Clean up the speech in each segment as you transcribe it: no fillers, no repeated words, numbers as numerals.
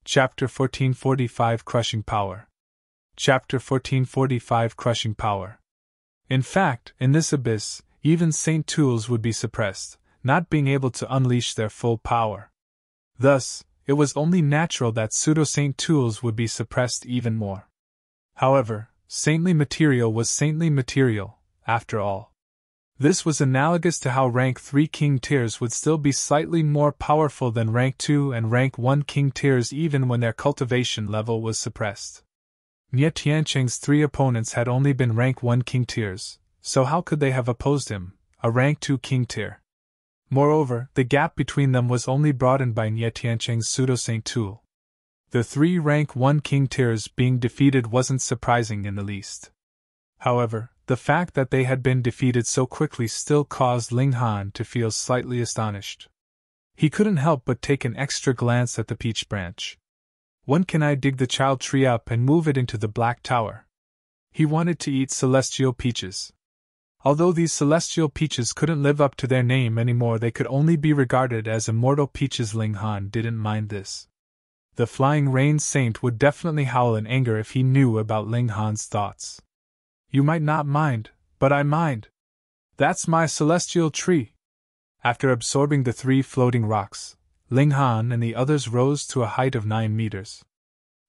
Chapter 1445 Crushing Power. Chapter 1445 Crushing Power. In fact, in this abyss, even Saint tools would be suppressed, not being able to unleash their full power. Thus, it was only natural that pseudo-saint tools would be suppressed even more. However, saintly material was saintly material, after all. This was analogous to how rank 3 king tiers would still be slightly more powerful than rank 2 and rank 1 king tiers even when their cultivation level was suppressed. Nie Tianqing's 3 opponents had only been rank 1 king tiers, so how could they have opposed him, a rank 2 king tier? Moreover, the gap between them was only broadened by Nie Tianqing's pseudo-saint tool. The 3 rank 1 king tiers being defeated wasn't surprising in the least. However, the fact that they had been defeated so quickly still caused Ling Han to feel slightly astonished. He couldn't help but take an extra glance at the peach branch. When can I dig the child tree up and move it into the Black Tower? He wanted to eat celestial peaches. Although these celestial peaches couldn't live up to their name anymore, they could only be regarded as immortal peaches. Ling Han didn't mind this. The Flying Rain Saint would definitely howl in anger if he knew about Ling Han's thoughts. You might not mind, but I mind. That's my celestial tree. After absorbing the 3 floating rocks, Ling Han and the others rose to a height of 9 meters.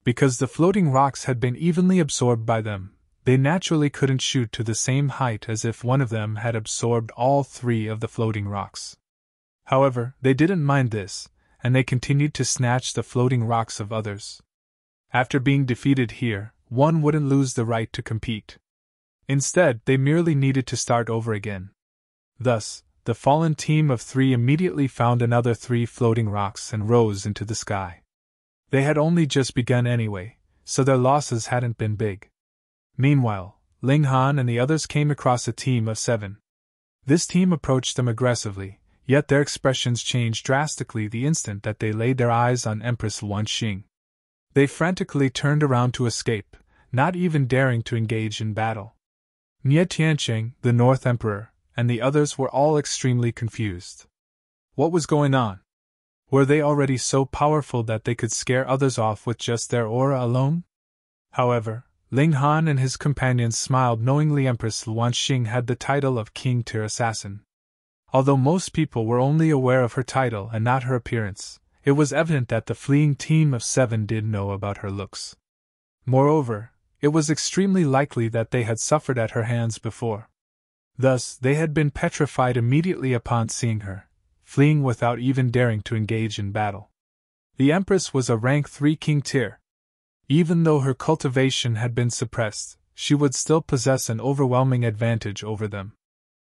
Because the floating rocks had been evenly absorbed by them, they naturally couldn't shoot to the same height as if one of them had absorbed all 3 of the floating rocks. However, they didn't mind this, and they continued to snatch the floating rocks of others. After being defeated here, one wouldn't lose the right to compete. Instead, they merely needed to start over again. Thus, the fallen team of 3 immediately found another 3 floating rocks and rose into the sky. They had only just begun anyway, so their losses hadn't been big. Meanwhile, Ling Han and the others came across a team of 7. This team approached them aggressively, yet their expressions changed drastically the instant that they laid their eyes on Empress Luanxing. They frantically turned around to escape, not even daring to engage in battle. Nie Tianqing, the North Emperor, and the others were all extremely confused. What was going on? Were they already so powerful that they could scare others off with just their aura alone? However, Ling Han and his companions smiled knowingly. Empress Luanxing had the title of King Tier Assassin. Although most people were only aware of her title and not her appearance, it was evident that the fleeing team of 7 did know about her looks. Moreover, it was extremely likely that they had suffered at her hands before. Thus, they had been petrified immediately upon seeing her, fleeing without even daring to engage in battle. The Empress was a rank 3 king tier. Even though her cultivation had been suppressed, she would still possess an overwhelming advantage over them.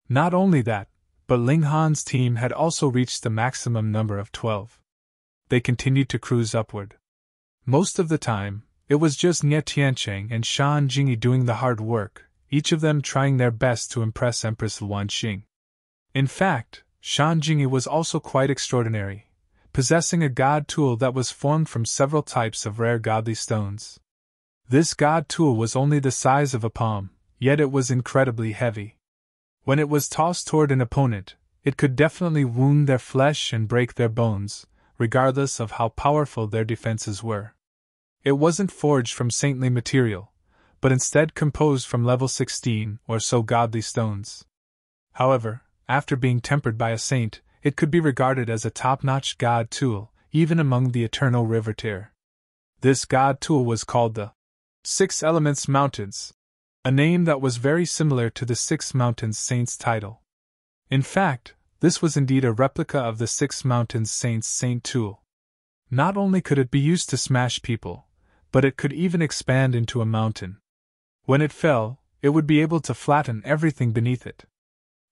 Not only that, but Ling Han's team had also reached the maximum number of 12. They continued to cruise upward. Most of the time, it was just Nie Tianqing and Shan Jingyi doing the hard work, each of them trying their best to impress Empress Luanxing. In fact, Shan Jingyi was also quite extraordinary, possessing a god tool that was formed from several types of rare godly stones. This god tool was only the size of a palm, yet it was incredibly heavy. When it was tossed toward an opponent, it could definitely wound their flesh and break their bones, regardless of how powerful their defenses were. It wasn't forged from saintly material, but instead composed from level 16 or so godly stones. However, after being tempered by a saint, it could be regarded as a top-notch god tool, even among the Eternal River tier. This god tool was called the 6 Elements Mountains, a name that was very similar to the 6 Mountains Saint's title. In fact, this was indeed a replica of the 6 Mountains Saint's saint tool. Not only could it be used to smash people, but it could even expand into a mountain. When it fell, it would be able to flatten everything beneath it.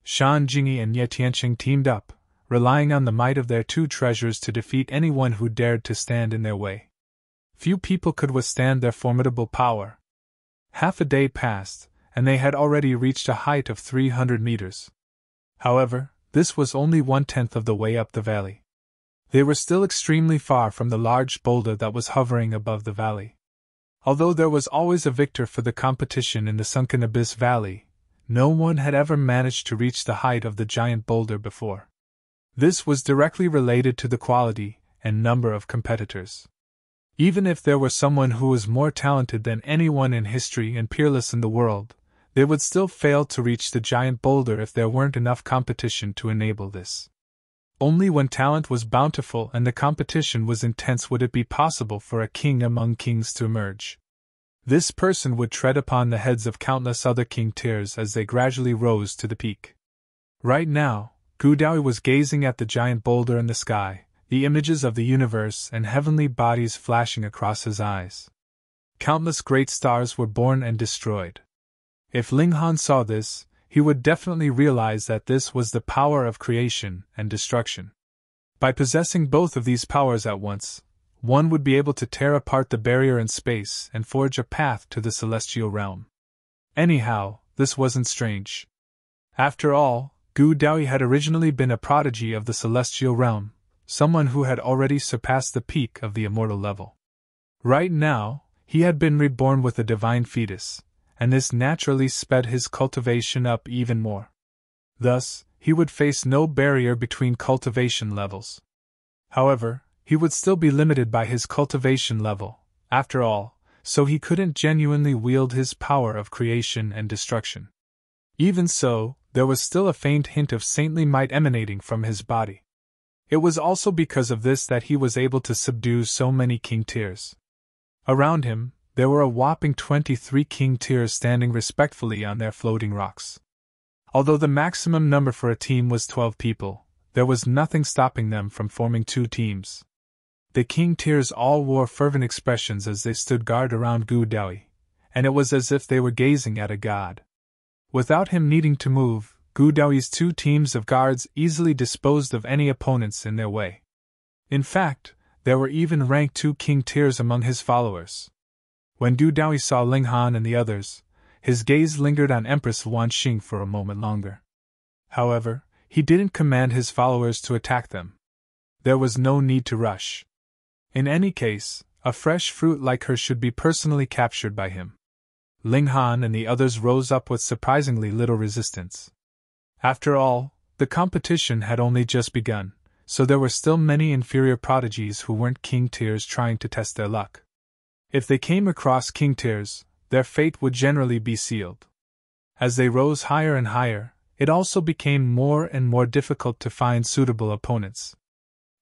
Shan Jingyi and Nie Tianqing teamed up, relying on the might of their 2 treasures to defeat anyone who dared to stand in their way. Few people could withstand their formidable power. Half a day passed, and they had already reached a height of 300 meters. However, this was only 1/10 of the way up the valley. They were still extremely far from the large boulder that was hovering above the valley. Although there was always a victor for the competition in the Sunken Abyss Valley, no one had ever managed to reach the height of the giant boulder before. This was directly related to the quality and number of competitors. Even if there were someone who was more talented than anyone in history and peerless in the world, they would still fail to reach the giant boulder if there weren't enough competition to enable this. Only when talent was bountiful and the competition was intense would it be possible for a king among kings to emerge. This person would tread upon the heads of countless other king tiers as they gradually rose to the peak. Right now, Daoyi was gazing at the giant boulder in the sky, the images of the universe and heavenly bodies flashing across his eyes. Countless great stars were born and destroyed. If Ling Han saw this, he would definitely realize that this was the power of creation and destruction. By possessing both of these powers at once, one would be able to tear apart the barrier in space and forge a path to the celestial realm. Anyhow, this wasn't strange. After all, Daoyi had originally been a prodigy of the celestial realm, someone who had already surpassed the peak of the immortal level. Right now, he had been reborn with a divine fetus, and this naturally sped his cultivation up even more. Thus, he would face no barrier between cultivation levels. However, he would still be limited by his cultivation level, after all, so he couldn't genuinely wield his power of creation and destruction. Even so, there was still a faint hint of saintly might emanating from his body. It was also because of this that he was able to subdue so many king tiers. Around him, there were a whopping 23 king tiers standing respectfully on their floating rocks. Although the maximum number for a team was 12 people, there was nothing stopping them from forming 2 teams. The king tiers all wore fervent expressions as they stood guard around Daoyi, and it was as if they were gazing at a god. Without him needing to move, Daoyi's 2 teams of guards easily disposed of any opponents in their way. In fact, there were even rank 2 king tiers among his followers. When Daoyi saw Ling Han and the others, his gaze lingered on Empress Wanxing for a moment longer. However, he didn't command his followers to attack them. There was no need to rush. In any case, a fresh fruit like her should be personally captured by him. Ling Han and the others rose up with surprisingly little resistance. After all, the competition had only just begun, so there were still many inferior prodigies who weren't king tiers trying to test their luck. If they came across king tiers, their fate would generally be sealed. As they rose higher and higher, it also became more and more difficult to find suitable opponents.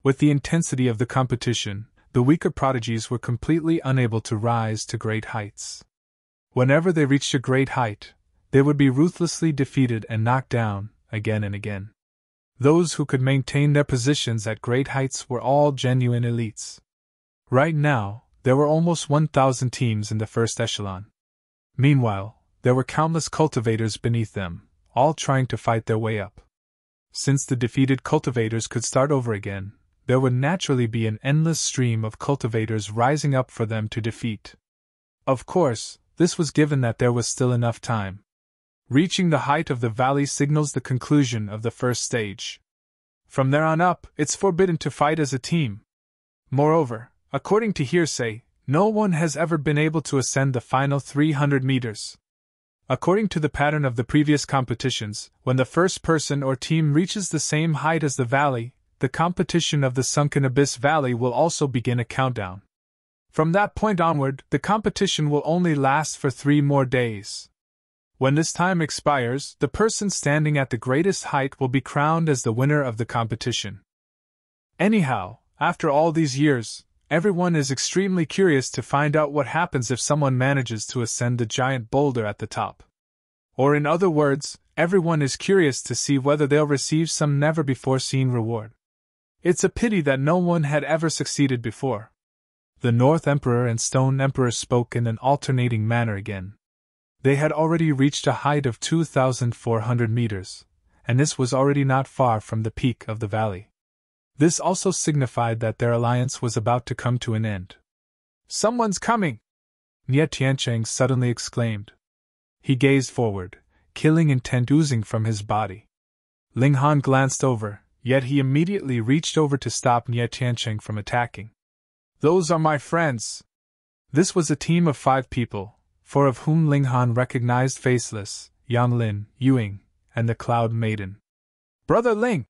With the intensity of the competition, the weaker prodigies were completely unable to rise to great heights. Whenever they reached a great height, they would be ruthlessly defeated and knocked down, again and again. Those who could maintain their positions at great heights were all genuine elites. Right now, there were almost 1,000 teams in the first echelon. Meanwhile, there were countless cultivators beneath them, all trying to fight their way up. Since the defeated cultivators could start over again, there would naturally be an endless stream of cultivators rising up for them to defeat. Of course, this was given that there was still enough time. Reaching the height of the valley signals the conclusion of the first stage. From there on up, it's forbidden to fight as a team. Moreover, according to hearsay, no one has ever been able to ascend the final 300 meters. According to the pattern of the previous competitions, when the first person or team reaches the same height as the valley, the competition of the Sunken Abyss Valley will also begin a countdown. From that point onward, the competition will only last for 3 more days. When this time expires, the person standing at the greatest height will be crowned as the winner of the competition. Anyhow, after all these years, everyone is extremely curious to find out what happens if someone manages to ascend the giant boulder at the top. Or in other words, everyone is curious to see whether they'll receive some never-before-seen reward. It's a pity that no one had ever succeeded before. The North Emperor and Stone Emperor spoke in an alternating manner again. They had already reached a height of 2,400 meters, and this was already not far from the peak of the valley. This also signified that their alliance was about to come to an end. "Someone's coming!" Nie Tiancheng suddenly exclaimed. He gazed forward, killing intent oozing from his body. Ling Han glanced over, yet he immediately reached over to stop Nie Tiancheng from attacking. "Those are my friends!" This was a team of 5 people, 4 of whom Ling Han recognized Faceless, Yang Lin, Yuing, and the Cloud Maiden. "Brother Ling!"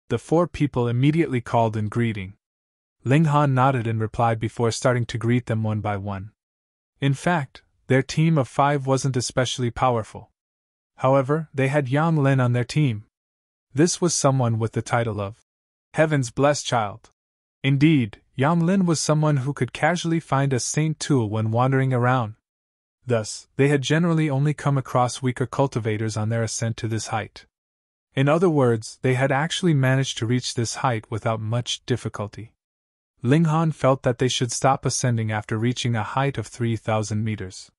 The 4 people immediately called in greeting. Ling Han nodded and replied before starting to greet them one by one. In fact, their team of 5 wasn't especially powerful. However, they had Yang Lin on their team. This was someone with the title of Heaven's Blessed Child. Indeed, Yang Lin was someone who could casually find a saint tool when wandering around. Thus, they had generally only come across weaker cultivators on their ascent to this height. In other words, they had actually managed to reach this height without much difficulty. Ling Han felt that they should stop ascending after reaching a height of 3,000 meters.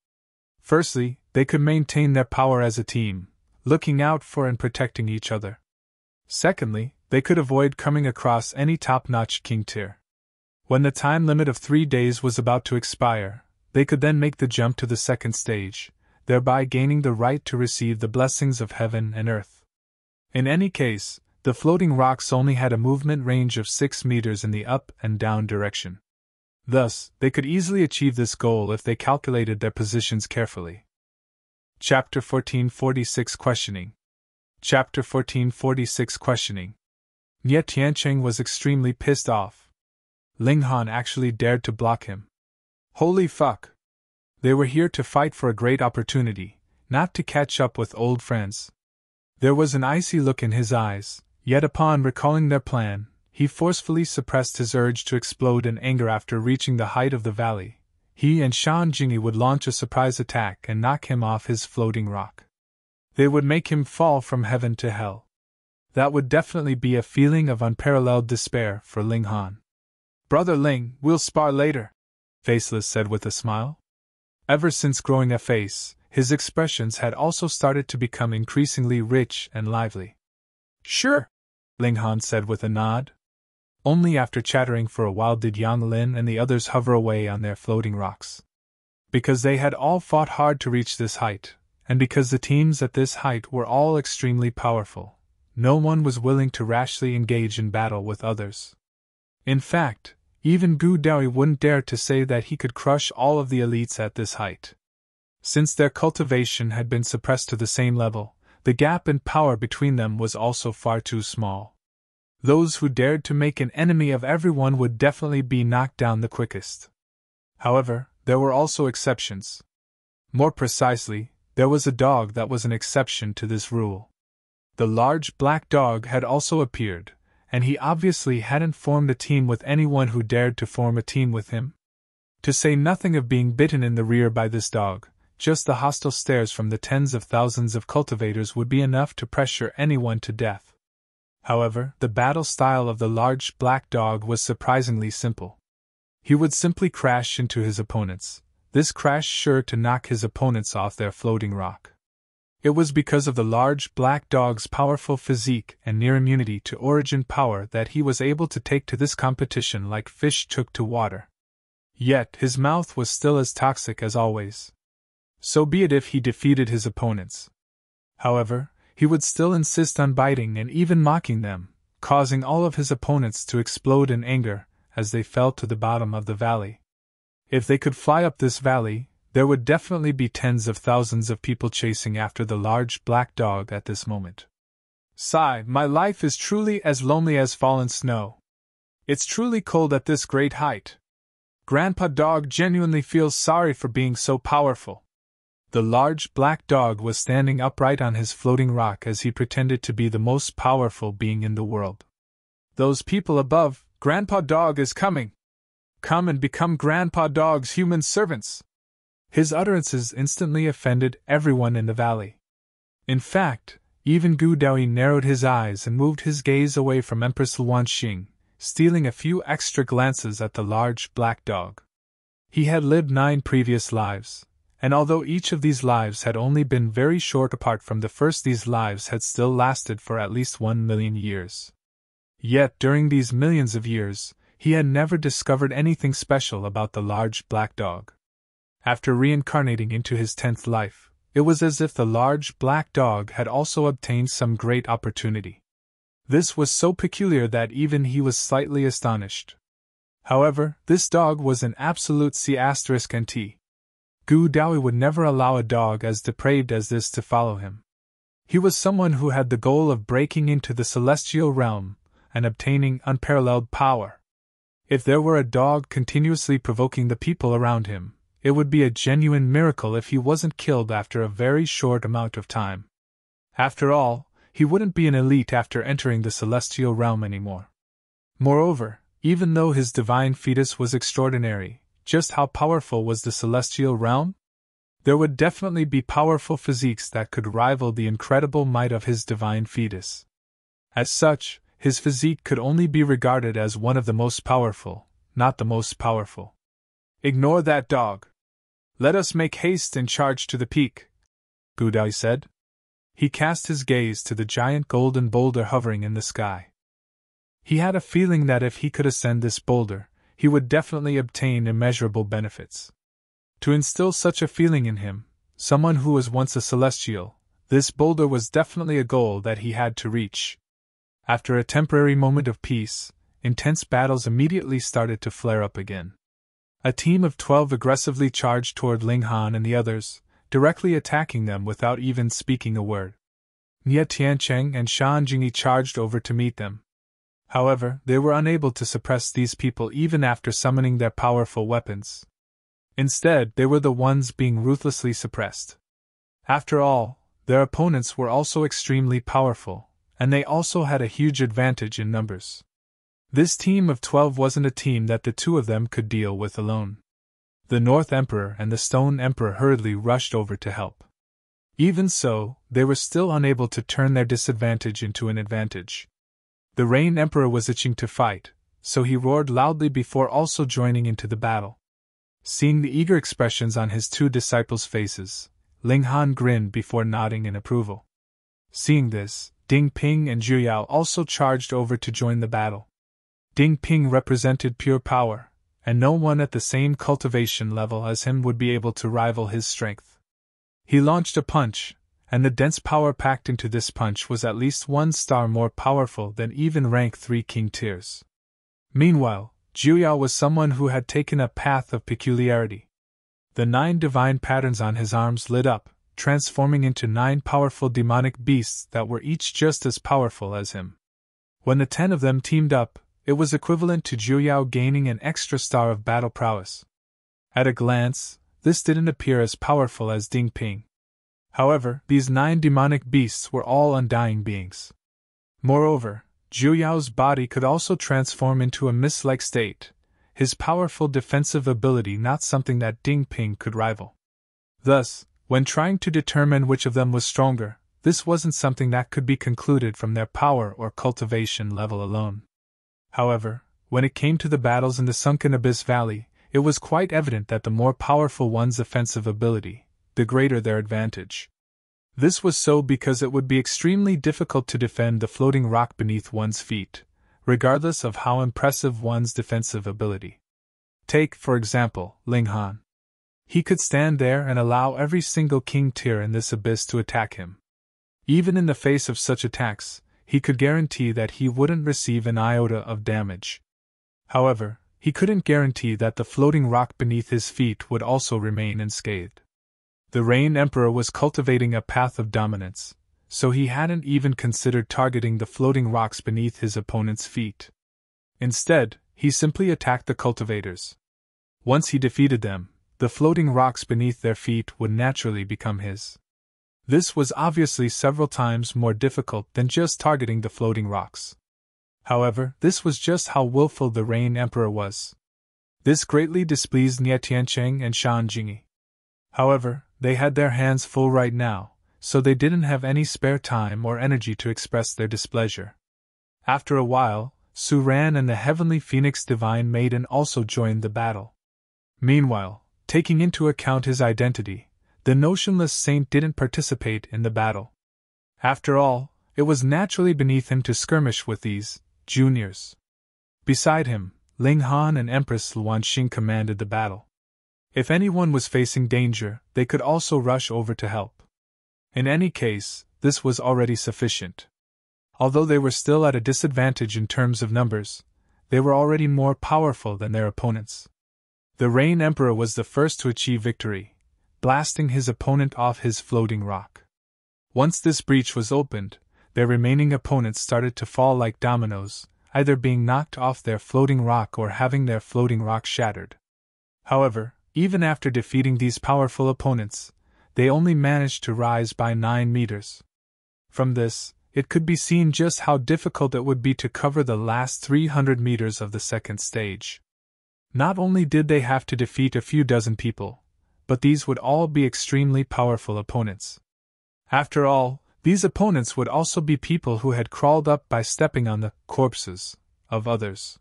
Firstly, they could maintain their power as a team, looking out for and protecting each other. Secondly, they could avoid coming across any top-notch king tier. When the time limit of 3 days was about to expire, they could then make the jump to the second stage, thereby gaining the right to receive the blessings of heaven and earth. In any case, the floating rocks only had a movement range of 6 meters in the up and down direction. Thus, they could easily achieve this goal if they calculated their positions carefully. Chapter 1446 Questioning. Chapter 1446 Questioning. Nye Tiancheng was extremely pissed off. Ling Han actually dared to block him. Holy fuck! They were here to fight for a great opportunity, not to catch up with old friends. There was an icy look in his eyes, yet upon recalling their plan, he forcefully suppressed his urge to explode in anger. After reaching the height of the valley, he and Shan Jingyi would launch a surprise attack and knock him off his floating rock. They would make him fall from heaven to hell. That would definitely be a feeling of unparalleled despair for Ling Han. Brother Ling, we'll spar later, Faceless said with a smile. Ever since growing a face, his expressions had also started to become increasingly rich and lively. Sure, Ling Han said with a nod. Only after chattering for a while did Yang Lin and the others hover away on their floating rocks. Because they had all fought hard to reach this height, and because the teams at this height were all extremely powerful, no one was willing to rashly engage in battle with others. In fact, even Gu Daoyi wouldn't dare to say that he could crush all of the elites at this height. Since their cultivation had been suppressed to the same level, the gap in power between them was also far too small. Those who dared to make an enemy of everyone would definitely be knocked down the quickest. However, there were also exceptions. More precisely, there was a dog that was an exception to this rule. The large black dog had also appeared, and he obviously hadn't formed a team with anyone who dared to form a team with him. To say nothing of being bitten in the rear by this dog, just the hostile stares from the tens of thousands of cultivators would be enough to pressure anyone to death. However, the battle style of the large black dog was surprisingly simple. He would simply crash into his opponents, this crash sure to knock his opponents off their floating rock. It was because of the large black dog's powerful physique and near immunity to origin power that he was able to take to this competition like fish took to water. Yet his mouth was still as toxic as always. So be it if he defeated his opponents. However, he would still insist on biting and even mocking them, causing all of his opponents to explode in anger as they fell to the bottom of the valley. If they could fly up this valley, there would definitely be tens of thousands of people chasing after the large black dog at this moment. Sigh, my life is truly as lonely as fallen snow. It's truly cold at this great height. Grandpa Dog genuinely feels sorry for being so powerful. The large black dog was standing upright on his floating rock as he pretended to be the most powerful being in the world. Those people above, Grandpa Dog is coming. Come and become Grandpa Dog's human servants. His utterances instantly offended everyone in the valley. In fact, even Gu Daoyi narrowed his eyes and moved his gaze away from Empress Luanxing, stealing a few extra glances at the large black dog. He had lived 9 previous lives, and although each of these lives had only been very short apart from the first, these lives had still lasted for at least 1 million years. Yet during these millions of years, he had never discovered anything special about the large black dog. After reincarnating into his 10th life, it was as if the large black dog had also obtained some great opportunity. This was so peculiar that even he was slightly astonished. However, this dog was an absolute C***nt. Gu Daoyi would never allow a dog as depraved as this to follow him. He was someone who had the goal of breaking into the celestial realm and obtaining unparalleled power. If there were a dog continuously provoking the people around him, it would be a genuine miracle if he wasn't killed after a very short amount of time. After all, he wouldn't be an elite after entering the celestial realm anymore. Moreover, even though his divine fetus was extraordinary, just how powerful was the celestial realm? There would definitely be powerful physiques that could rival the incredible might of his divine fetus. As such, his physique could only be regarded as one of the most powerful, not the most powerful. Ignore that dog. Let us make haste and charge to the peak, Daoyi said. He cast his gaze to the giant golden boulder hovering in the sky. He had a feeling that if he could ascend this boulder, he would definitely obtain immeasurable benefits. To instill such a feeling in him, someone who was once a celestial, this boulder was definitely a goal that he had to reach. After a temporary moment of peace, intense battles immediately started to flare up again. A team of 12 aggressively charged toward Ling Han and the others, directly attacking them without even speaking a word. Nie Tiancheng and Shan Jingyi charged over to meet them. However, they were unable to suppress these people even after summoning their powerful weapons. Instead, they were the ones being ruthlessly suppressed. After all, their opponents were also extremely powerful, and they also had a huge advantage in numbers. This team of 12 wasn't a team that the two of them could deal with alone. The North Emperor and the Stone Emperor hurriedly rushed over to help. Even so, they were still unable to turn their disadvantage into an advantage. The Rain Emperor was itching to fight, so he roared loudly before also joining into the battle. Seeing the eager expressions on his two disciples' faces, Ling Han grinned before nodding in approval. Seeing this, Ding Ping and Zhu Yao also charged over to join the battle. Ding Ping represented pure power, and no one at the same cultivation level as him would be able to rival his strength. He launched a punch, and the dense power packed into this punch was at least 1 star more powerful than even rank 3 king tiers. Meanwhile, Zhu Yao was someone who had taken a path of peculiarity. The 9 divine patterns on his arms lit up, transforming into 9 powerful demonic beasts that were each just as powerful as him. When the 10 of them teamed up, it was equivalent to Zhu Yao gaining an extra star of battle prowess. At a glance, this didn't appear as powerful as Ding Ping. However, these 9 demonic beasts were all undying beings. Moreover, Zhu Yao's body could also transform into a mist-like state, his powerful defensive ability not something that Ding Ping could rival. Thus, when trying to determine which of them was stronger, this wasn't something that could be concluded from their power or cultivation level alone. However, when it came to the battles in the Sunken Abyss Valley, it was quite evident that the more powerful one's offensive ability, the greater their advantage. This was so because it would be extremely difficult to defend the floating rock beneath one's feet, regardless of how impressive one's defensive ability. Take, for example, Ling Han. He could stand there and allow every single king tier in this abyss to attack him. Even in the face of such attacks, he could guarantee that he wouldn't receive an iota of damage. However, he couldn't guarantee that the floating rock beneath his feet would also remain unscathed. The Rain Emperor was cultivating a path of dominance, so he hadn't even considered targeting the floating rocks beneath his opponent's feet. Instead, he simply attacked the cultivators. Once he defeated them, the floating rocks beneath their feet would naturally become his. This was obviously several times more difficult than just targeting the floating rocks. However, this was just how willful the Rain Emperor was. This greatly displeased Nie Tiancheng and Shan Jingyi. However, they had their hands full right now, so they didn't have any spare time or energy to express their displeasure. After a while, Su Ran and the Heavenly Phoenix Divine Maiden also joined the battle. Meanwhile, taking into account his identity, the notionless saint didn't participate in the battle. After all, it was naturally beneath him to skirmish with these juniors. Beside him, Ling Han and Empress Luanxing commanded the battle. If anyone was facing danger, they could also rush over to help. In any case, this was already sufficient. Although they were still at a disadvantage in terms of numbers, they were already more powerful than their opponents. The Rain Emperor was the first to achieve victory, blasting his opponent off his floating rock. Once this breach was opened, their remaining opponents started to fall like dominoes, either being knocked off their floating rock or having their floating rock shattered. However, even after defeating these powerful opponents, they only managed to rise by 9 meters. From this, it could be seen just how difficult it would be to cover the last 300 meters of the second stage. Not only did they have to defeat a few dozen people, but these would all be extremely powerful opponents. After all, these opponents would also be people who had crawled up by stepping on the corpses of others.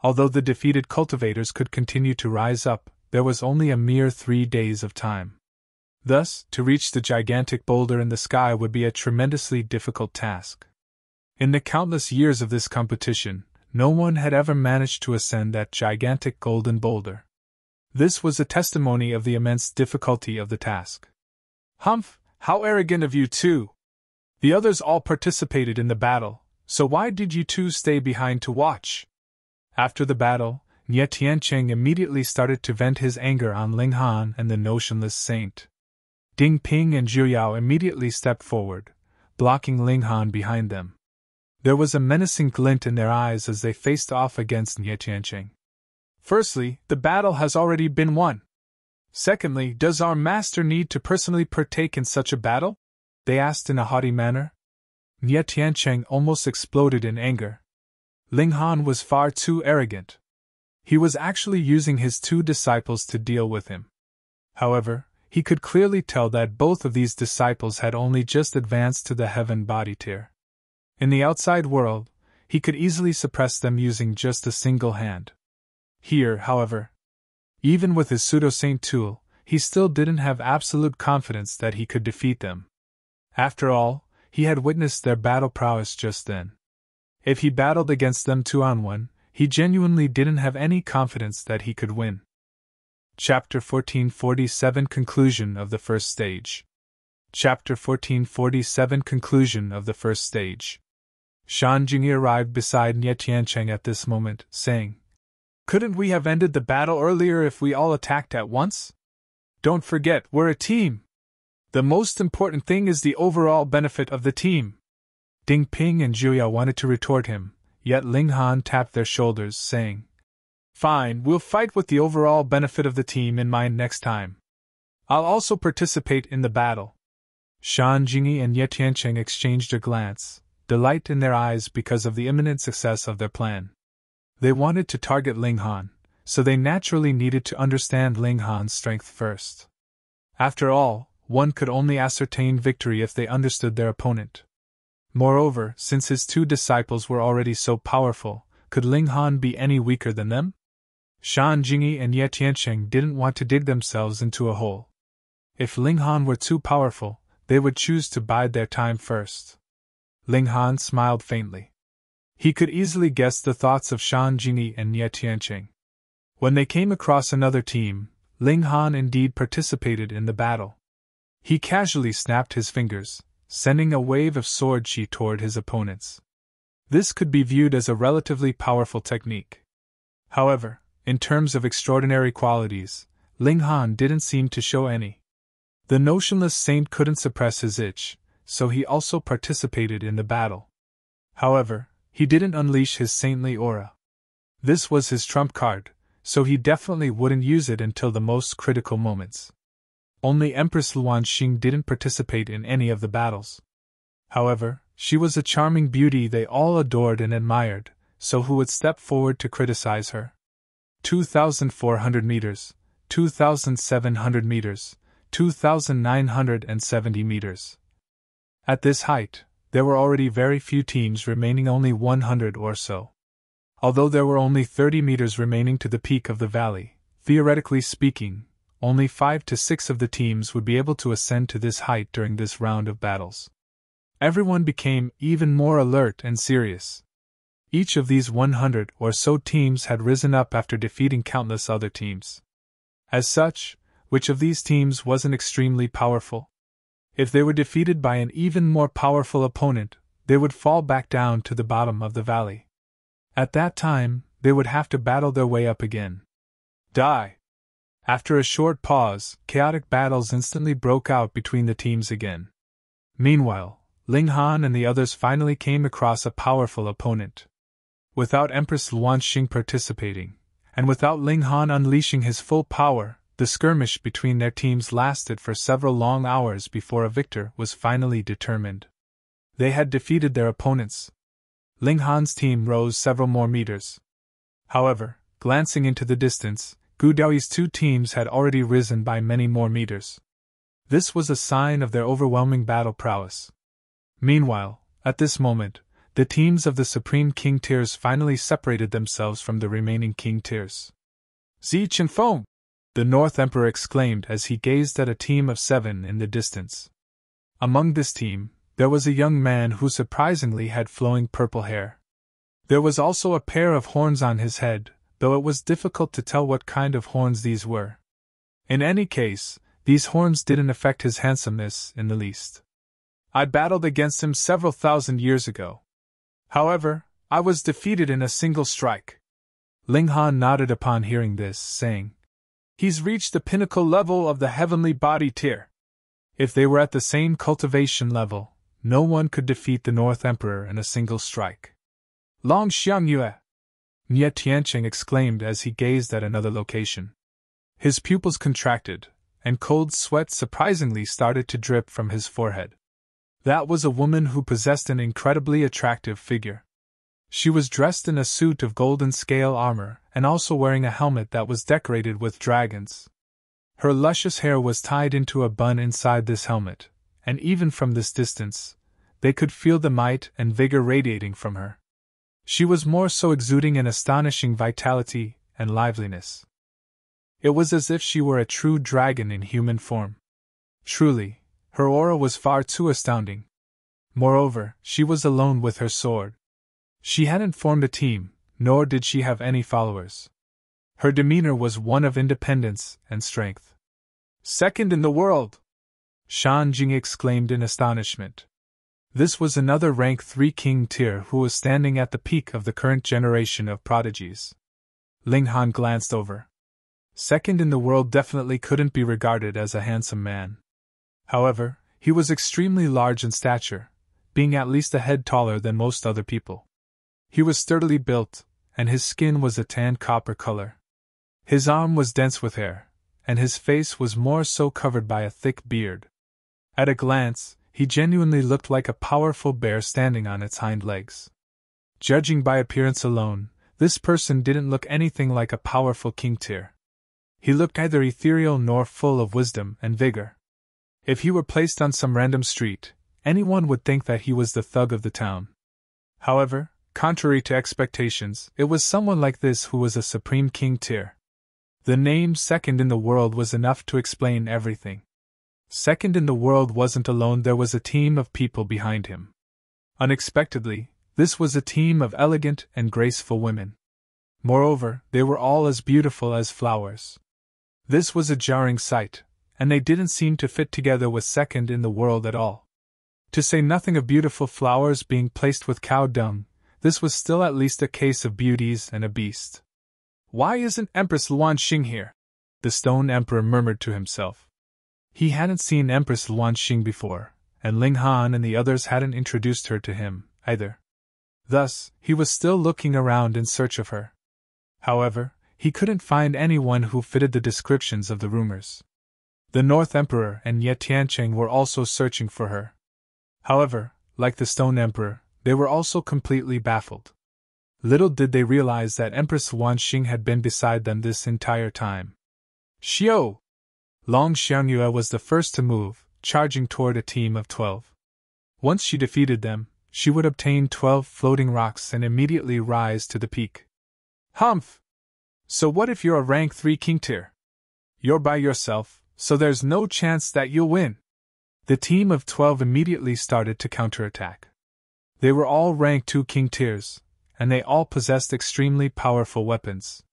Although the defeated cultivators could continue to rise up, there was only a mere 3 days of time. Thus, to reach the gigantic boulder in the sky would be a tremendously difficult task. In the countless years of this competition, no one had ever managed to ascend that gigantic golden boulder. This was a testimony of the immense difficulty of the task. "Humph, how arrogant of you two! The others all participated in the battle, so why did you two stay behind to watch?" After the battle, Nie Tiancheng immediately started to vent his anger on Ling Han and the notionless saint. Ding Ping and Zhu Yao immediately stepped forward, blocking Ling Han behind them. There was a menacing glint in their eyes as they faced off against Nie Tiancheng. "Firstly, the battle has already been won. Secondly, does our master need to personally partake in such a battle?" they asked in a haughty manner. Nie Tiancheng almost exploded in anger. Ling Han was far too arrogant. He was actually using his 2 disciples to deal with him. However, he could clearly tell that both of these disciples had only just advanced to the heaven body tier. In the outside world, he could easily suppress them using just a single hand. Here, however, even with his pseudo-saint tool, he still didn't have absolute confidence that he could defeat them. After all, he had witnessed their battle prowess just then. If he battled against them 2-on-1, he genuinely didn't have any confidence that he could win. Chapter 1447 Conclusion of the First Stage. Chapter 1447 Conclusion of the First Stage. Shan Jingyi arrived beside Nie Tiancheng at this moment, saying, "Couldn't we have ended the battle earlier if we all attacked at once? Don't forget, we're a team. The most important thing is the overall benefit of the team." Ding Ping and Zhu Yao wanted to retort him, yet Ling Han tapped their shoulders, saying, "Fine, we'll fight with the overall benefit of the team in mind next time. I'll also participate in the battle." Shan Jingyi and Nie Tiancheng exchanged a glance, delight in their eyes because of the imminent success of their plan. They wanted to target Ling Han, so they naturally needed to understand Ling Han's strength first. After all, one could only ascertain victory if they understood their opponent. Moreover, since his 2 disciples were already so powerful, could Ling Han be any weaker than them? Shan Jingyi and Nie Tiancheng didn't want to dig themselves into a hole. If Ling Han were too powerful, they would choose to bide their time first. Ling Han smiled faintly. He could easily guess the thoughts of Shan Jingyi and Nie Tiancheng. When they came across another team, Ling Han indeed participated in the battle. He casually snapped his fingers, sending a wave of sword chi toward his opponents. This could be viewed as a relatively powerful technique. However, in terms of extraordinary qualities, Ling Han didn't seem to show any. The notionless saint couldn't suppress his itch, so he also participated in the battle. However, he didn't unleash his saintly aura. This was his trump card, so he definitely wouldn't use it until the most critical moments. Only Empress Luan Xing didn't participate in any of the battles. However, she was a charming beauty they all adored and admired, so who would step forward to criticize her? 2,400 meters, 2,700 meters, 2,970 meters. At this height, there were already very few teams remaining, only 100 or so. Although there were only 30 meters remaining to the peak of the valley, theoretically speaking, only 5 to 6 of the teams would be able to ascend to this height during this round of battles. Everyone became even more alert and serious. Each of these 100 or so teams had risen up after defeating countless other teams. As such, which of these teams wasn't extremely powerful? If they were defeated by an even more powerful opponent, they would fall back down to the bottom of the valley. At that time, they would have to battle their way up again. Die! After a short pause, chaotic battles instantly broke out between the teams again. Meanwhile, Ling Han and the others finally came across a powerful opponent. Without Empress Luanxing participating, and without Ling Han unleashing his full power, the skirmish between their teams lasted for several long hours before a victor was finally determined. They had defeated their opponents. Ling Han's team rose several more meters. However, glancing into the distance, Gu Daoyi's two teams had already risen by many more meters. This was a sign of their overwhelming battle prowess. Meanwhile, at this moment, the teams of the Supreme King tiers finally separated themselves from the remaining King tiers. Zi Chenfeng! The North Emperor exclaimed as he gazed at a team of 7 in the distance. Among this team, there was a young man who surprisingly had flowing purple hair. There was also a pair of horns on his head, though it was difficult to tell what kind of horns these were. In any case, these horns didn't affect his handsomeness in the least. I battled against him several thousand years ago. However, I was defeated in a single strike. Ling Han nodded upon hearing this, saying, "He's reached the pinnacle level of the heavenly body tier." If they were at the same cultivation level, no one could defeat the North Emperor in a single strike. Long Xiangyue! Nie Tiancheng exclaimed as he gazed at another location. His pupils contracted, and cold sweat surprisingly started to drip from his forehead. That was a woman who possessed an incredibly attractive figure. She was dressed in a suit of golden scale armor and also wearing a helmet that was decorated with dragons. Her luscious hair was tied into a bun inside this helmet, and even from this distance, they could feel the might and vigor radiating from her. She was more so exuding an astonishing vitality and liveliness. It was as if she were a true dragon in human form. Truly, her aura was far too astounding. Moreover, she was alone with her sword. She hadn't formed a team, nor did she have any followers. Her demeanor was one of independence and strength. "Second in the world!" Shan Jing exclaimed in astonishment. This was another rank 3 king tier who was standing at the peak of the current generation of prodigies. Ling Han glanced over. Second in the world definitely couldn't be regarded as a handsome man. However, he was extremely large in stature, being at least a head taller than most other people. He was sturdily built, and his skin was a tan copper color. His arm was dense with hair, and his face was more so covered by a thick beard. At a glance, he genuinely looked like a powerful bear standing on its hind legs. Judging by appearance alone, this person didn't look anything like a powerful king tier. He looked neither ethereal nor full of wisdom and vigor. If he were placed on some random street, anyone would think that he was the thug of the town. However, contrary to expectations, it was someone like this who was a supreme king tier. The name second in the world was enough to explain everything. Second in the world wasn't alone, there was a team of people behind him. Unexpectedly, this was a team of elegant and graceful women. Moreover, they were all as beautiful as flowers. This was a jarring sight, and they didn't seem to fit together with second in the world at all. To say nothing of beautiful flowers being placed with cow dung, this was still at least a case of beauties and a beast. "Why isn't Empress Luanxing here?" the Stone Emperor murmured to himself. He hadn't seen Empress Luanxing before, and Ling Han and the others hadn't introduced her to him, either. Thus, he was still looking around in search of her. However, he couldn't find anyone who fitted the descriptions of the rumors. The North Emperor and Nie Tiancheng were also searching for her. However, like the Stone Emperor, they were also completely baffled. Little did they realize that Empress Luanxing had been beside them this entire time. "Xiao!" Long Xiangyue was the first to move, charging toward a team of 12. Once she defeated them, she would obtain 12 floating rocks and immediately rise to the peak. "Humph! So what if you're a rank 3 king tier? You're by yourself, so there's no chance that you'll win." The team of 12 immediately started to counterattack. They were all rank 2 king tiers, and they all possessed extremely powerful weapons.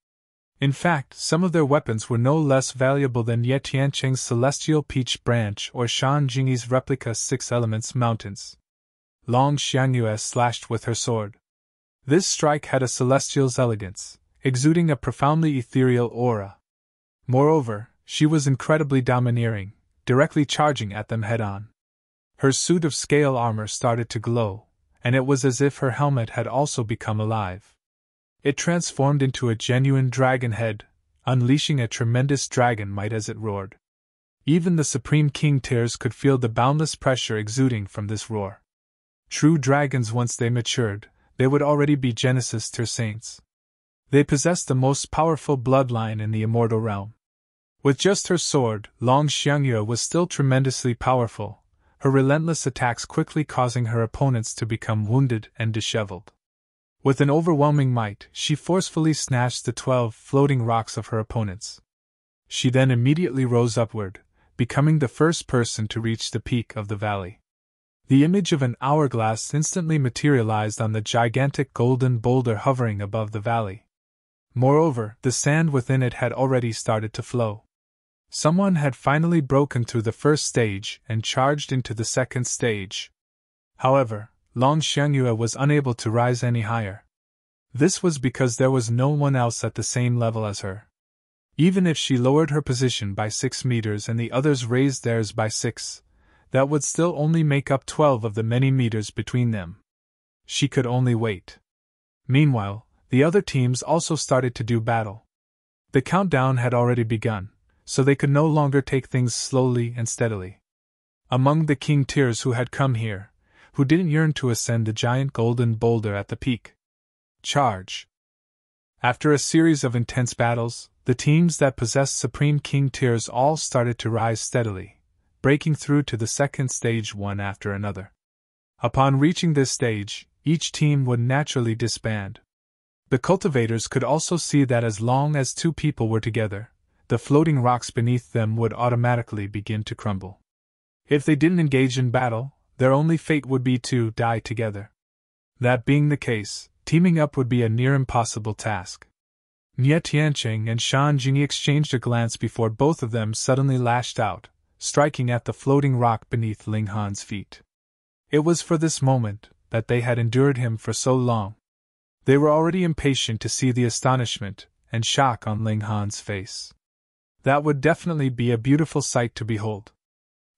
In fact, some of their weapons were no less valuable than Ye Tiancheng's Celestial Peach Branch or Shan Jingyi's replica 6 Elements Mountains. Long Xiangyue slashed with her sword. This strike had a celestial's elegance, exuding a profoundly ethereal aura. Moreover, she was incredibly domineering, directly charging at them head-on. Her suit of scale armor started to glow, and it was as if her helmet had also become alive. It transformed into a genuine dragon head, unleashing a tremendous dragon might as it roared. Even the Supreme King Tears could feel the boundless pressure exuding from this roar. True dragons, once they matured, they would already be Genesis Tier saints. They possessed the most powerful bloodline in the immortal realm. With just her sword, Long Xiangyue was still tremendously powerful, her relentless attacks quickly causing her opponents to become wounded and disheveled. With an overwhelming might, she forcefully snatched the 12 floating rocks of her opponents. She then immediately rose upward, becoming the first person to reach the peak of the valley. The image of an hourglass instantly materialized on the gigantic golden boulder hovering above the valley. Moreover, the sand within it had already started to flow. Someone had finally broken through the first stage and charged into the second stage. However, Long Xiangyue was unable to rise any higher. This was because there was no one else at the same level as her. Even if she lowered her position by 6 meters and the others raised theirs by 6, that would still only make up 12 of the many meters between them. She could only wait. Meanwhile, the other teams also started to do battle. The countdown had already begun, so they could no longer take things slowly and steadily. Among the King Tiers who had come here, who didn't yearn to ascend the giant golden boulder at the peak. Charge! After a series of intense battles, the teams that possessed Supreme King Tiers all started to rise steadily, breaking through to the second stage one after another. Upon reaching this stage, each team would naturally disband. The cultivators could also see that as long as 2 people were together, the floating rocks beneath them would automatically begin to crumble. If they didn't engage in battle, their only fate would be to die together. That being the case, teaming up would be a near impossible task. Nie Tianqing and Shan Jingyi exchanged a glance before both of them suddenly lashed out, striking at the floating rock beneath Ling Han's feet. It was for this moment that they had endured him for so long. They were already impatient to see the astonishment and shock on Ling Han's face. That would definitely be a beautiful sight to behold.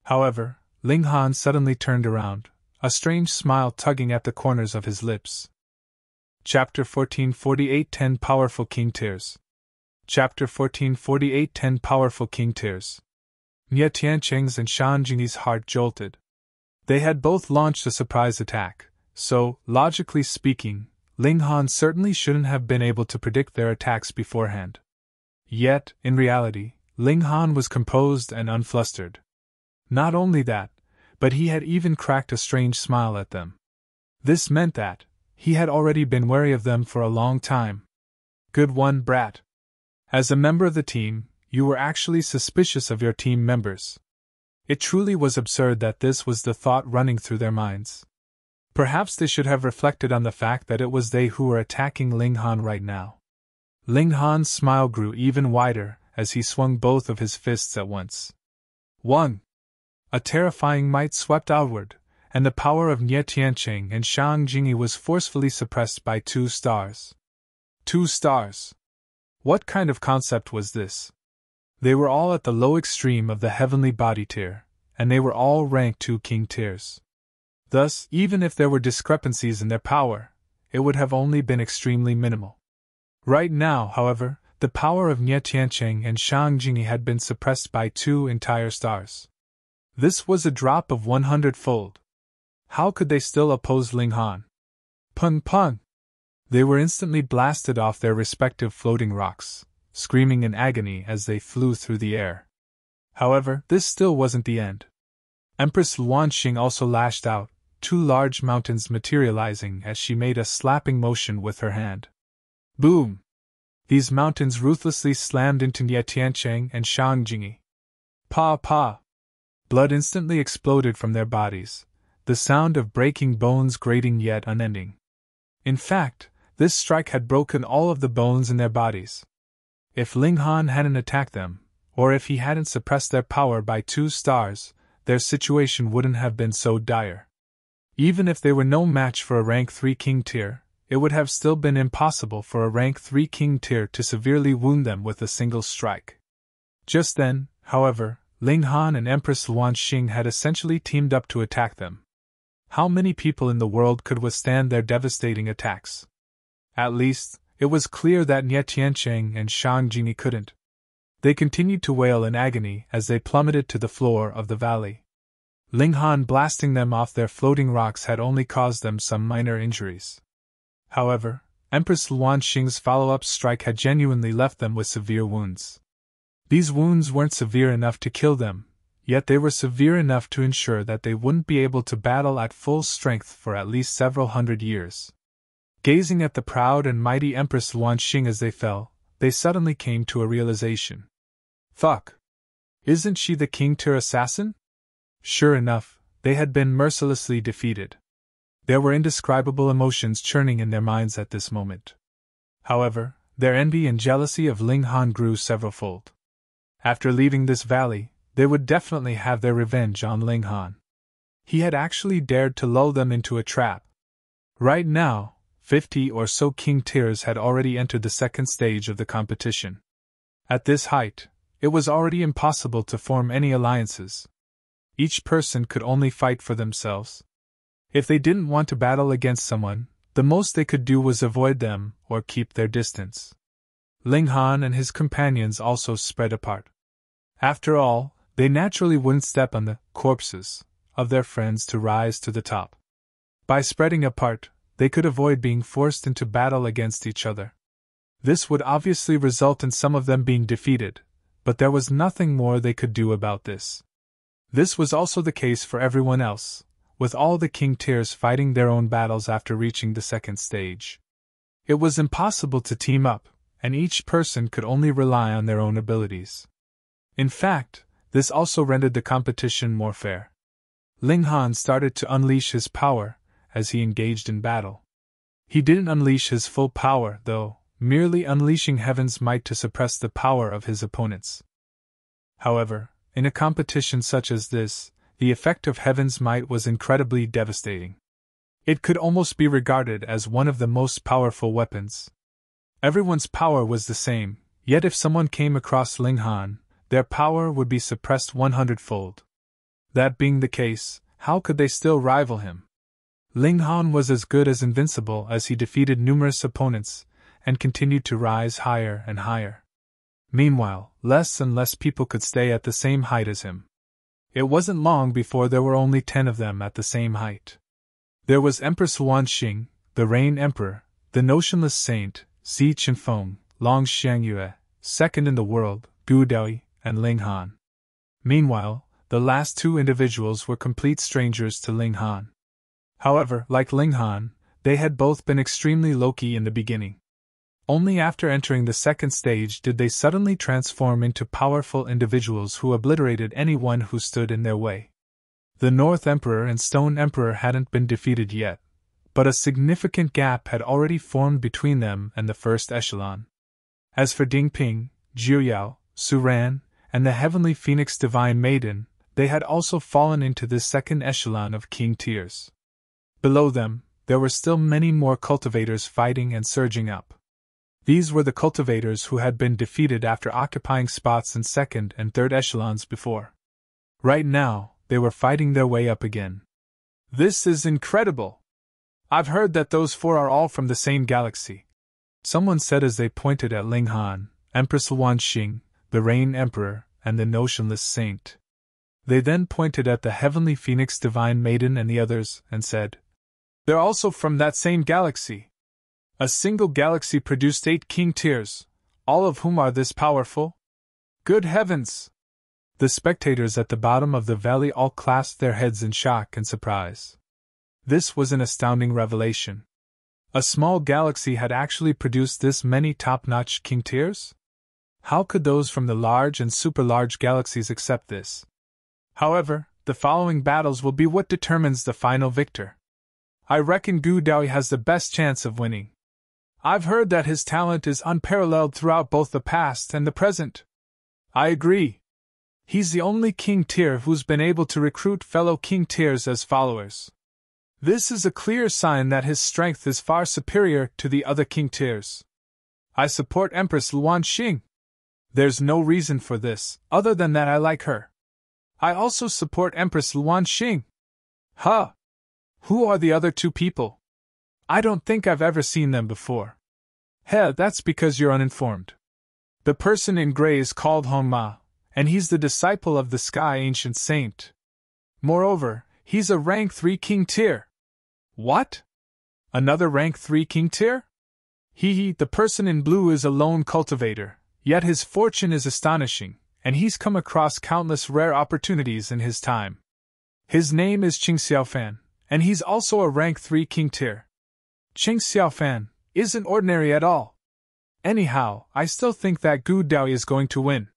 However, Ling Han suddenly turned around, a strange smile tugging at the corners of his lips. Chapter 1448 10 Powerful King Tiers. Chapter 1448 10 Powerful King Tiers. Nie Tianqing's and Shan Jingyi's heart jolted. They had both launched a surprise attack, so, logically speaking, Ling Han certainly shouldn't have been able to predict their attacks beforehand. Yet, in reality, Ling Han was composed and unflustered. Not only that, but he had even cracked a strange smile at them. This meant that he had already been wary of them for a long time. Good one, brat. As a member of the team, you were actually suspicious of your team members. It truly was absurd that this was the thought running through their minds. Perhaps they should have reflected on the fact that it was they who were attacking Ling Han right now. Ling Han's smile grew even wider as he swung both of his fists at once. 1. A terrifying might swept outward, and the power of Nie Tianqing and Shang Jingyi was forcefully suppressed by 2 stars. 2 stars. What kind of concept was this? They were all at the low extreme of the heavenly body tier, and they were all ranked 2 king tiers. Thus, even if there were discrepancies in their power, it would have only been extremely minimal. Right now, however, the power of Nie Tianqing and Shang Jingyi had been suppressed by 2 entire stars. This was a drop of 100-fold. How could they still oppose Ling Han? Pun pun! They were instantly blasted off their respective floating rocks, screaming in agony as they flew through the air. However, this still wasn't the end. Empress Luanxing also lashed out, 2 large mountains materializing as she made a slapping motion with her hand. Boom! These mountains ruthlessly slammed into Nie Tianqing and Shang Jingyi. Pa pa! Blood instantly exploded from their bodies, the sound of breaking bones grating yet unending. In fact, this strike had broken all of the bones in their bodies. If Ling Han hadn't attacked them, or if he hadn't suppressed their power by 2 stars, their situation wouldn't have been so dire. Even if they were no match for a rank 3 king tier, it would have still been impossible for a rank 3 king tier to severely wound them with a single strike. Just then, however, Ling Han and Empress Luanxing had essentially teamed up to attack them. How many people in the world could withstand their devastating attacks? At least, it was clear that Nie Tiancheng and Shang Jingyi couldn't. They continued to wail in agony as they plummeted to the floor of the valley. Ling Han blasting them off their floating rocks had only caused them some minor injuries. However, Empress Luan Xing's follow-up strike had genuinely left them with severe wounds. These wounds weren't severe enough to kill them, yet they were severe enough to ensure that they wouldn't be able to battle at full strength for at least several hundred years. Gazing at the proud and mighty Empress Luan Xing as they fell, they suddenly came to a realization. Fuck! Isn't she the King Tyr assassin? Sure enough, they had been mercilessly defeated. There were indescribable emotions churning in their minds at this moment. However, their envy and jealousy of Ling Han grew severalfold. After leaving this valley, they would definitely have their revenge on Ling Han. He had actually dared to lull them into a trap. Right now, 50 or so King Tyrs had already entered the second stage of the competition. At this height, it was already impossible to form any alliances. Each person could only fight for themselves. If they didn't want to battle against someone, the most they could do was avoid them or keep their distance. Ling Han and his companions also spread apart. After all, they naturally wouldn't step on the corpses of their friends to rise to the top. By spreading apart, they could avoid being forced into battle against each other. This would obviously result in some of them being defeated, but there was nothing more they could do about this. This was also the case for everyone else, with all the King Tyrs fighting their own battles after reaching the second stage. It was impossible to team up, and each person could only rely on their own abilities. In fact, this also rendered the competition more fair. Ling Han started to unleash his power as he engaged in battle. He didn't unleash his full power, though, merely unleashing heaven's might to suppress the power of his opponents. However, in a competition such as this, the effect of heaven's might was incredibly devastating. It could almost be regarded as one of the most powerful weapons. Everyone's power was the same, yet if someone came across Ling Han, their power would be suppressed 100-fold. That being the case, how could they still rival him? Ling Han was as good as invincible as he defeated numerous opponents, and continued to rise higher and higher. Meanwhile, less and less people could stay at the same height as him. It wasn't long before there were only 10 of them at the same height. There was Empress Luan Xing, the Rain Emperor, the Notionless Saint, Xi Qinfeng, Long Xiangyue, second in the world, Gu Daoyi, and Ling Han. Meanwhile, the last two individuals were complete strangers to Ling Han. However, like Ling Han, they had both been extremely low-key in the beginning. Only after entering the second stage did they suddenly transform into powerful individuals who obliterated anyone who stood in their way. The North Emperor and Stone Emperor hadn't been defeated yet, but a significant gap had already formed between them and the first echelon. As for Dingping, Jiuyao, Suran, and the Heavenly Phoenix Divine Maiden, they had also fallen into this second echelon of King Tyrs. Below them, there were still many more cultivators fighting and surging up. These were the cultivators who had been defeated after occupying spots in second and third echelons before. Right now, they were fighting their way up again. This is incredible! I've heard that those 4 are all from the same galaxy, someone said as they pointed at Ling Han, Empress Luan Xing, the Rain Emperor, and the Notionless Saint. They then pointed at the Heavenly Phoenix Divine Maiden and the others, and said, "They're also from that same galaxy. A single galaxy produced 8 King Tyrs, all of whom are this powerful? Good heavens!" The spectators at the bottom of the valley all clasped their heads in shock and surprise. This was an astounding revelation. A small galaxy had actually produced this many top-notch King Tyrs? How could those from the large and super-large galaxies accept this? However, the following battles will be what determines the final victor. I reckon Gu Daoyi has the best chance of winning. I've heard that his talent is unparalleled throughout both the past and the present. I agree. He's the only King Tyr who's been able to recruit fellow King Tyrs as followers. This is a clear sign that his strength is far superior to the other King Tyrs. I support Empress Luan Xing. There's no reason for this, other than that I like her. I also support Empress Luan Xing. Huh! Who are the other 2 people? I don't think I've ever seen them before. Heh, that's because you're uninformed. The person in gray is called Hongma, and he's the disciple of the Sky Ancient Saint. Moreover, he's a rank 3 king tier. What? Another rank 3 king tier? The person in blue is a lone cultivator, yet his fortune is astonishing, and he's come across countless rare opportunities in his time. His name is Qing Xiaofan, and he's also a rank 3 king tier. Qing Xiaofan isn't ordinary at all. Anyhow, I still think that Gu Daoyi is going to win.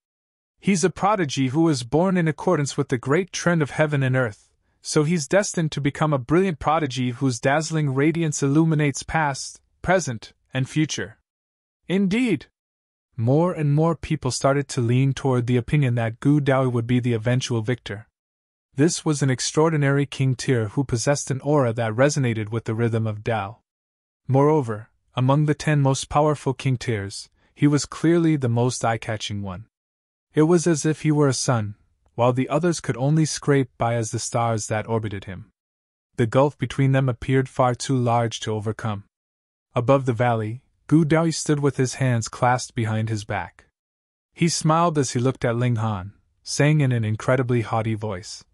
He's a prodigy who was born in accordance with the great trend of heaven and earth, so he's destined to become a brilliant prodigy whose dazzling radiance illuminates past, present, and future. Indeed! More and more people started to lean toward the opinion that Gu Daoyi would be the eventual victor. This was an extraordinary king tier who possessed an aura that resonated with the rhythm of Tao. Moreover, among the 10 most powerful king tiers, he was clearly the most eye-catching one. It was as if he were a sun, while the others could only scrape by as the stars that orbited him. The gulf between them appeared far too large to overcome. Above the valley, Gu Daoyi stood with his hands clasped behind his back. He smiled as he looked at Ling Han, saying in an incredibly haughty voice,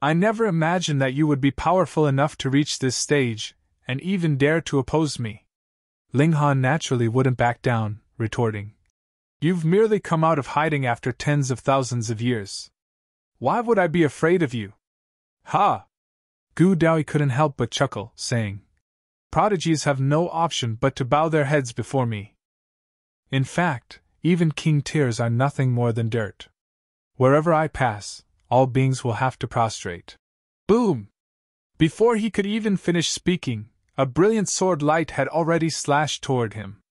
"I never imagined that you would be powerful enough to reach this stage, and even dare to oppose me." Ling Han naturally wouldn't back down, retorting, "You've merely come out of hiding after tens of thousands of years. Why would I be afraid of you?" "Ha!" Gu Daoyi couldn't help but chuckle, saying, "Prodigies have no option but to bow their heads before me. In fact, even king tiers are nothing more than dirt. Wherever I pass, all beings will have to prostrate." Boom! Before he could even finish speaking, a brilliant sword light had already slashed toward him.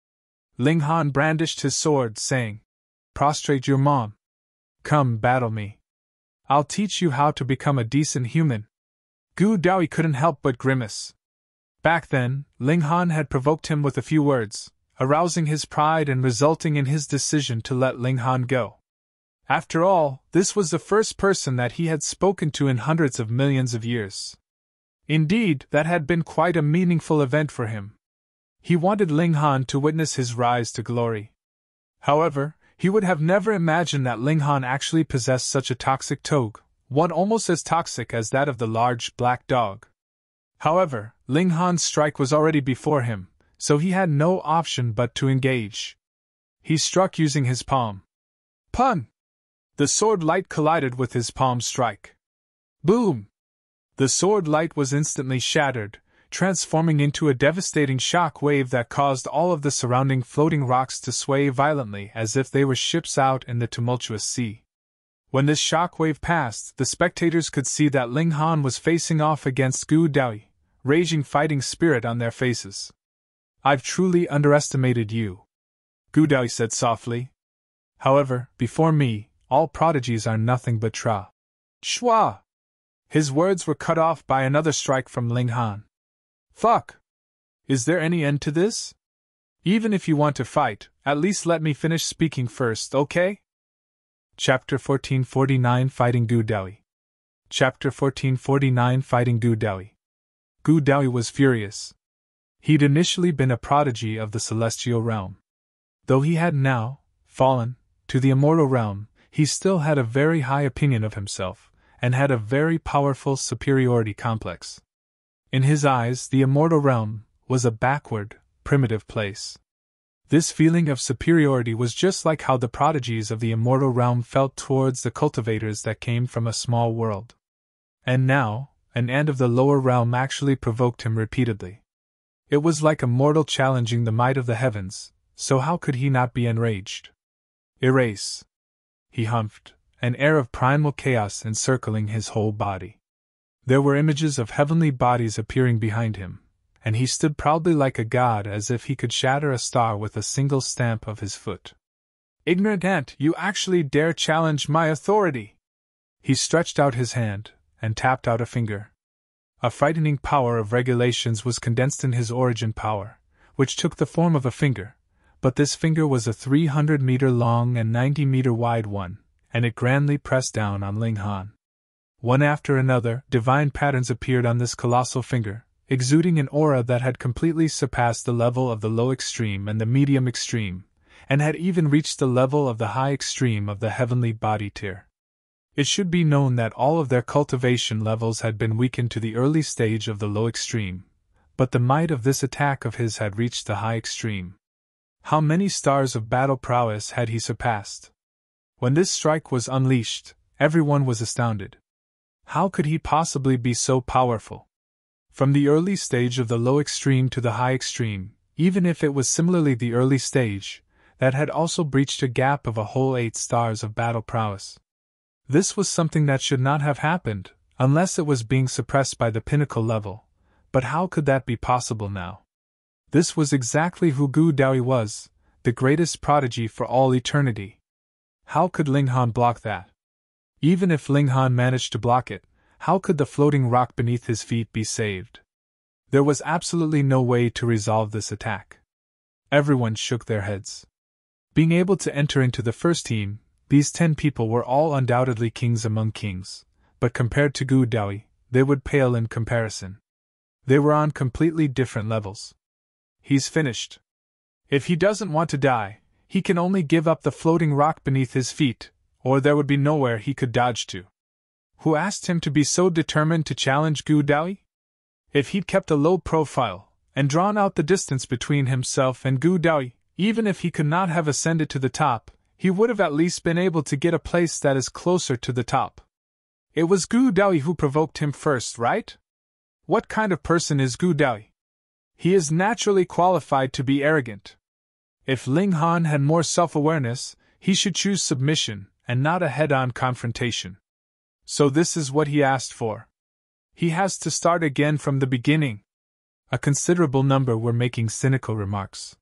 Ling Han brandished his sword, saying, "Prostrate your mom. Come battle me. I'll teach you how to become a decent human." Gu Daoyi couldn't help but grimace. Back then, Ling Han had provoked him with a few words, arousing his pride and resulting in his decision to let Ling Han go. After all, this was the first person that he had spoken to in hundreds of millions of years. Indeed, that had been quite a meaningful event for him. He wanted Ling Han to witness his rise to glory. However, he would have never imagined that Ling Han actually possessed such a toxic togue, one almost as toxic as that of the large black dog. However, Ling Han's strike was already before him, so he had no option but to engage. He struck using his palm. Pun! The sword light collided with his palm strike. Boom! The sword light was instantly shattered, transforming into a devastating shock wave that caused all of the surrounding floating rocks to sway violently as if they were ships out in the tumultuous sea. When this shock wave passed, the spectators could see that Ling Han was facing off against Gu Daoyi, raging fighting spirit on their faces. "I've truly underestimated you," Gu Daoyi said softly. "However, before me, all prodigies are nothing but Shua!" His words were cut off by another strike from Ling Han. "Fuck! Is there any end to this? Even if you want to fight, at least let me finish speaking first, okay?" Chapter 1449 Fighting Gu Daoyi. Chapter 1449 Fighting Gu Daoyi. Gu Daoyi was furious. He'd initially been a prodigy of the celestial realm. Though he had now fallen to the immortal realm, he still had a very high opinion of himself, and had a very powerful superiority complex. In his eyes, the immortal realm was a backward, primitive place. This feeling of superiority was just like how the prodigies of the immortal realm felt towards the cultivators that came from a small world. And now, an ant of the lower realm actually provoked him repeatedly. It was like a mortal challenging the might of the heavens, so how could he not be enraged? "Erase," he humphed, an air of primal chaos encircling his whole body. There were images of heavenly bodies appearing behind him, and he stood proudly like a god as if he could shatter a star with a single stamp of his foot. "Ignorant ant, you actually dare challenge my authority!" He stretched out his hand, and tapped out a finger. A frightening power of regulations was condensed in his origin power, which took the form of a finger, but this finger was a 300-meter long and 90-meter wide one, and it grandly pressed down on Ling Han. One after another, divine patterns appeared on this colossal finger, exuding an aura that had completely surpassed the level of the low extreme and the medium extreme, and had even reached the level of the high extreme of the heavenly body tier. It should be known that all of their cultivation levels had been weakened to the early stage of the low extreme, but the might of this attack of his had reached the high extreme. How many stars of battle prowess had he surpassed? When this strike was unleashed, everyone was astounded. How could he possibly be so powerful? From the early stage of the low extreme to the high extreme, even if it was similarly the early stage, that had also breached a gap of a whole 8 stars of battle prowess. This was something that should not have happened, unless it was being suppressed by the pinnacle level, but how could that be possible now? This was exactly who Gu Daoyi was, the greatest prodigy for all eternity. How could Ling Han block that? Even if Ling Han managed to block it, how could the floating rock beneath his feet be saved? There was absolutely no way to resolve this attack. Everyone shook their heads. Being able to enter into the first team, these 10 people were all undoubtedly kings among kings, but compared to Gu Daoyi, they would pale in comparison. They were on completely different levels. He's finished. If he doesn't want to die, he can only give up the floating rock beneath his feet, or there would be nowhere he could dodge to. Who asked him to be so determined to challenge Gu Daoyi? If he'd kept a low profile, and drawn out the distance between himself and Gu Daoyi, even if he could not have ascended to the top, he would have at least been able to get a place that is closer to the top. It was Gu Daoyi who provoked him first, right? What kind of person is Gu Daoyi? He is naturally qualified to be arrogant. If Ling Han had more self-awareness, he should choose submission, and not a head-on confrontation. So this is what he asked for. He has to start again from the beginning. A considerable number were making cynical remarks.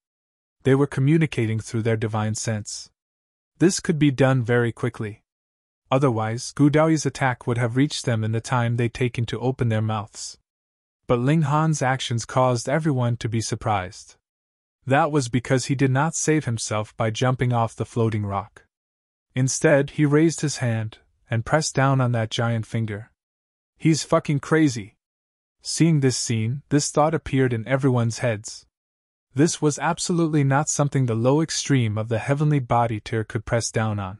They were communicating through their divine sense. This could be done very quickly. Otherwise, Gu Daoyi's attack would have reached them in the time they'd taken to open their mouths. But Ling Han's actions caused everyone to be surprised. That was because he did not save himself by jumping off the floating rock. Instead, he raised his hand and pressed down on that giant finger. He's fucking crazy. Seeing this scene, this thought appeared in everyone's heads. This was absolutely not something the low extreme of the heavenly body tier could press down on.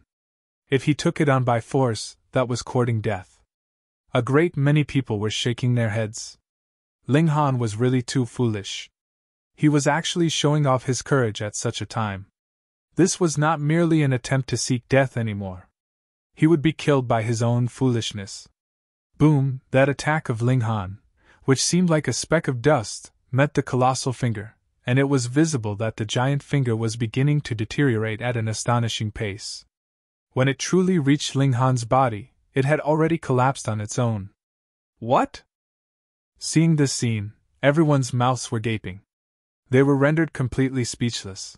If he took it on by force, that was courting death. A great many people were shaking their heads. Ling Han was really too foolish. He was actually showing off his courage at such a time. This was not merely an attempt to seek death anymore. He would be killed by his own foolishness. Boom, that attack of Ling Han, which seemed like a speck of dust, met the colossal finger, and it was visible that the giant finger was beginning to deteriorate at an astonishing pace. When it truly reached Ling Han's body, it had already collapsed on its own. What? Seeing this scene, everyone's mouths were gaping. They were rendered completely speechless.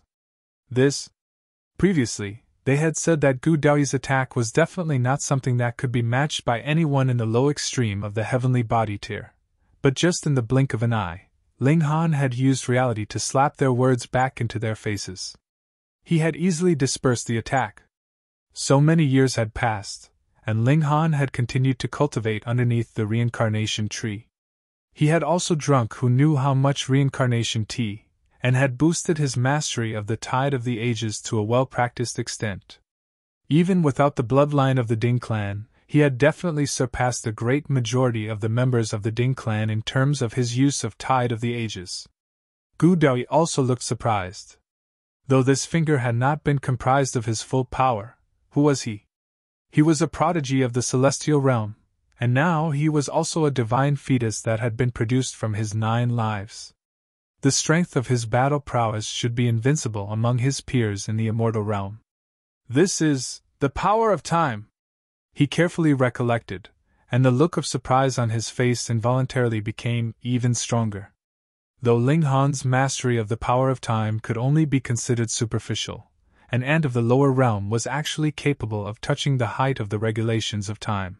Previously, they had said that Gu Daoyi's attack was definitely not something that could be matched by anyone in the low extreme of the heavenly body tier. But just in the blink of an eye, Ling Han had used reality to slap their words back into their faces. He had easily dispersed the attack. So many years had passed, and Ling Han had continued to cultivate underneath the reincarnation tree. He had also drunk who knew how much reincarnation tea, and had boosted his mastery of the tide of the ages to a well-practiced extent. Even without the bloodline of the Ding clan, he had definitely surpassed the great majority of the members of the Ding clan in terms of his use of tide of the ages. Gu Daoyi also looked surprised. Though this finger had not been comprised of his full power, who was he? He was a prodigy of the celestial realm, and now he was also a divine fetus that had been produced from his 9 lives. The strength of his battle prowess should be invincible among his peers in the immortal realm. This is the power of time, he carefully recollected, and the look of surprise on his face involuntarily became even stronger. Though Ling Han's mastery of the power of time could only be considered superficial, an ant of the lower realm was actually capable of touching the height of the regulations of time.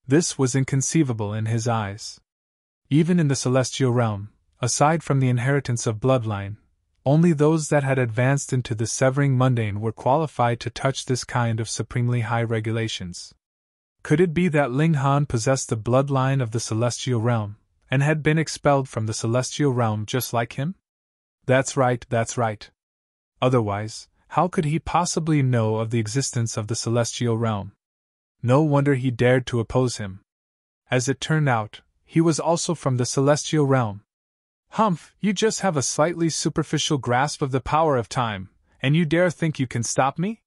This was inconceivable in his eyes. Even in the celestial realm, aside from the inheritance of bloodline, only those that had advanced into the severing mundane were qualified to touch this kind of supremely high regulations. Could it be that Ling Han possessed the bloodline of the celestial realm, and had been expelled from the celestial realm just like him? That's right, that's right. Otherwise, how could he possibly know of the existence of the celestial realm? No wonder he dared to oppose him. As it turned out, he was also from the celestial realm. Humph, you just have a slightly superficial grasp of the power of time, and you dare think you can stop me?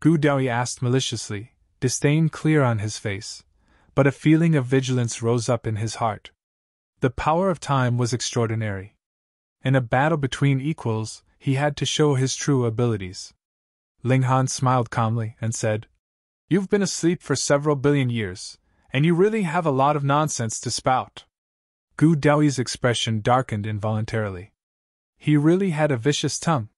Gu Daoyi asked maliciously, disdain clear on his face, but a feeling of vigilance rose up in his heart. The power of time was extraordinary. In a battle between equals, he had to show his true abilities. Ling Han smiled calmly and said, "You've been asleep for several billion years, and you really have a lot of nonsense to spout." Gu Daoyi's expression darkened involuntarily. He really had a vicious tongue.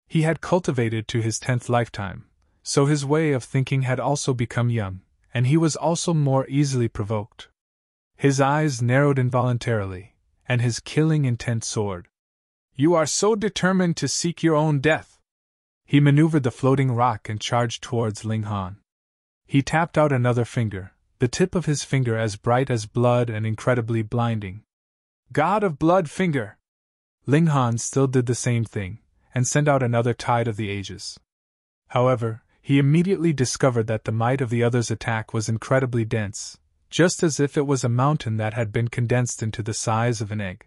He had cultivated to his 10th lifetime, so his way of thinking had also become young, and he was also more easily provoked. His eyes narrowed involuntarily, and his killing intent soared. "You are so determined to seek your own death!" He maneuvered the floating rock and charged towards Ling Han. He tapped out another finger, the tip of his finger as bright as blood and incredibly blinding. "God of Blood Finger!" Ling Han still did the same thing, and sent out another Tide of the Ages. However, he immediately discovered that the might of the other's attack was incredibly dense, just as if it was a mountain that had been condensed into the size of an egg.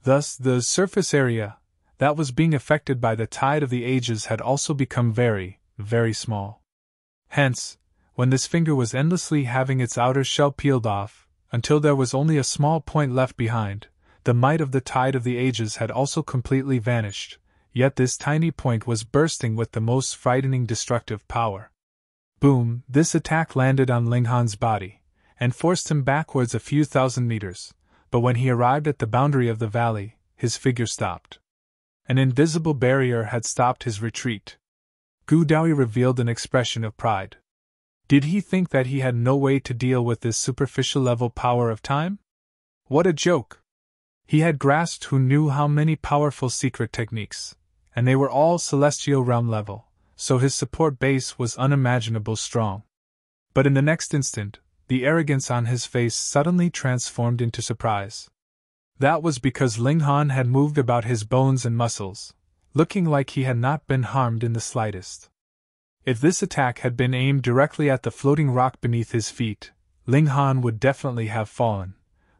Thus, the surface area that was being affected by the Tide of the Ages had also become very, very small. Hence, when this finger was endlessly having its outer shell peeled off, until there was only a small point left behind, the might of the Tide of the Ages had also completely vanished, yet this tiny point was bursting with the most frightening destructive power. Boom! This attack landed on Ling Han's body, and forced him backwards a few thousand meters, but when he arrived at the boundary of the valley, his figure stopped. An invisible barrier had stopped his retreat. Gu Daoyi revealed an expression of pride. Did he think that he had no way to deal with this superficial level power of time? What a joke! He had grasped who knew how many powerful secret techniques, and they were all celestial realm level, so his support base was unimaginable strong. But in the next instant, the arrogance on his face suddenly transformed into surprise. That was because Ling Han had moved about his bones and muscles, looking like he had not been harmed in the slightest. If this attack had been aimed directly at the floating rock beneath his feet, Ling Han would definitely have fallen,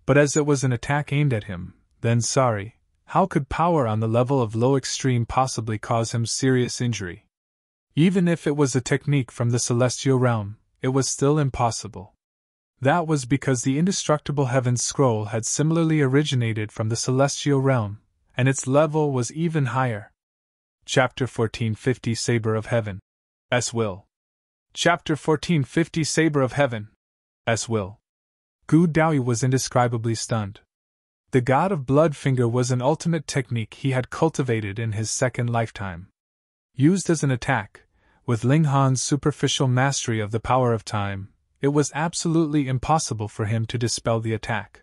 but as it was an attack aimed at him, then sorry, how could power on the level of low extreme possibly cause him serious injury? Even if it was a technique from the celestial realm, it was still impossible. That was because the indestructible Heaven's Scroll had similarly originated from the celestial realm, and its level was even higher. Chapter 1450 Saber of Heaven. S. Will. Chapter 1450 Saber of Heaven. S. Will. Gu Daoyi was indescribably stunned. The God of Blood Finger was an ultimate technique he had cultivated in his second lifetime. Used as an attack, with Ling Han's superficial mastery of the power of time, it was absolutely impossible for him to dispel the attack.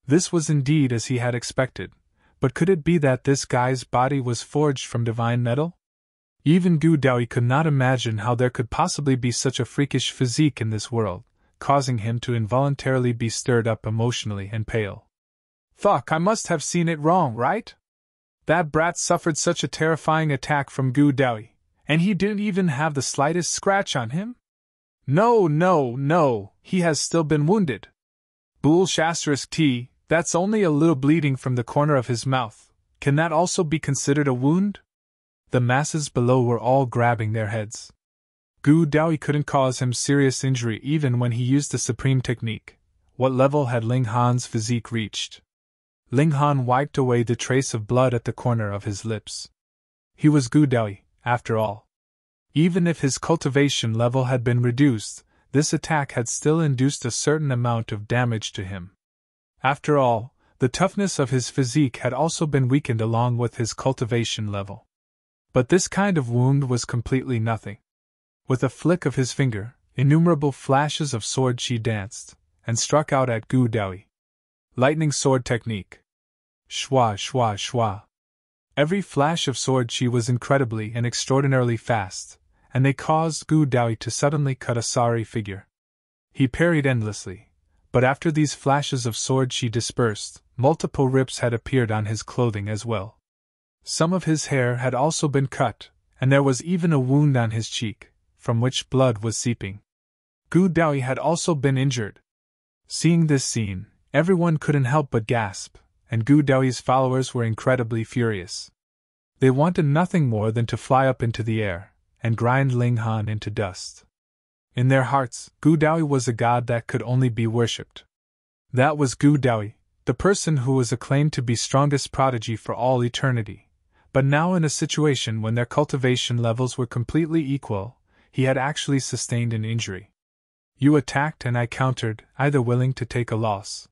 This was indeed as he had expected, but could it be that this guy's body was forged from divine metal? Even Gu Daoyi could not imagine how there could possibly be such a freakish physique in this world, causing him to involuntarily be stirred up emotionally and pale. Fuck, I must have seen it wrong, right? That brat suffered such a terrifying attack from Gu Daoyi, and he didn't even have the slightest scratch on him? No, he has still been wounded. Bull**T, that's only a little bleeding from the corner of his mouth. Can that also be considered a wound? The masses below were all grabbing their heads. Gu Daoyi couldn't cause him serious injury even when he used the supreme technique. What level had Ling Han's physique reached? Ling Han wiped away the trace of blood at the corner of his lips. He was Gu Daoyi, after all. Even if his cultivation level had been reduced, this attack had still induced a certain amount of damage to him. After all, the toughness of his physique had also been weakened along with his cultivation level. But this kind of wound was completely nothing. With a flick of his finger, innumerable flashes of sword chi danced, and struck out at Gu Daoyi. Lightning sword technique. Shwa, shwa, shwa. Every flash of sword chi was incredibly and extraordinarily fast, and they caused Gu Daoyi to suddenly cut a sorry figure. He parried endlessly, But after these flashes of sword chi dispersed, multiple rips had appeared on his clothing as well. Some of his hair had also been cut, and there was even a wound on his cheek, from which blood was seeping. Gu Daoyi had also been injured. Seeing this scene, everyone couldn't help but gasp, and Gu Daoyi's followers were incredibly furious. They wanted nothing more than to fly up into the air, and grind Ling Han into dust. In their hearts, Gu Daoyi was a god that could only be worshipped. That was Gu Daoyi, the person who was acclaimed to be strongest prodigy for all eternity. But now in a situation when their cultivation levels were completely equal, he had actually sustained an injury. You attacked and I countered, either willing to take a loss.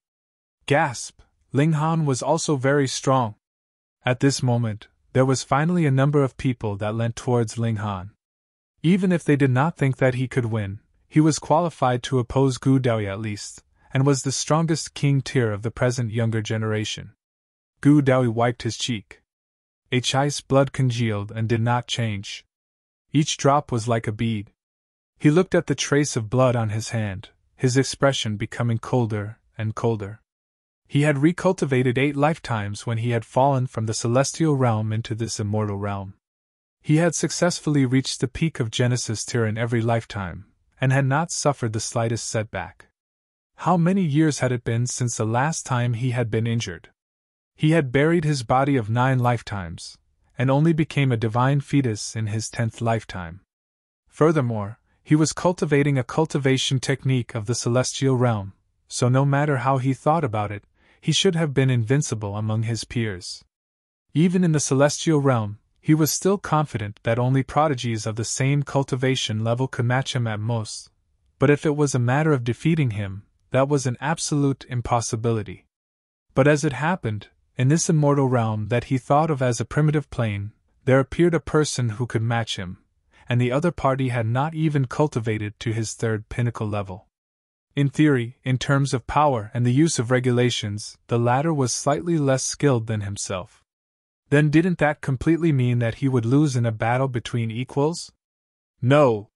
Gasp! Ling Han was also very strong. At this moment, there was finally a number of people that leant towards Ling Han. Even if they did not think that he could win, he was qualified to oppose Gu Daoyi at least, and was the strongest king tier of the present younger generation. Gu Daoyi wiped his cheek. His blood congealed and did not change. Each drop was like a bead. He looked at the trace of blood on his hand, his expression becoming colder and colder. He had recultivated 8 lifetimes when he had fallen from the celestial realm into this immortal realm. He had successfully reached the peak of Genesis tier in every lifetime, and had not suffered the slightest setback. How many years had it been since the last time he had been injured? He had buried his body of 9 lifetimes, and only became a divine fetus in his 10th lifetime. Furthermore, he was cultivating a cultivation technique of the celestial realm, so no matter how he thought about it, he should have been invincible among his peers. Even in the celestial realm, he was still confident that only prodigies of the same cultivation level could match him at most, but if it was a matter of defeating him, that was an absolute impossibility. But as it happened, in this immortal realm that he thought of as a primitive plane, there appeared a person who could match him, and the other party had not even cultivated to his 3rd pinnacle level. In theory, in terms of power and the use of regulations, the latter was slightly less skilled than himself. Then didn't that completely mean that he would lose in a battle between equals? No!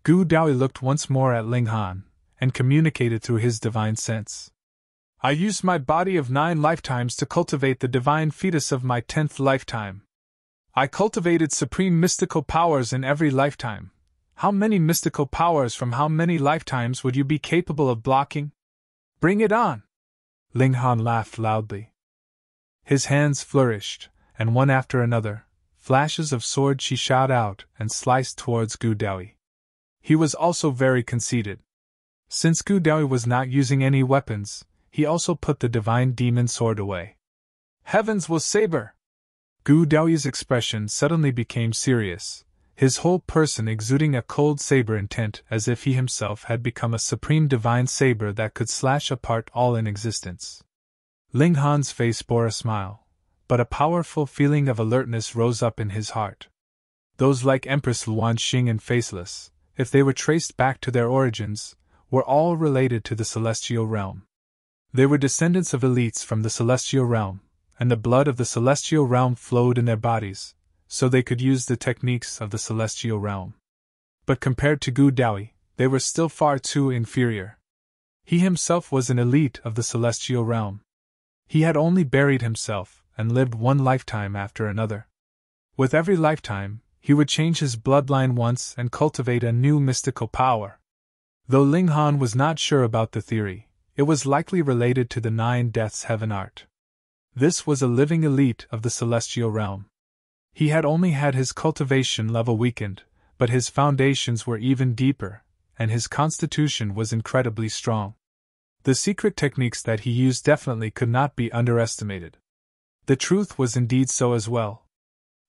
Gu Daoyi looked once more at Ling Han, and communicated through his divine sense. I used my body of 9 lifetimes to cultivate the divine fetus of my 10th lifetime. I cultivated supreme mystical powers in every lifetime. How many mystical powers from how many lifetimes would you be capable of blocking? Bring it on! Ling Han laughed loudly. His hands flourished, and one after another, flashes of sword chi shot out and sliced towards Gu Daoyi. He was also very conceited. Since Gu Daoyi was not using any weapons, he also put the divine demon sword away. Heavens will Saber! Gu Daoyi's expression suddenly became serious, his whole person exuding a cold saber intent as if he himself had become a supreme divine saber that could slash apart all in existence. Ling Han's face bore a smile, but a powerful feeling of alertness rose up in his heart. Those like Empress Luan Xing and Faceless, if they were traced back to their origins, were all related to the celestial realm. They were descendants of elites from the celestial realm, and the blood of the celestial realm flowed in their bodies, so they could use the techniques of the celestial realm. But compared to Gu Daoyi, they were still far too inferior. He himself was an elite of the celestial realm. He had only buried himself and lived one lifetime after another. With every lifetime, he would change his bloodline once and cultivate a new mystical power. Though Ling Han was not sure about the theory, it was likely related to the 9 Deaths Heaven art. This was a living elite of the celestial realm. He had only had his cultivation level weakened, but his foundations were even deeper, and his constitution was incredibly strong. The secret techniques that he used definitely could not be underestimated. The truth was indeed so as well.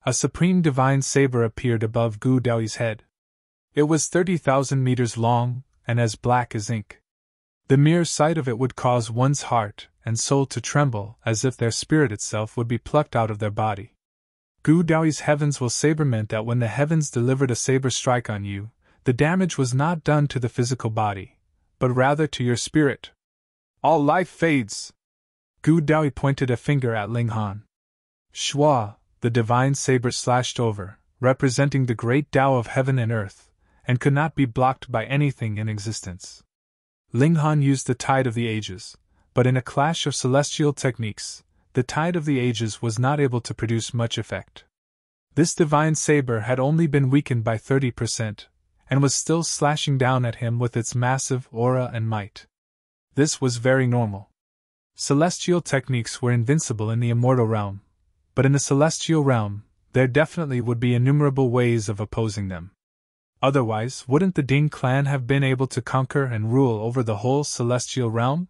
A supreme divine saber appeared above Gu Daoyi's head. It was 30,000 meters long, and as black as ink. The mere sight of it would cause one's heart and soul to tremble as if their spirit itself would be plucked out of their body. Gu Daoyi's Heavens Will Saber meant that when the heavens delivered a saber strike on you, the damage was not done to the physical body, but rather to your spirit. All life fades! Gu Daoyi pointed a finger at Ling Han. Shua, the divine saber slashed over, representing the great Tao of heaven and earth, and could not be blocked by anything in existence. Ling Han used the Tide of the Ages, but in a clash of celestial techniques, the Tide of the Ages was not able to produce much effect. This divine saber had only been weakened by 30%, and was still slashing down at him with its massive aura and might. This was very normal. Celestial techniques were invincible in the immortal realm, but in the celestial realm, there definitely would be innumerable ways of opposing them. Otherwise, wouldn't the Ding clan have been able to conquer and rule over the whole celestial realm?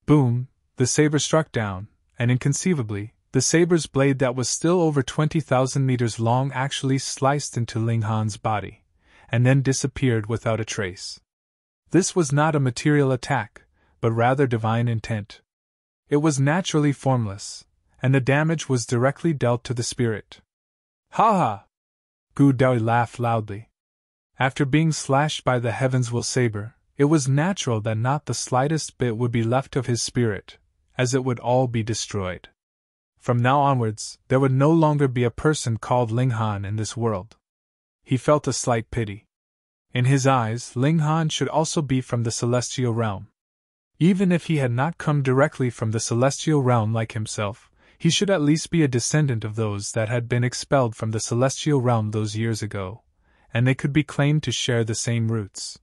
Boom, the saber struck down, and inconceivably, the saber's blade that was still over 20,000 meters long actually sliced into Ling Han's body, and then disappeared without a trace. This was not a material attack, but rather divine intent. It was naturally formless, and the damage was directly dealt to the spirit. Ha ha! Gu Daoyi laughed loudly. After being slashed by the Heaven's Will saber, it was natural that not the slightest bit would be left of his spirit, as it would all be destroyed. From now onwards, there would no longer be a person called Ling Han in this world. He felt a slight pity. In his eyes, Ling Han should also be from the celestial realm. Even if he had not come directly from the celestial realm like himself, he should at least be a descendant of those that had been expelled from the celestial realm those years ago, and they could be claimed to share the same roots.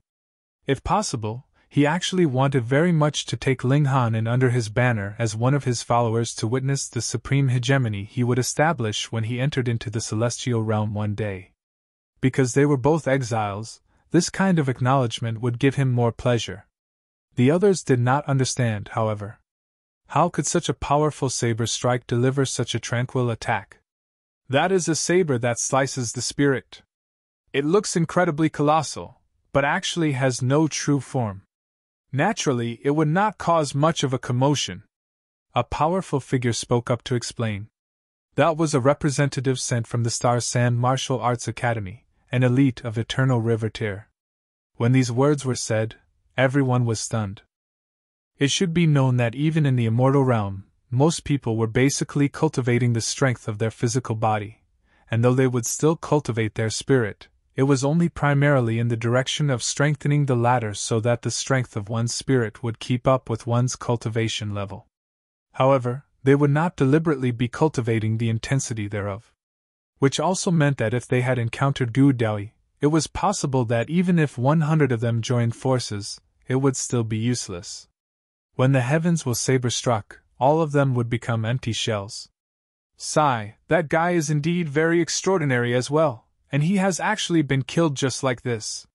If possible, he actually wanted very much to take Ling Han in under his banner as one of his followers to witness the supreme hegemony he would establish when he entered into the celestial realm one day. Because they were both exiles, this kind of acknowledgement would give him more pleasure. The others did not understand, however. How could such a powerful saber strike deliver such a tranquil attack? That is a saber that slices the spirit. It looks incredibly colossal, but actually has no true form. Naturally, it would not cause much of a commotion. A powerful figure spoke up to explain. That was a representative sent from the Star Sand Martial Arts Academy, an elite of Eternal River Tier. When these words were said, everyone was stunned. It should be known that even in the immortal realm, most people were basically cultivating the strength of their physical body, and though they would still cultivate their spirit, it was only primarily in the direction of strengthening the latter so that the strength of one's spirit would keep up with one's cultivation level. However, they would not deliberately be cultivating the intensity thereof. Which also meant that if they had encountered Gu Daoyi, it was possible that even if 100 of them joined forces, it would still be useless. When the Heavens Will saber struck, all of them would become empty shells. Sigh, that guy is indeed very extraordinary as well, and he has actually been killed just like this.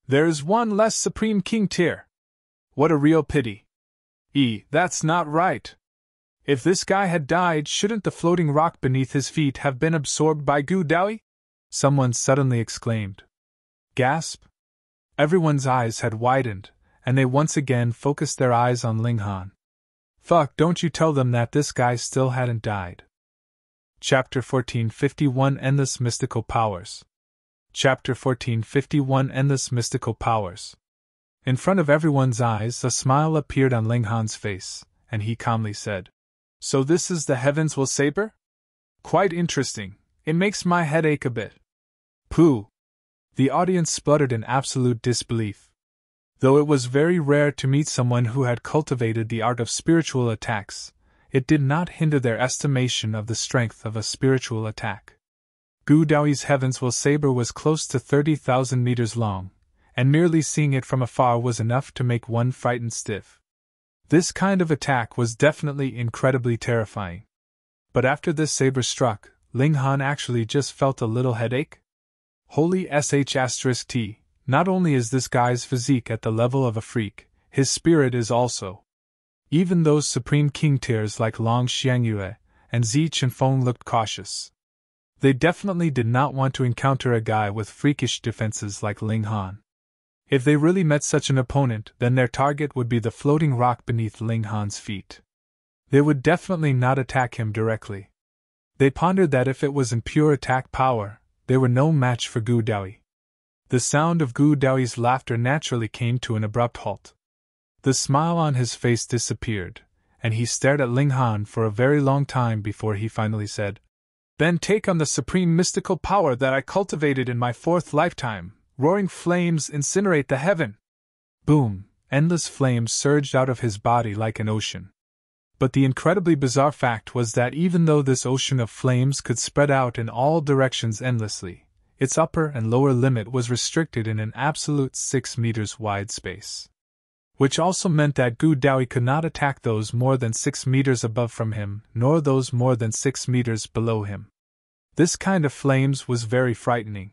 There is one less Supreme King tier. What a real pity. That's not right. If this guy had died, shouldn't the floating rock beneath his feet have been absorbed by Gu Daoyi? Someone suddenly exclaimed. Gasp! Everyone's eyes had widened, and they once again focused their eyes on Ling Han. Fuck, don't you tell them that this guy still hadn't died. Chapter 1451 Endless Mystical Powers. Chapter 1451 Endless Mystical Powers. In front of everyone's eyes, a smile appeared on Ling Han's face, and he calmly said, So this is the Heavens Will saber? Quite interesting. It makes my head ache a bit. Pooh! The audience spluttered in absolute disbelief. Though it was very rare to meet someone who had cultivated the art of spiritual attacks, it did not hinder their estimation of the strength of a spiritual attack. Gu Daoyi's Heavens Will saber was close to 30,000 meters long, and merely seeing it from afar was enough to make one frightened stiff. This kind of attack was definitely incredibly terrifying. But after this saber struck, Ling Han actually just felt a little headache. Holy sh*t, not only is this guy's physique at the level of a freak, his spirit is also. Even those Supreme King tiers like Long Xiangyue and Zi Chenfeng looked cautious. They definitely did not want to encounter a guy with freakish defenses like Ling Han. If they really met such an opponent, then their target would be the floating rock beneath Ling Han's feet. They would definitely not attack him directly. They pondered that if it was in pure attack power, they were no match for Gu Daoyi. The sound of Gu Daoyi's laughter naturally came to an abrupt halt. The smile on his face disappeared, and he stared at Ling Han for a very long time before he finally said, Then take on the supreme mystical power that I cultivated in my 4th lifetime. Roaring flames incinerate the heaven. Boom! endless flames surged out of his body like an ocean. But the incredibly bizarre fact was that even though this ocean of flames could spread out in all directions endlessly, its upper and lower limit was restricted in an absolute 6 meters wide space. Which also meant that Gu Daoyi could not attack those more than 6 meters above from him, nor those more than 6 meters below him. This kind of flames was very frightening.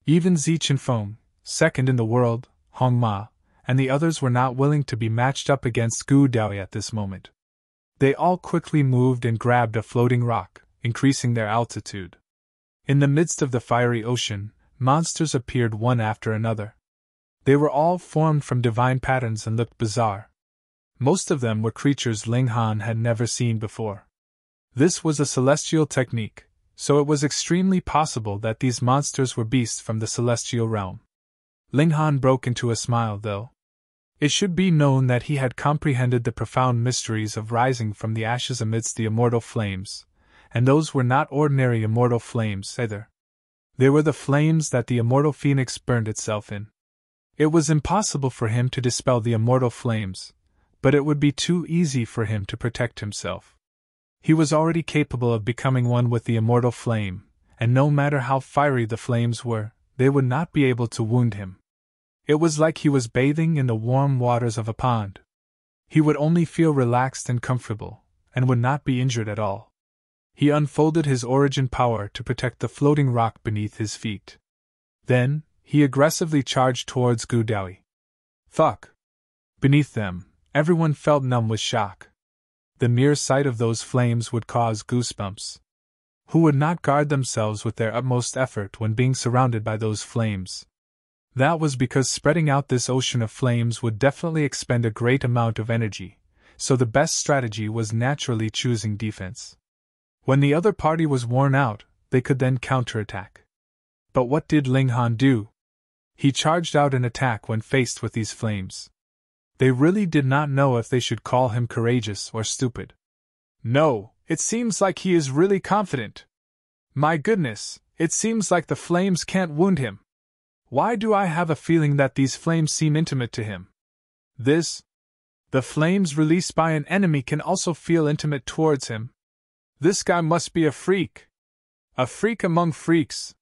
Even Zi Qinfeng, second in the world, Hong Ma, and the others were not willing to be matched up against Gu Daoyi at this moment. They all quickly moved and grabbed a floating rock, increasing their altitude. In the midst of the fiery ocean, monsters appeared one after another. They were all formed from divine patterns and looked bizarre. Most of them were creatures Ling Han had never seen before. This was a celestial technique, so it was extremely possible that these monsters were beasts from the celestial realm. Ling Han broke into a smile, though. It should be known that he had comprehended the profound mysteries of rising from the ashes amidst the immortal flames, and those were not ordinary immortal flames either. They were the flames that the immortal phoenix burned itself in. It was impossible for him to dispel the immortal flames, but it would be too easy for him to protect himself. He was already capable of becoming one with the immortal flame, and no matter how fiery the flames were, they would not be able to wound him. It was like he was bathing in the warm waters of a pond. He would only feel relaxed and comfortable, and would not be injured at all. He unfolded his origin power to protect the floating rock beneath his feet. Then, he aggressively charged towards Gu Daoyi. Fuck! Beneath them, everyone felt numb with shock. The mere sight of those flames would cause goosebumps. Who would not guard themselves with their utmost effort when being surrounded by those flames? That was because spreading out this ocean of flames would definitely expend a great amount of energy, so the best strategy was naturally choosing defense. When the other party was worn out, they could then counterattack. But what did Ling Han do? He charged out an attack when faced with these flames. They really did not know if they should call him courageous or stupid. No, it seems like he is really confident. My goodness, it seems like the flames can't wound him. Why do I have a feeling that these flames seem intimate to him? The flames released by an enemy can also feel intimate towards him. This guy must be a freak. A freak among freaks.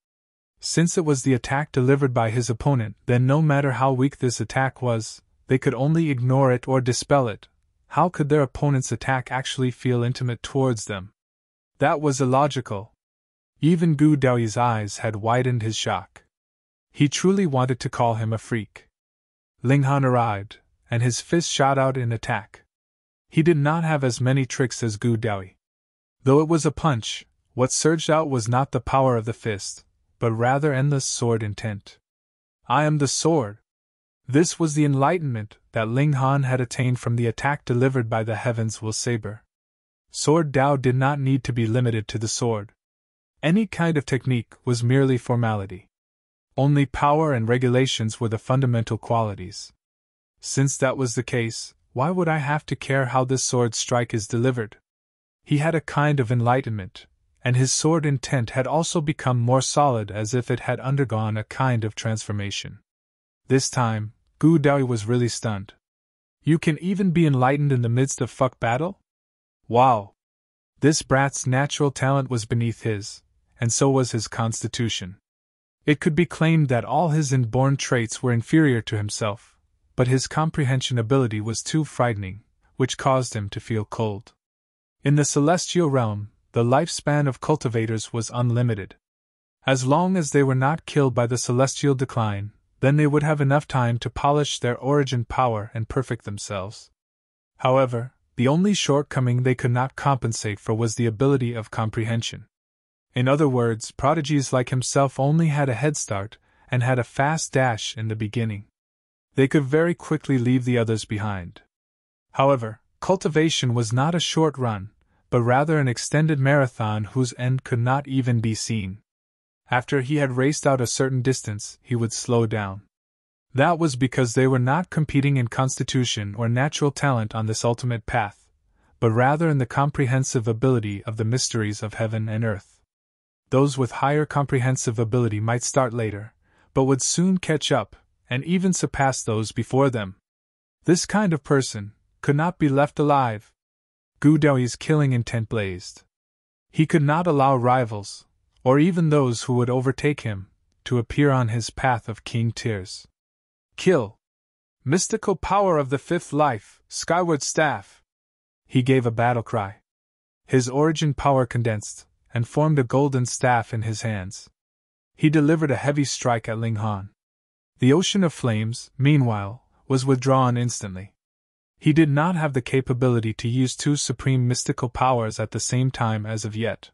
Since it was the attack delivered by his opponent, then no matter how weak this attack was, they could only ignore it or dispel it. How could their opponent's attack actually feel intimate towards them? That was illogical. Even Gu Daoyi's eyes had widened his shock. He truly wanted to call him a freak. Ling Han arrived, and his fist shot out in attack. He did not have as many tricks as Gu Daoyi. Though it was a punch, what surged out was not the power of the fist, but rather endless sword intent. I am the sword. This was the enlightenment that Ling Han had attained from the attack delivered by the Heavens Will Saber. Sword Dao did not need to be limited to the sword. Any kind of technique was merely formality. Only power and regulations were the fundamental qualities. Since that was the case, why would I have to care how this sword strike is delivered? He had a kind of enlightenment, and his sword intent had also become more solid as if it had undergone a kind of transformation. This time, Gu Daoyi was really stunned. You can even be enlightened in the midst of fuck battle? Wow! This brat's natural talent was beneath his, and so was his constitution. It could be claimed that all his inborn traits were inferior to himself, but his comprehension ability was too frightening, which caused him to feel cold. In the celestial realm, the lifespan of cultivators was unlimited. As long as they were not killed by the celestial decline, then they would have enough time to polish their origin power and perfect themselves. However, the only shortcoming they could not compensate for was the ability of comprehension. In other words, prodigies like himself only had a head start and had a fast dash in the beginning. They could very quickly leave the others behind. However, cultivation was not a short run, but rather an extended marathon whose end could not even be seen. After he had raced out a certain distance, he would slow down. That was because they were not competing in constitution or natural talent on this ultimate path, but rather in the comprehensive ability of the mysteries of heaven and earth. Those with higher comprehensive ability might start later, but would soon catch up, and even surpass those before them. This kind of person could not be left alive. Gu Daoyi's killing intent blazed. He could not allow rivals, or even those who would overtake him, to appear on his path of King Tears. Kill! Mystical power of the fifth life, skyward staff! He gave a battle cry. His origin power condensed, and formed a golden staff in his hands. He delivered a heavy strike at Ling Han. The ocean of flames, meanwhile, was withdrawn instantly. He did not have the capability to use two supreme mystical powers at the same time as of yet.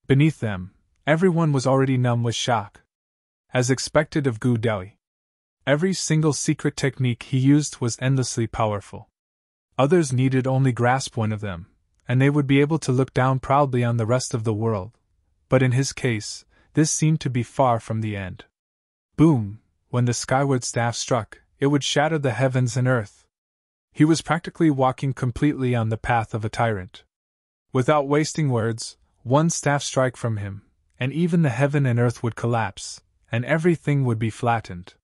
Beneath them, everyone was already numb with shock. As expected of Gu Daoyi, every single secret technique he used was endlessly powerful. Others needed only grasp one of them, and they would be able to look down proudly on the rest of the world. But in his case, this seemed to be far from the end. Boom! When the skyward staff struck, it would shatter the heavens and earth. He was practically walking completely on the path of a tyrant. Without wasting words, one staff strike from him, and even the heaven and earth would collapse, and everything would be flattened.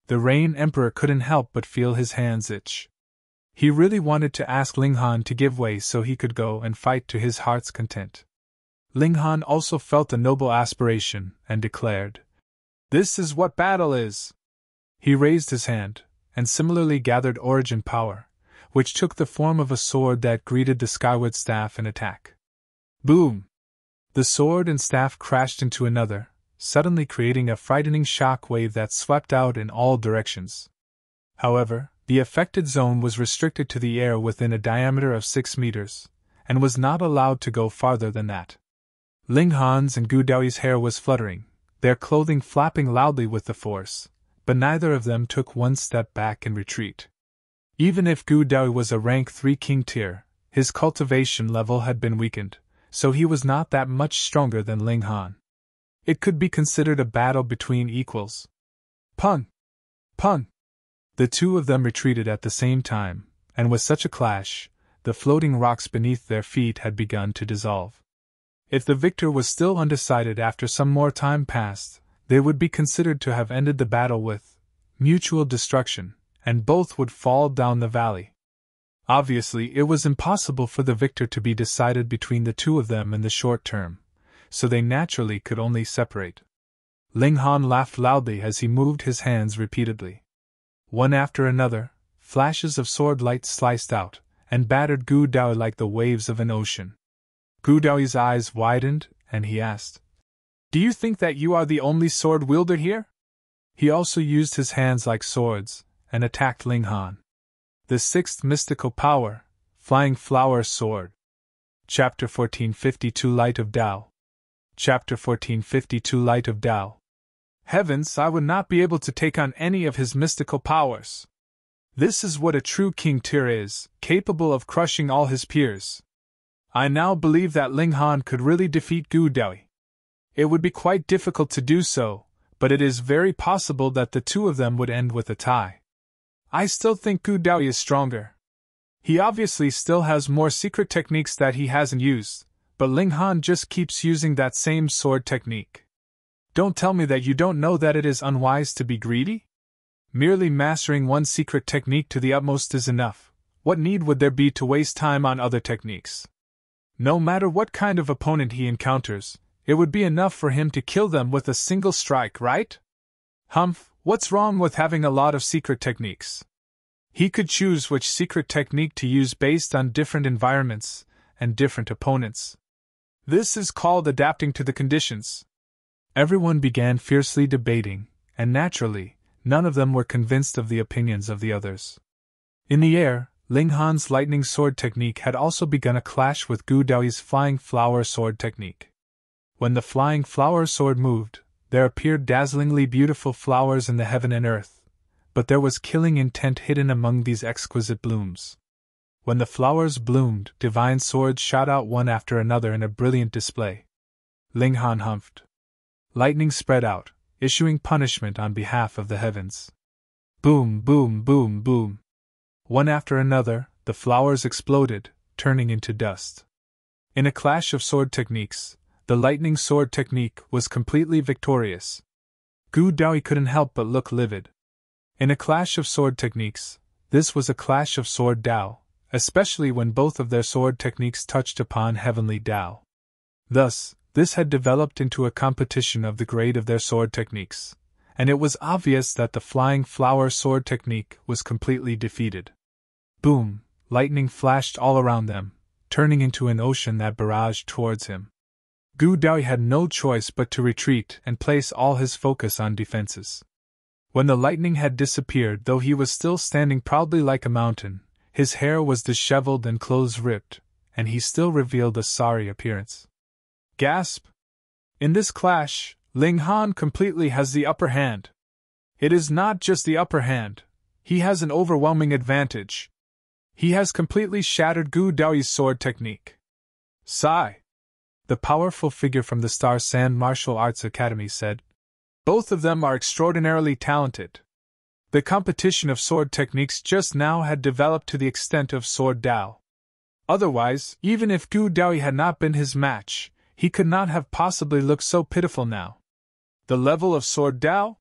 The Rain Emperor couldn't help but feel his hands itch. He really wanted to ask Ling Han to give way so he could go and fight to his heart's content. Ling Han also felt a noble aspiration, and declared, "This is what battle is!" He raised his hand, and similarly gathered origin power, which took the form of a sword that greeted the skyward staff in attack. Boom! The sword and staff crashed into another, suddenly creating a frightening shock wave that swept out in all directions. However, the affected zone was restricted to the air within a diameter of 6 meters, and was not allowed to go farther than that. Ling Han's and Gu Daoyi's hair was fluttering, their clothing flapping loudly with the force, but neither of them took one step back in retreat. Even if Gu Daoyi was a rank 3 king tier, his cultivation level had been weakened, so he was not that much stronger than Ling Han. It could be considered a battle between equals. Pun! Pun! The two of them retreated at the same time, and with such a clash, the floating rocks beneath their feet had begun to dissolve. If the victor was still undecided after some more time passed, they would be considered to have ended the battle with mutual destruction, and both would fall down the valley. Obviously, it was impossible for the victor to be decided between the two of them in the short term, so they naturally could only separate. Ling Han laughed loudly as he moved his hands repeatedly. One after another, flashes of sword light sliced out, and battered Gu Daoyi like the waves of an ocean. Gu Daoyi's eyes widened, and he asked, "Do you think that you are the only sword wielder here?" He also used his hands like swords, and attacked Ling Han. The sixth mystical power, Flying Flower Sword. Chapter 1452 Light of Tao. Chapter 1452 Light of Tao. Heavens, I would not be able to take on any of his mystical powers. This is what a true King Tier is, capable of crushing all his peers. I now believe that Ling Han could really defeat Gu Daoyi. It would be quite difficult to do so, but it is very possible that the two of them would end with a tie. I still think Gu Daoyi is stronger. He obviously still has more secret techniques that he hasn't used, but Ling Han just keeps using that same sword technique. Don't tell me that you don't know that it is unwise to be greedy? Merely mastering one secret technique to the utmost is enough. What need would there be to waste time on other techniques? No matter what kind of opponent he encounters, it would be enough for him to kill them with a single strike, right? Humph, what's wrong with having a lot of secret techniques? He could choose which secret technique to use based on different environments and different opponents. This is called adapting to the conditions. Everyone began fiercely debating, and naturally, none of them were convinced of the opinions of the others. In the air, Ling Han's lightning sword technique had also begun a clash with Gu Daoyi's flying flower sword technique. When the flying flower sword moved, there appeared dazzlingly beautiful flowers in the heaven and earth, but there was killing intent hidden among these exquisite blooms. When the flowers bloomed, divine swords shot out one after another in a brilliant display. Ling Han humphed. Lightning spread out, issuing punishment on behalf of the heavens. Boom, boom, boom, boom. One after another, the flowers exploded, turning into dust. In a clash of sword techniques, the lightning sword technique was completely victorious. Gu Daoyi couldn't help but look livid. In a clash of sword techniques, This was a clash of sword Dao, especially when both of their sword techniques touched upon heavenly Dao. Thus, this had developed into a competition of the grade of their sword techniques, and it was obvious that the flying flower sword technique was completely defeated. Boom! Lightning flashed all around them, turning into an ocean that barraged towards him. Gu Daoyi had no choice but to retreat and place all his focus on defenses. When the lightning had disappeared, though he was still standing proudly like a mountain, his hair was disheveled and clothes ripped, and he still revealed a sorry appearance. Gasp! In this clash, Ling Han completely has the upper hand. It is not just the upper hand, he has an overwhelming advantage. He has completely shattered Gu Daoyi's sword technique. Sigh! The powerful figure from the Star Sand Martial Arts Academy said. Both of them are extraordinarily talented. The competition of sword techniques just now had developed to the extent of sword Dao. Otherwise, even if Gu Daoyi had not been his match, he could not have possibly looked so pitiful now. The level of sword Dao?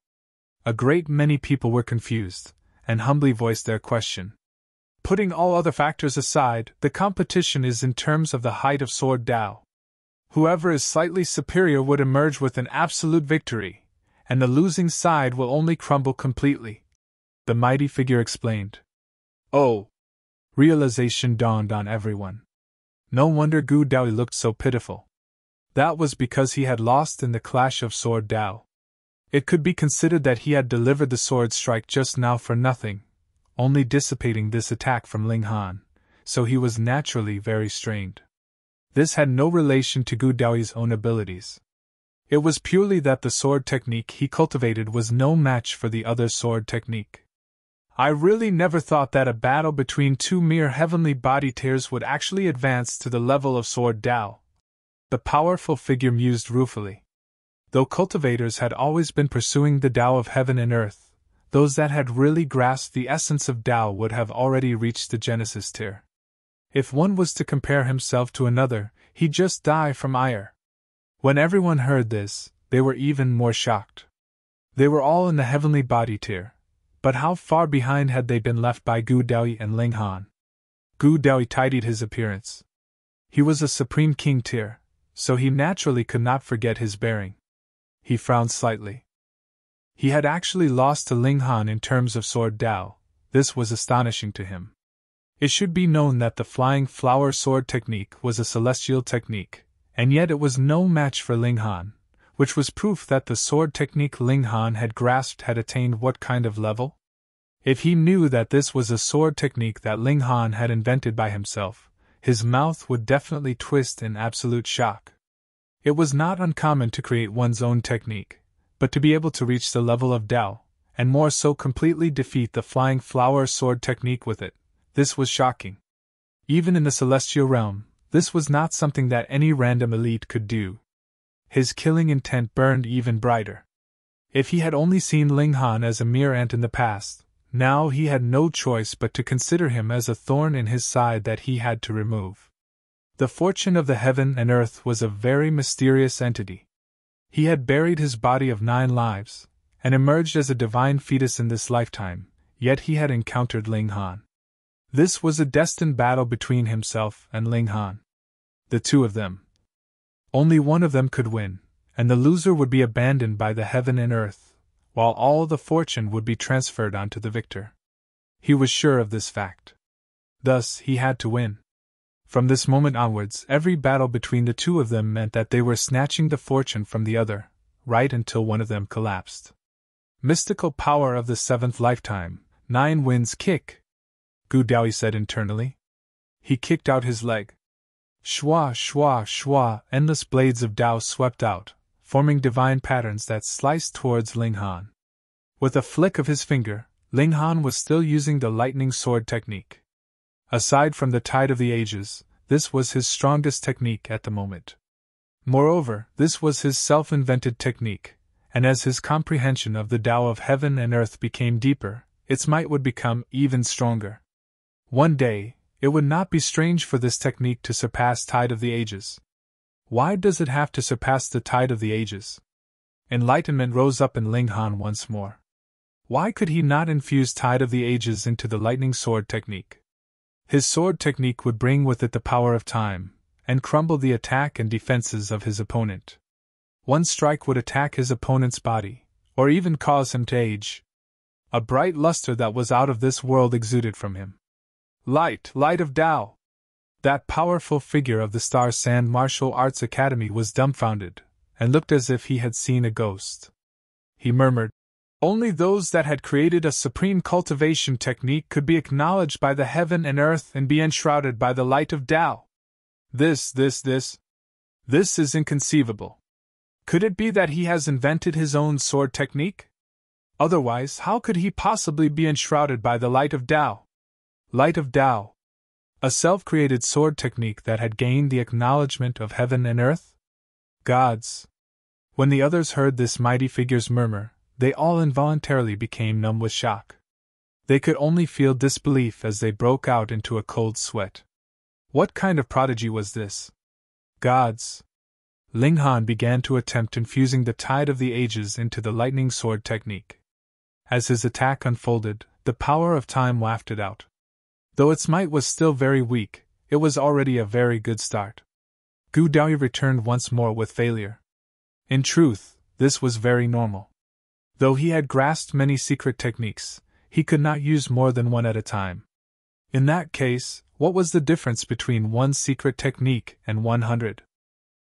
A great many people were confused, and humbly voiced their question. Putting all other factors aside, the competition is in terms of the height of sword Dao. Whoever is slightly superior would emerge with an absolute victory, and the losing side will only crumble completely. The mighty figure explained. Oh! Realization dawned on everyone. No wonder Gu Daoyi looked so pitiful. That was because he had lost in the clash of sword Dao. It could be considered that he had delivered the sword strike just now for nothing, only dissipating this attack from Ling Han, so he was naturally very strained. This had no relation to Gu Daoyi's own abilities. It was purely that the sword technique he cultivated was no match for the other sword technique. I really never thought that a battle between two mere heavenly body tiers would actually advance to the level of sword Dao. The powerful figure mused ruefully. Though cultivators had always been pursuing the Dao of heaven and earth, those that had really grasped the essence of Dao would have already reached the Genesis tier. If one was to compare himself to another, he'd just die from ire. When everyone heard this, they were even more shocked. They were all in the heavenly body tier, but how far behind had they been left by Gu Daoyi and Ling Han? Gu Daoyi tidied his appearance. He was a Supreme King tier, so he naturally could not forget his bearing. He frowned slightly. He had actually lost to Ling Han in terms of sword Dao. This was astonishing to him. It should be known that the flying flower sword technique was a celestial technique, and yet it was no match for Ling Han, which was proof that the sword technique Ling Han had grasped had attained what kind of level? If he knew that this was a sword technique that Ling Han had invented by himself, his mouth would definitely twist in absolute shock. It was not uncommon to create one's own technique, but to be able to reach the level of Dao, and more so completely defeat the flying flower sword technique with it, this was shocking. Even in the celestial realm, this was not something that any random elite could do. His killing intent burned even brighter. If he had only seen Ling Han as a mere ant in the past, now he had no choice but to consider him as a thorn in his side that he had to remove. The fortune of the heaven and earth was a very mysterious entity. He had buried his body of 9 lives, and emerged as a divine fetus in this lifetime, yet he had encountered Ling Han. This was a destined battle between himself and Ling Han. The two of them. Only one of them could win, and the loser would be abandoned by the heaven and earth, while all the fortune would be transferred onto the victor. He was sure of this fact. Thus, he had to win. From this moment onwards, every battle between the two of them meant that they were snatching the fortune from the other, right until one of them collapsed. Mystical power of the 7th lifetime, 9 winds kick, Gu Daoyi said internally. He kicked out his leg. Shwa, shwa, shwa, endless blades of Dao swept out, forming divine patterns that sliced towards Ling Han. With a flick of his finger, Ling Han was still using the lightning sword technique. Aside from the Tide of the Ages, this was his strongest technique at the moment. Moreover, this was his self-invented technique, and as his comprehension of the Tao of heaven and earth became deeper, its might would become even stronger. One day, it would not be strange for this technique to surpass Tide of the Ages. Why does it have to surpass the Tide of the Ages? Enlightenment rose up in Ling Han once more. Why could he not infuse Tide of the Ages into the lightning sword technique? His sword technique would bring with it the power of time, and crumble the attack and defenses of his opponent. One strike would attack his opponent's body, or even cause him to age. A bright luster that was out of this world exuded from him. Light of Tao! That powerful figure of the Star Sand Martial Arts Academy was dumbfounded, and looked as if he had seen a ghost. He murmured, "Only those that had created a supreme cultivation technique could be acknowledged by the heaven and earth and be enshrouded by the light of Tao. This is inconceivable. Could it be that he has invented his own sword technique? Otherwise, how could he possibly be enshrouded by the light of Tao? Light of Tao. A self-created sword technique that had gained the acknowledgement of heaven and earth? Gods!" When the others heard this mighty figure's murmur, they all involuntarily became numb with shock. They could only feel disbelief as they broke out into a cold sweat. What kind of prodigy was this? Gods! Ling Han began to attempt infusing the Tide of the Ages into the lightning sword technique. As his attack unfolded, the power of time wafted out. Though its might was still very weak, it was already a very good start. Gu Daoyi returned once more with failure. In truth, this was very normal. Though he had grasped many secret techniques, he could not use more than one at a time. In that case, what was the difference between one secret technique and 100?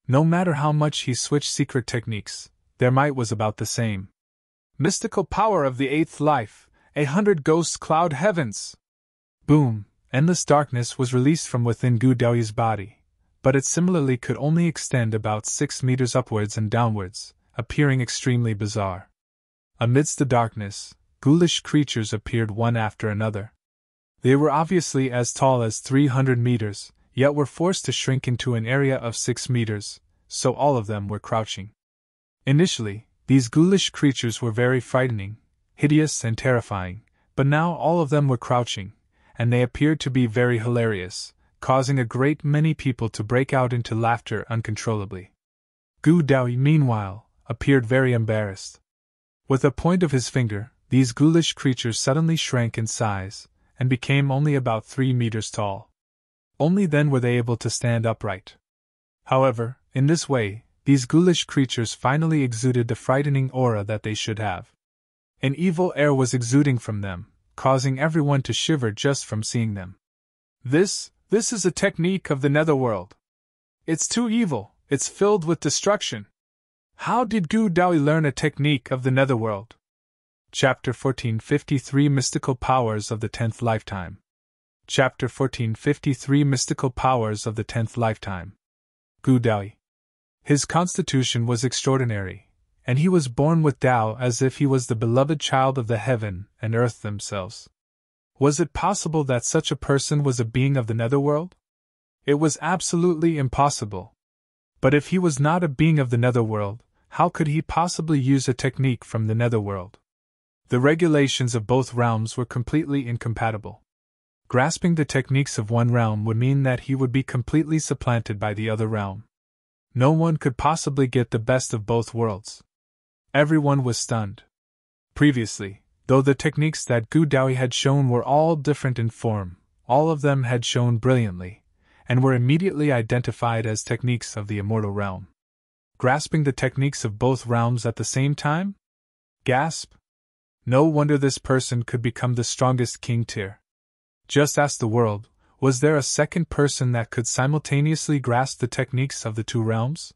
No matter how much he switched secret techniques, their might was about the same. Mystical power of the eighth life, 100 ghosts cloud heavens! Boom! Endless darkness was released from within Gu Daoyi's body, but it similarly could only extend about 6 meters upwards and downwards, appearing extremely bizarre. Amidst the darkness, ghoulish creatures appeared one after another. They were obviously as tall as 300 meters, yet were forced to shrink into an area of 6 meters, so all of them were crouching. Initially, these ghoulish creatures were very frightening, hideous and terrifying, but now all of them were crouching, and they appeared to be very hilarious, causing a great many people to break out into laughter uncontrollably. Gu Daoyi, meanwhile, appeared very embarrassed. With a point of his finger, these ghoulish creatures suddenly shrank in size, and became only about 3 meters tall. Only then were they able to stand upright. However, in this way, these ghoulish creatures finally exuded the frightening aura that they should have. An evil air was exuding from them, causing everyone to shiver just from seeing them. This is a technique of the netherworld. It's too evil, it's filled with destruction. How did Gu Daoyi learn a technique of the netherworld? Chapter 1453 Mystical Powers of the 10th Lifetime. Chapter 1453 Mystical Powers of the 10th Lifetime. Gu Daoyi. His constitution was extraordinary, and he was born with Tao as if he was the beloved child of the heaven and earth themselves. Was it possible that such a person was a being of the netherworld? It was absolutely impossible. But if he was not a being of the netherworld, how could he possibly use a technique from the netherworld? The regulations of both realms were completely incompatible. Grasping the techniques of one realm would mean that he would be completely supplanted by the other realm. No one could possibly get the best of both worlds. Everyone was stunned. Previously, though the techniques that Gu Daoyi had shown were all different in form, all of them had shown brilliantly, and were immediately identified as techniques of the immortal realm. Grasping the techniques of both realms at the same time? Gasp! No wonder this person could become the strongest king tier. Just ask the world, was there a second person that could simultaneously grasp the techniques of the two realms?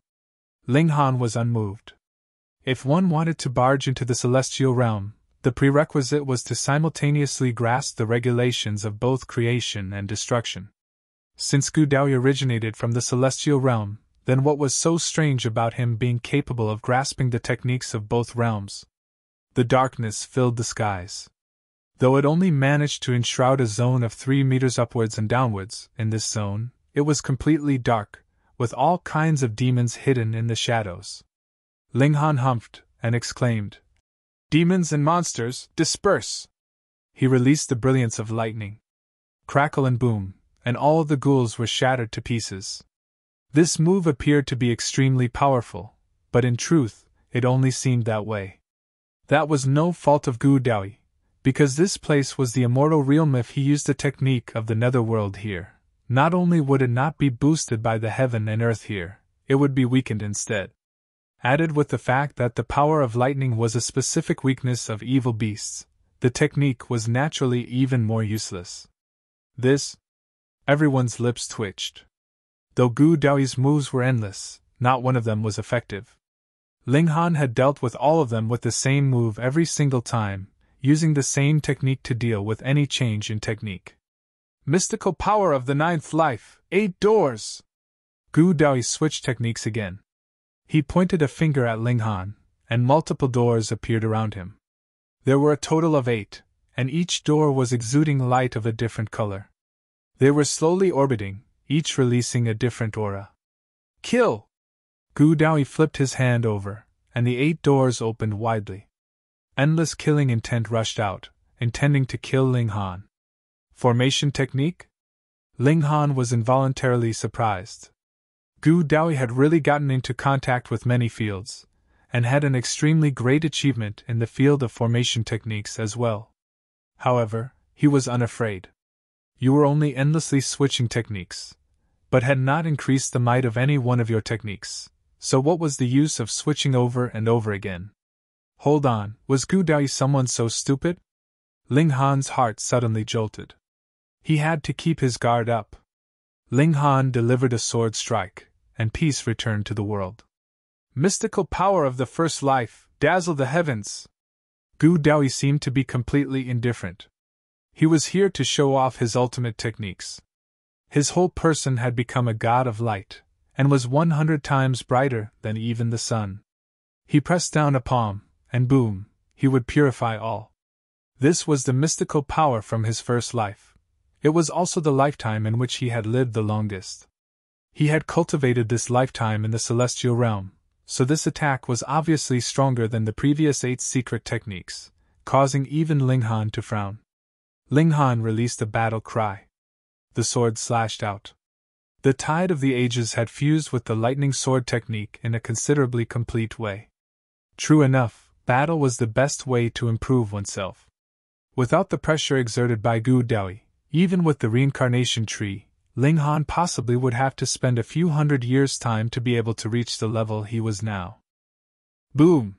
Ling Han was unmoved. If one wanted to barge into the celestial realm, the prerequisite was to simultaneously grasp the regulations of both creation and destruction. Since Gu Daoyi originated from the celestial realm, then what was so strange about him being capable of grasping the techniques of both realms? The darkness filled the skies. Though it only managed to enshroud a zone of 3 meters upwards and downwards, in this zone, it was completely dark, with all kinds of demons hidden in the shadows. Ling Han humphed and exclaimed, "Demons and monsters, disperse!" He released the brilliance of lightning. Crackle and boom, and all the ghouls were shattered to pieces. This move appeared to be extremely powerful, but in truth, it only seemed that way. That was no fault of Gu Daoyi, Because this place was the immortal realm, if he used the technique of the netherworld here, not only would it not be boosted by the heaven and earth here, it would be weakened instead. Added with the fact that the power of lightning was a specific weakness of evil beasts, the technique was naturally even more useless. Everyone's lips twitched. Though Gu Daoyi's moves were endless, not one of them was effective. Ling Han had dealt with all of them with the same move every single time, using the same technique to deal with any change in technique. Mystical power of the ninth life, 8 doors! Gu Daoyi switched techniques again. He pointed a finger at Ling Han, and multiple doors appeared around him. There were a total of 8, and each door was exuding light of a different color. They were slowly orbiting, each releasing a different aura. Kill! Gu Daoyi flipped his hand over, and the 8 doors opened widely. Endless killing intent rushed out, intending to kill Ling Han. Formation technique? Ling Han was involuntarily surprised. Gu Daoyi had really gotten into contact with many fields, and had an extremely great achievement in the field of formation techniques as well. However, he was unafraid. You were only endlessly switching techniques, but had not increased the might of any one of your techniques, so what was the use of switching over and over again? Hold on, was Gu Daoyi someone so stupid? Ling Han's heart suddenly jolted. He had to keep his guard up. Ling Han delivered a sword strike, and peace returned to the world. Mystical power of the first life, dazzle the heavens! Gu Daoyi seemed to be completely indifferent. He was here to show off his ultimate techniques. His whole person had become a god of light, and was 100 times brighter than even the sun. He pressed down a palm, and boom, he would purify all. This was the mystical power from his first life. It was also the lifetime in which he had lived the longest. He had cultivated this lifetime in the celestial realm, so this attack was obviously stronger than the previous 8 secret techniques, causing even Ling Han to frown. Ling Han released a battle cry. The sword slashed out. The tide of the ages had fused with the lightning sword technique in a considerably complete way. True enough, battle was the best way to improve oneself. Without the pressure exerted by Gu Daoyi, even with the reincarnation tree, Ling Han possibly would have to spend a few hundred years' time to be able to reach the level he was now. Boom!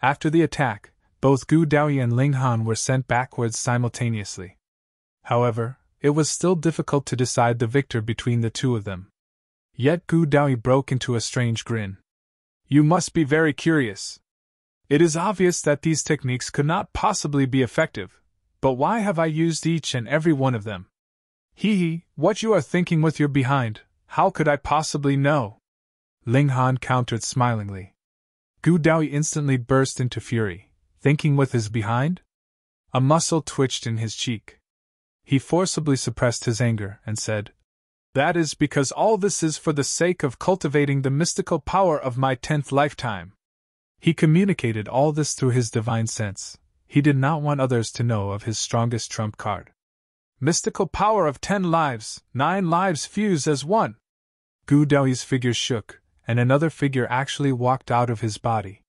After the attack, both Gu Daoyi and Ling Han were sent backwards simultaneously. However, it was still difficult to decide the victor between the two of them. Yet Gu Daoyi broke into a strange grin. You must be very curious. It is obvious that these techniques could not possibly be effective, but why have I used each and every one of them? Hee, what you are thinking with your behind, how could I possibly know? Ling Han countered smilingly. Gu Daoyi instantly burst into fury. Thinking with his behind? A muscle twitched in his cheek. He forcibly suppressed his anger and said, That is because all this is for the sake of cultivating the mystical power of my 10th lifetime. He communicated all this through his divine sense. He did not want others to know of his strongest trump card. Mystical power of 10 lives, 9 lives fuse as one. Gu Daoyi's figure shook, and another figure actually walked out of his body.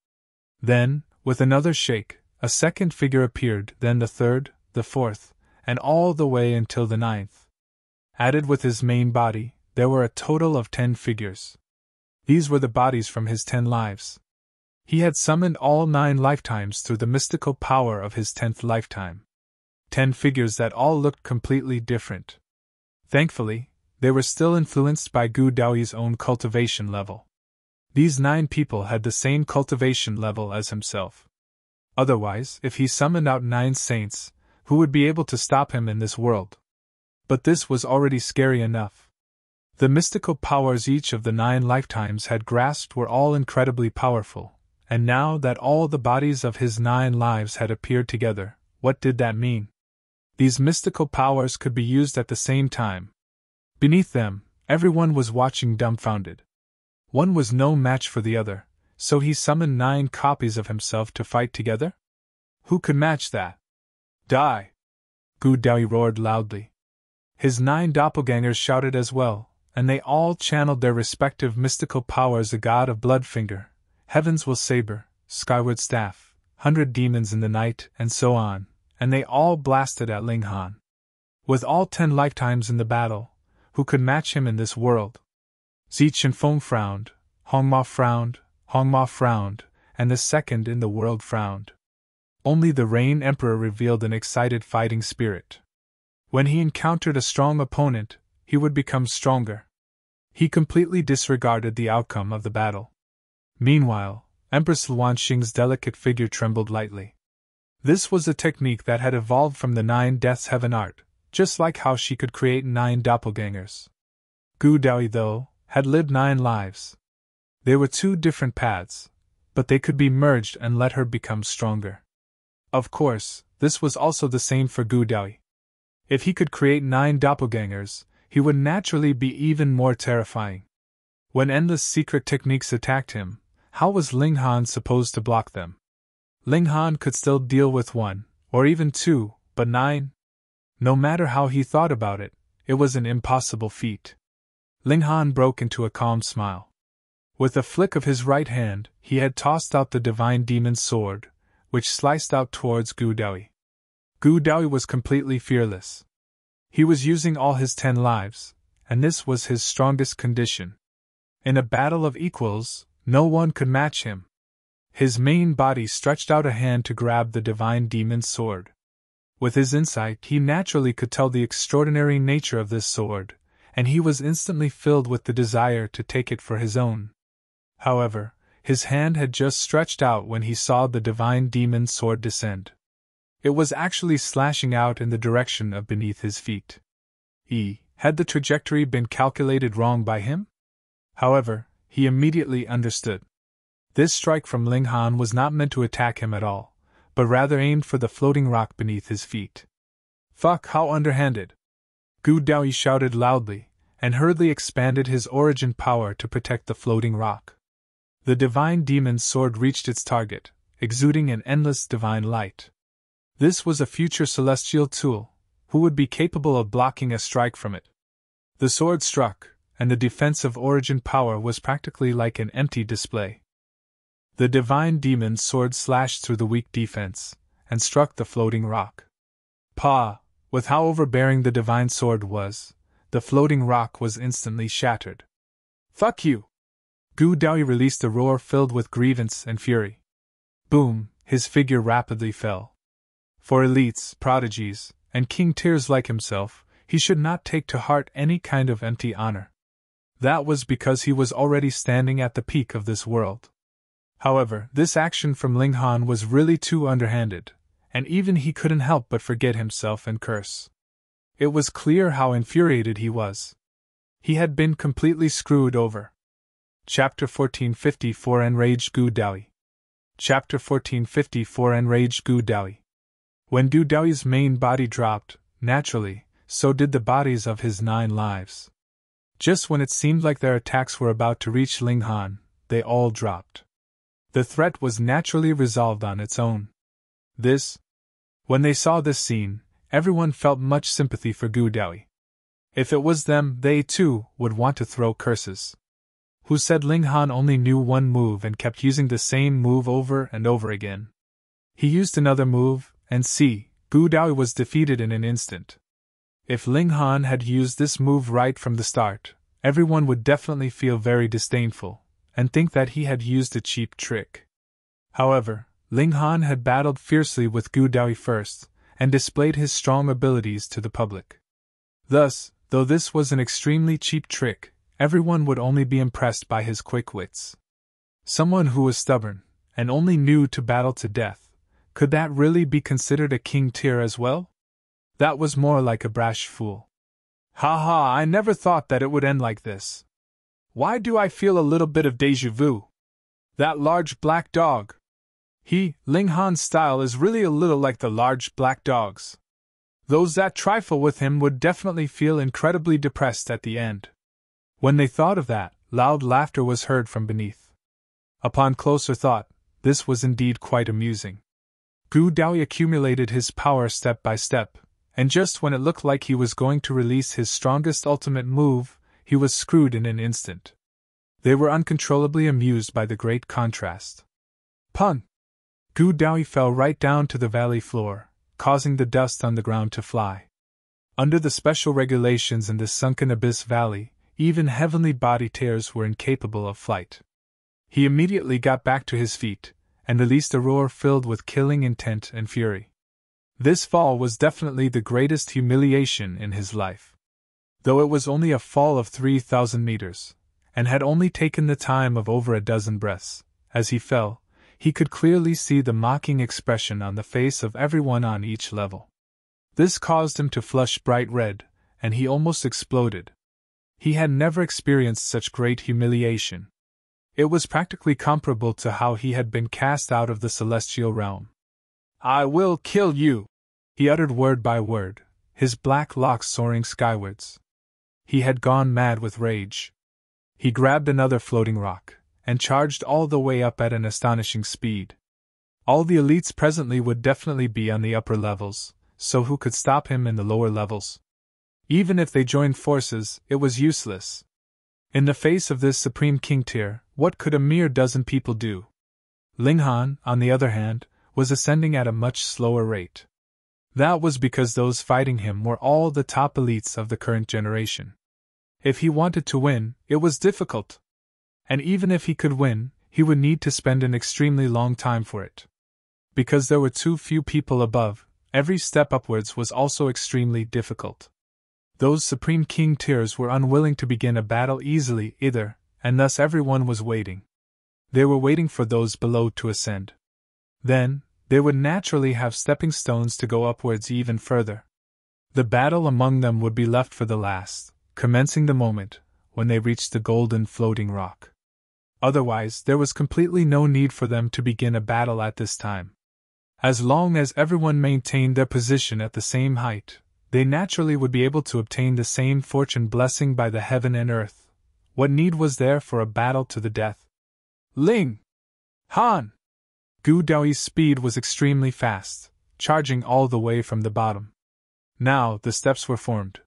Then, with another shake, a second figure appeared, then the third, the fourth, and all the way until the 9th. Added with his main body, there were a total of 10 figures. These were the bodies from his 10 lives. He had summoned all 9 lifetimes through the mystical power of his 10th lifetime. 10 figures that all looked completely different. Thankfully, they were still influenced by Gu Daoyi's own cultivation level. These 9 people had the same cultivation level as himself. Otherwise, if he summoned out 9 saints, who would be able to stop him in this world? But this was already scary enough. The mystical powers each of the 9 lifetimes had grasped were all incredibly powerful, and now that all the bodies of his 9 lives had appeared together, what did that mean? These mystical powers could be used at the same time. Beneath them, everyone was watching dumbfounded. One was no match for the other, so he summoned 9 copies of himself to fight together? Who could match that? Die! Gu Daoyi roared loudly. His 9 doppelgangers shouted as well, and they all channeled their respective mystical powers: a god of Bloodfinger, Heaven's Will Saber, Skyward Staff, 100 demons in the night, and so on, and they all blasted at Ling Han. With all 10 lifetimes in the battle, who could match him in this world? Zi Chenfeng frowned, Hongma frowned, and the second in the world frowned. Only the Rain Emperor revealed an excited fighting spirit. When he encountered a strong opponent, he would become stronger. He completely disregarded the outcome of the battle. Meanwhile, Empress Luanxing's delicate figure trembled lightly. This was a technique that had evolved from the 9 Death's Heaven art, just like how she could create 9 doppelgangers. Gu Daoyi, though, had lived 9 lives. They were 2 different paths, but they could be merged and let her become stronger. Of course, this was also the same for Gu Daoyi. If he could create 9 doppelgangers, he would naturally be even more terrifying. When endless secret techniques attacked him, how was Ling Han supposed to block them? Ling Han could still deal with 1, or even 2, but 9? No matter how he thought about it, it was an impossible feat. Ling Han broke into a calm smile. With a flick of his right hand, he had tossed out the divine demon's sword, which sliced out towards Gu Daoyi. Gu Daoyi was completely fearless. He was using all his 10 lives, and this was his strongest condition. In a battle of equals, no one could match him. His main body stretched out a hand to grab the divine demon's sword. With his insight, he naturally could tell the extraordinary nature of this sword, and he was instantly filled with the desire to take it for his own. However, his hand had just stretched out when he saw the divine demon's sword descend. It was actually slashing out in the direction of beneath his feet. Had the trajectory been calculated wrong by him? However, he immediately understood. This strike from Ling Han was not meant to attack him at all, but rather aimed for the floating rock beneath his feet. Fuck, how underhanded! Gu Daoyi shouted loudly, and hurriedly expanded his origin power to protect the floating rock. The divine demon's sword reached its target, exuding an endless divine light. This was a future celestial tool, who would be capable of blocking a strike from it. The sword struck, and the defensive origin power was practically like an empty display. The divine demon's sword slashed through the weak defense, and struck the floating rock. With how overbearing the divine sword was, the floating rock was instantly shattered. Fuck you! Gu Daoyi released a roar filled with grievance and fury. Boom, his figure rapidly fell. For elites, prodigies, and king tiers like himself, he should not take to heart any kind of empty honor. That was because he was already standing at the peak of this world. However, this action from Ling Han was really too underhanded, and even he couldn't help but forget himself and curse. It was clear how infuriated he was. He had been completely screwed over. Chapter 1454 Enraged Gu Daoyi. Chapter 1454 Enraged Gu Daoyi. When Gu Daoyi's main body dropped, naturally, so did the bodies of his 9 lives. Just when it seemed like their attacks were about to reach Ling Han, they all dropped. The threat was naturally resolved on its own. When they saw this scene, everyone felt much sympathy for Gu Daoyi. If it was them, they too would want to throw curses. Who said Ling Han only knew one move and kept using the same move over and over again? He used another move, and Gu Daoyi was defeated in an instant. If Ling Han had used this move right from the start, everyone would definitely feel very disdainful, and think that he had used a cheap trick. However, Ling Han had battled fiercely with Gu Daoyi first, and displayed his strong abilities to the public. Thus, though this was an extremely cheap trick, everyone would only be impressed by his quick wits. Someone who was stubborn, and only knew to battle to death, could that really be considered a king tier as well? That was more like a brash fool. I never thought that it would end like this. Why do I feel a little bit of déjà vu? That large black dog. Ling Han's style is really a little like the large black dog's. Those that trifle with him would definitely feel incredibly depressed at the end. When they thought of that, loud laughter was heard from beneath. Upon closer thought, this was indeed quite amusing. Gu Daoyi accumulated his power step by step, and just when it looked like he was going to release his strongest ultimate move, he was screwed in an instant. They were uncontrollably amused by the great contrast. Pun! Gu Daoyi fell right down to the valley floor, causing the dust on the ground to fly. Under the special regulations in this sunken abyss valley, even heavenly body tears were incapable of flight. He immediately got back to his feet, and released a roar filled with killing intent and fury. This fall was definitely the greatest humiliation in his life. Though it was only a fall of 3,000 meters, and had only taken the time of over a dozen breaths, as he fell, he could clearly see the mocking expression on the face of everyone on each level. This caused him to flush bright red, and he almost exploded. He had never experienced such great humiliation. It was practically comparable to how he had been cast out of the celestial realm. "I will kill you!" he uttered word by word, his black locks soaring skywards. He had gone mad with rage. He grabbed another floating rock, and charged all the way up at an astonishing speed. All the elites presently would definitely be on the upper levels, so who could stop him in the lower levels? Even if they joined forces, it was useless. In the face of this supreme king tier, what could a mere dozen people do? Ling Han, on the other hand, was ascending at a much slower rate. That was because those fighting him were all the top elites of the current generation. If he wanted to win, it was difficult. And even if he could win, he would need to spend an extremely long time for it. Because there were too few people above, every step upwards was also extremely difficult. Those Supreme King tiers were unwilling to begin a battle easily either, and thus everyone was waiting. They were waiting for those below to ascend. Then, they would naturally have stepping stones to go upwards even further. The battle among them would be left for the last, commencing the moment when they reached the golden floating rock. Otherwise, there was completely no need for them to begin a battle at this time. As long as everyone maintained their position at the same height, they naturally would be able to obtain the same fortune blessing by the heaven and earth. What need was there for a battle to the death? Ling Han! Gu Daoyi's speed was extremely fast, charging all the way from the bottom. Now the steps were formed.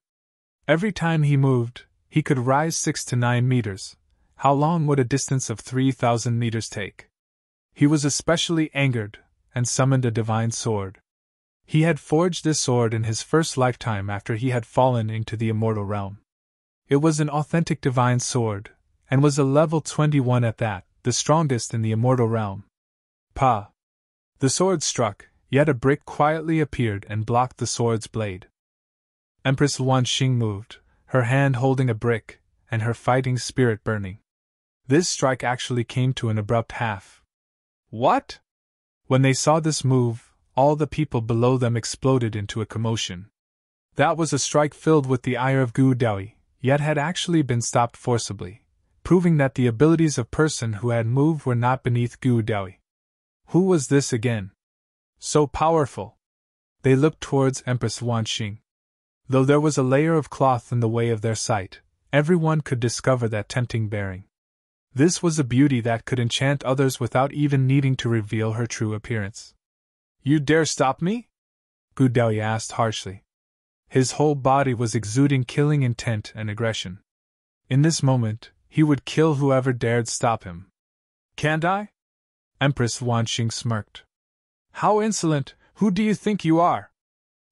Every time he moved, he could rise 6 to 9 meters. How long would a distance of 3,000 meters take? He was especially angered, and summoned a divine sword. He had forged this sword in his first lifetime after he had fallen into the immortal realm. It was an authentic divine sword, and was a level 21 at that, the strongest in the immortal realm. Pa! The sword struck, yet a brick quietly appeared and blocked the sword's blade. Empress Wanxing moved, her hand holding a brick, and her fighting spirit burning. This strike actually came to an abrupt half. What? When they saw this move, all the people below them exploded into a commotion. That was a strike filled with the ire of Gu Daoyi, yet had actually been stopped forcibly, proving that the abilities of person who had moved were not beneath Gu Daoyi. Who was this again? So powerful! They looked towards Empress Wanxing. Though there was a layer of cloth in the way of their sight, everyone could discover that tempting bearing. This was a beauty that could enchant others without even needing to reveal her true appearance. You dare stop me? Gu Daoyi asked harshly. His whole body was exuding killing intent and aggression. In this moment, he would kill whoever dared stop him. Can't I? Empress Wanxing smirked. How insolent! Who do you think you are?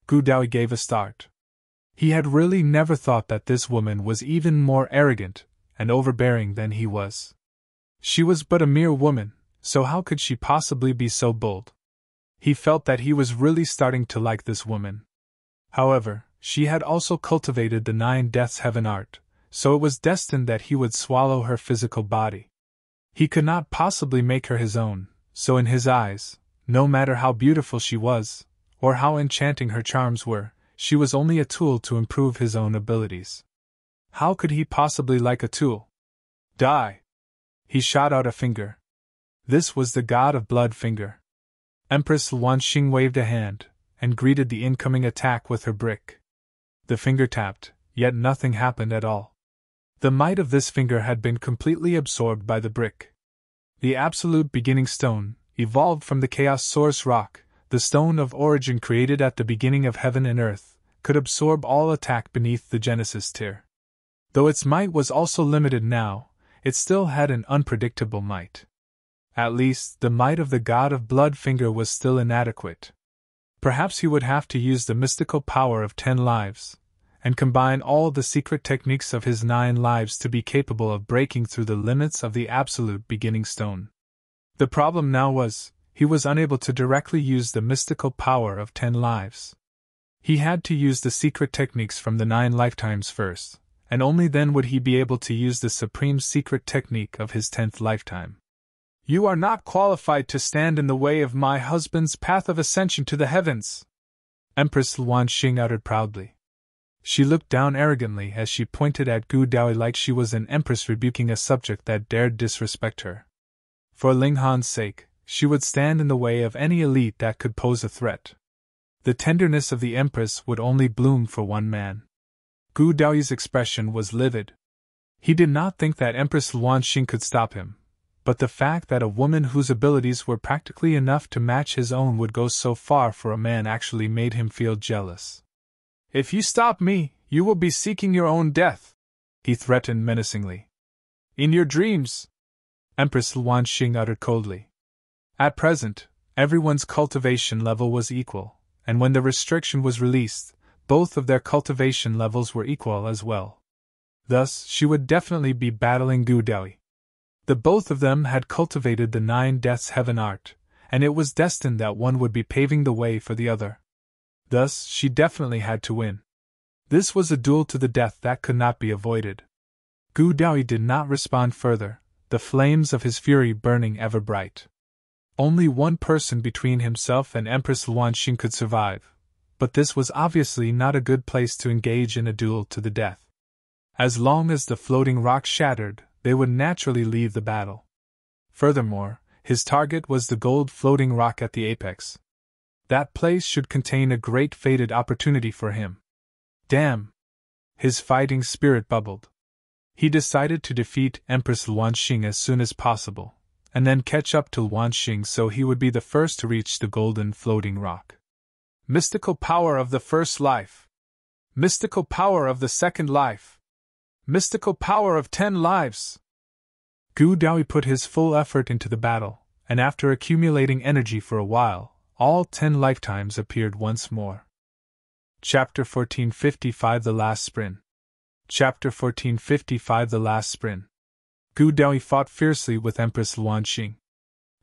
Gu Daoyi gave a start. He had really never thought that this woman was even more arrogant and overbearing than he was. She was but a mere woman, so how could she possibly be so bold? He felt that he was really starting to like this woman. However, she had also cultivated the 9 Deaths Heaven art, so it was destined that he would swallow her physical body. He could not possibly make her his own, so in his eyes, no matter how beautiful she was, or how enchanting her charms were, she was only a tool to improve his own abilities. How could he possibly like a tool? Die! He shot out a finger. This was the god of blood finger. Empress Wanxing waved a hand, and greeted the incoming attack with her brick. The finger tapped, yet nothing happened at all. The might of this finger had been completely absorbed by the brick. The absolute beginning stone, evolved from the chaos source rock, the stone of origin created at the beginning of heaven and earth, could absorb all attack beneath the Genesis tier. Though its might was also limited now, it still had an unpredictable might. At least, the might of the god of blood finger was still inadequate. Perhaps he would have to use the mystical power of 10 lives, and combine all the secret techniques of his 9 lives to be capable of breaking through the limits of the absolute beginning stone. The problem now was, he was unable to directly use the mystical power of 10 lives. He had to use the secret techniques from the 9 lifetimes first, and only then would he be able to use the supreme secret technique of his 10th lifetime. You are not qualified to stand in the way of my husband's path of ascension to the heavens, Empress Luan Xing uttered proudly. She looked down arrogantly as she pointed at Gu Daoyi like she was an empress rebuking a subject that dared disrespect her. For Ling Han's sake, she would stand in the way of any elite that could pose a threat. The tenderness of the empress would only bloom for one man. Gu Daoyi's expression was livid. He did not think that Empress Luan Xing could stop him, but the fact that a woman whose abilities were practically enough to match his own would go so far for a man actually made him feel jealous. If you stop me, you will be seeking your own death, he threatened menacingly. In your dreams, Empress Luan Xing uttered coldly. At present, everyone's cultivation level was equal, and when the restriction was released, both of their cultivation levels were equal as well. Thus, she would definitely be battling Gu Daoyi. The both of them had cultivated the 9 Deaths Heaven art, and it was destined that one would be paving the way for the other. Thus, she definitely had to win. This was a duel to the death that could not be avoided. Gu Daoyi did not respond further, the flames of his fury burning ever bright. Only one person between himself and Empress Luan Xing could survive, but this was obviously not a good place to engage in a duel to the death. As long as the floating rock shattered, they would naturally leave the battle. Furthermore, his target was the gold floating rock at the apex. That place should contain a great fated opportunity for him. Damn! His fighting spirit bubbled. He decided to defeat Empress Luan Xing as soon as possible, and then catch up to Luan Xing so he would be the first to reach the golden floating rock. Mystical power of the first life. Mystical power of the second life. Mystical power of 10 lives. Gu Daoyi put his full effort into the battle, and after accumulating energy for a while, all 10 lifetimes appeared once more. Chapter 1455 The Last Sprin. Chapter 1455 The Last Sprin. Gu Daoyi fought fiercely with Empress Luan Xing.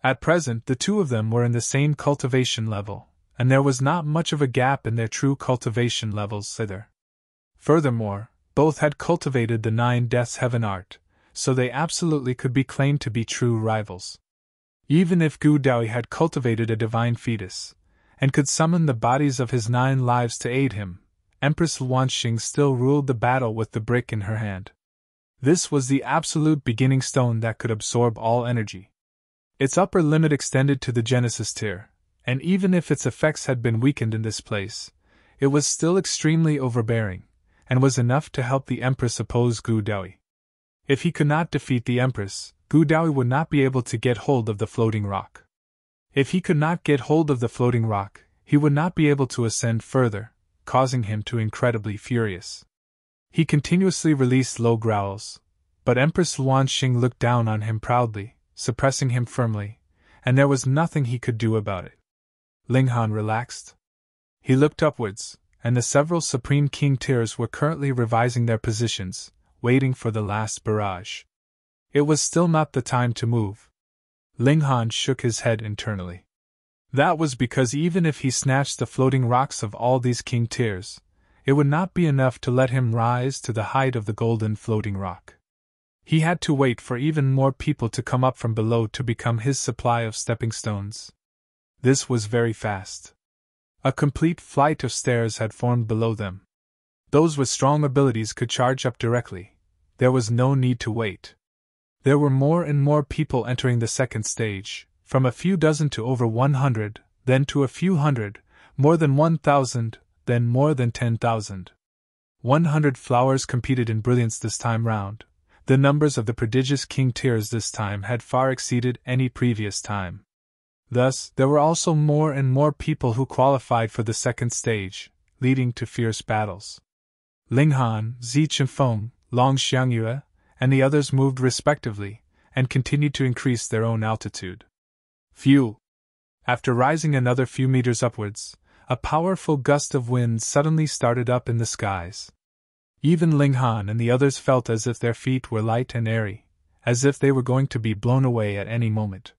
At present, the two of them were in the same cultivation level, and there was not much of a gap in their true cultivation levels either. Furthermore, both had cultivated the 9 Deaths Heaven art, so they absolutely could be claimed to be true rivals. Even if Gu Daoyi had cultivated a divine fetus, and could summon the bodies of his 9 lives to aid him, Empress Luan Xing still ruled the battle with the brick in her hand. This was the absolute beginning stone that could absorb all energy. Its upper limit extended to the Genesis tier, and even if its effects had been weakened in this place, it was still extremely overbearing, and was enough to help the Empress oppose Gu Daoyi. If he could not defeat the Empress, Gu Daoyi would not be able to get hold of the floating rock. If he could not get hold of the floating rock, he would not be able to ascend further, causing him to incredibly furious. He continuously released low growls, but Empress Luan Xing looked down on him proudly, suppressing him firmly, and there was nothing he could do about it. Ling Han relaxed. He looked upwards, and the several Supreme King tiers were currently revising their positions, waiting for the last barrage. It was still not the time to move. Ling Han shook his head internally. That was because even if he snatched the floating rocks of all these king tiers, it would not be enough to let him rise to the height of the golden floating rock. He had to wait for even more people to come up from below to become his supply of stepping stones. This was very fast. A complete flight of stairs had formed below them. Those with strong abilities could charge up directly. There was no need to wait. There were more and more people entering the second stage, from a few dozen to over 100, then to a few hundred, more than 1,000, then more than 10,000. 100 flowers competed in brilliance this time round. The numbers of the prodigious king tiers this time had far exceeded any previous time. Thus, there were also more and more people who qualified for the second stage, leading to fierce battles. Ling Han, Zi Chenfeng, Long Xiangyue, and the others moved respectively, and continued to increase their own altitude. Phew! After rising another few meters upwards, a powerful gust of wind suddenly started up in the skies. Even Ling Han and the others felt as if their feet were light and airy, as if they were going to be blown away at any moment.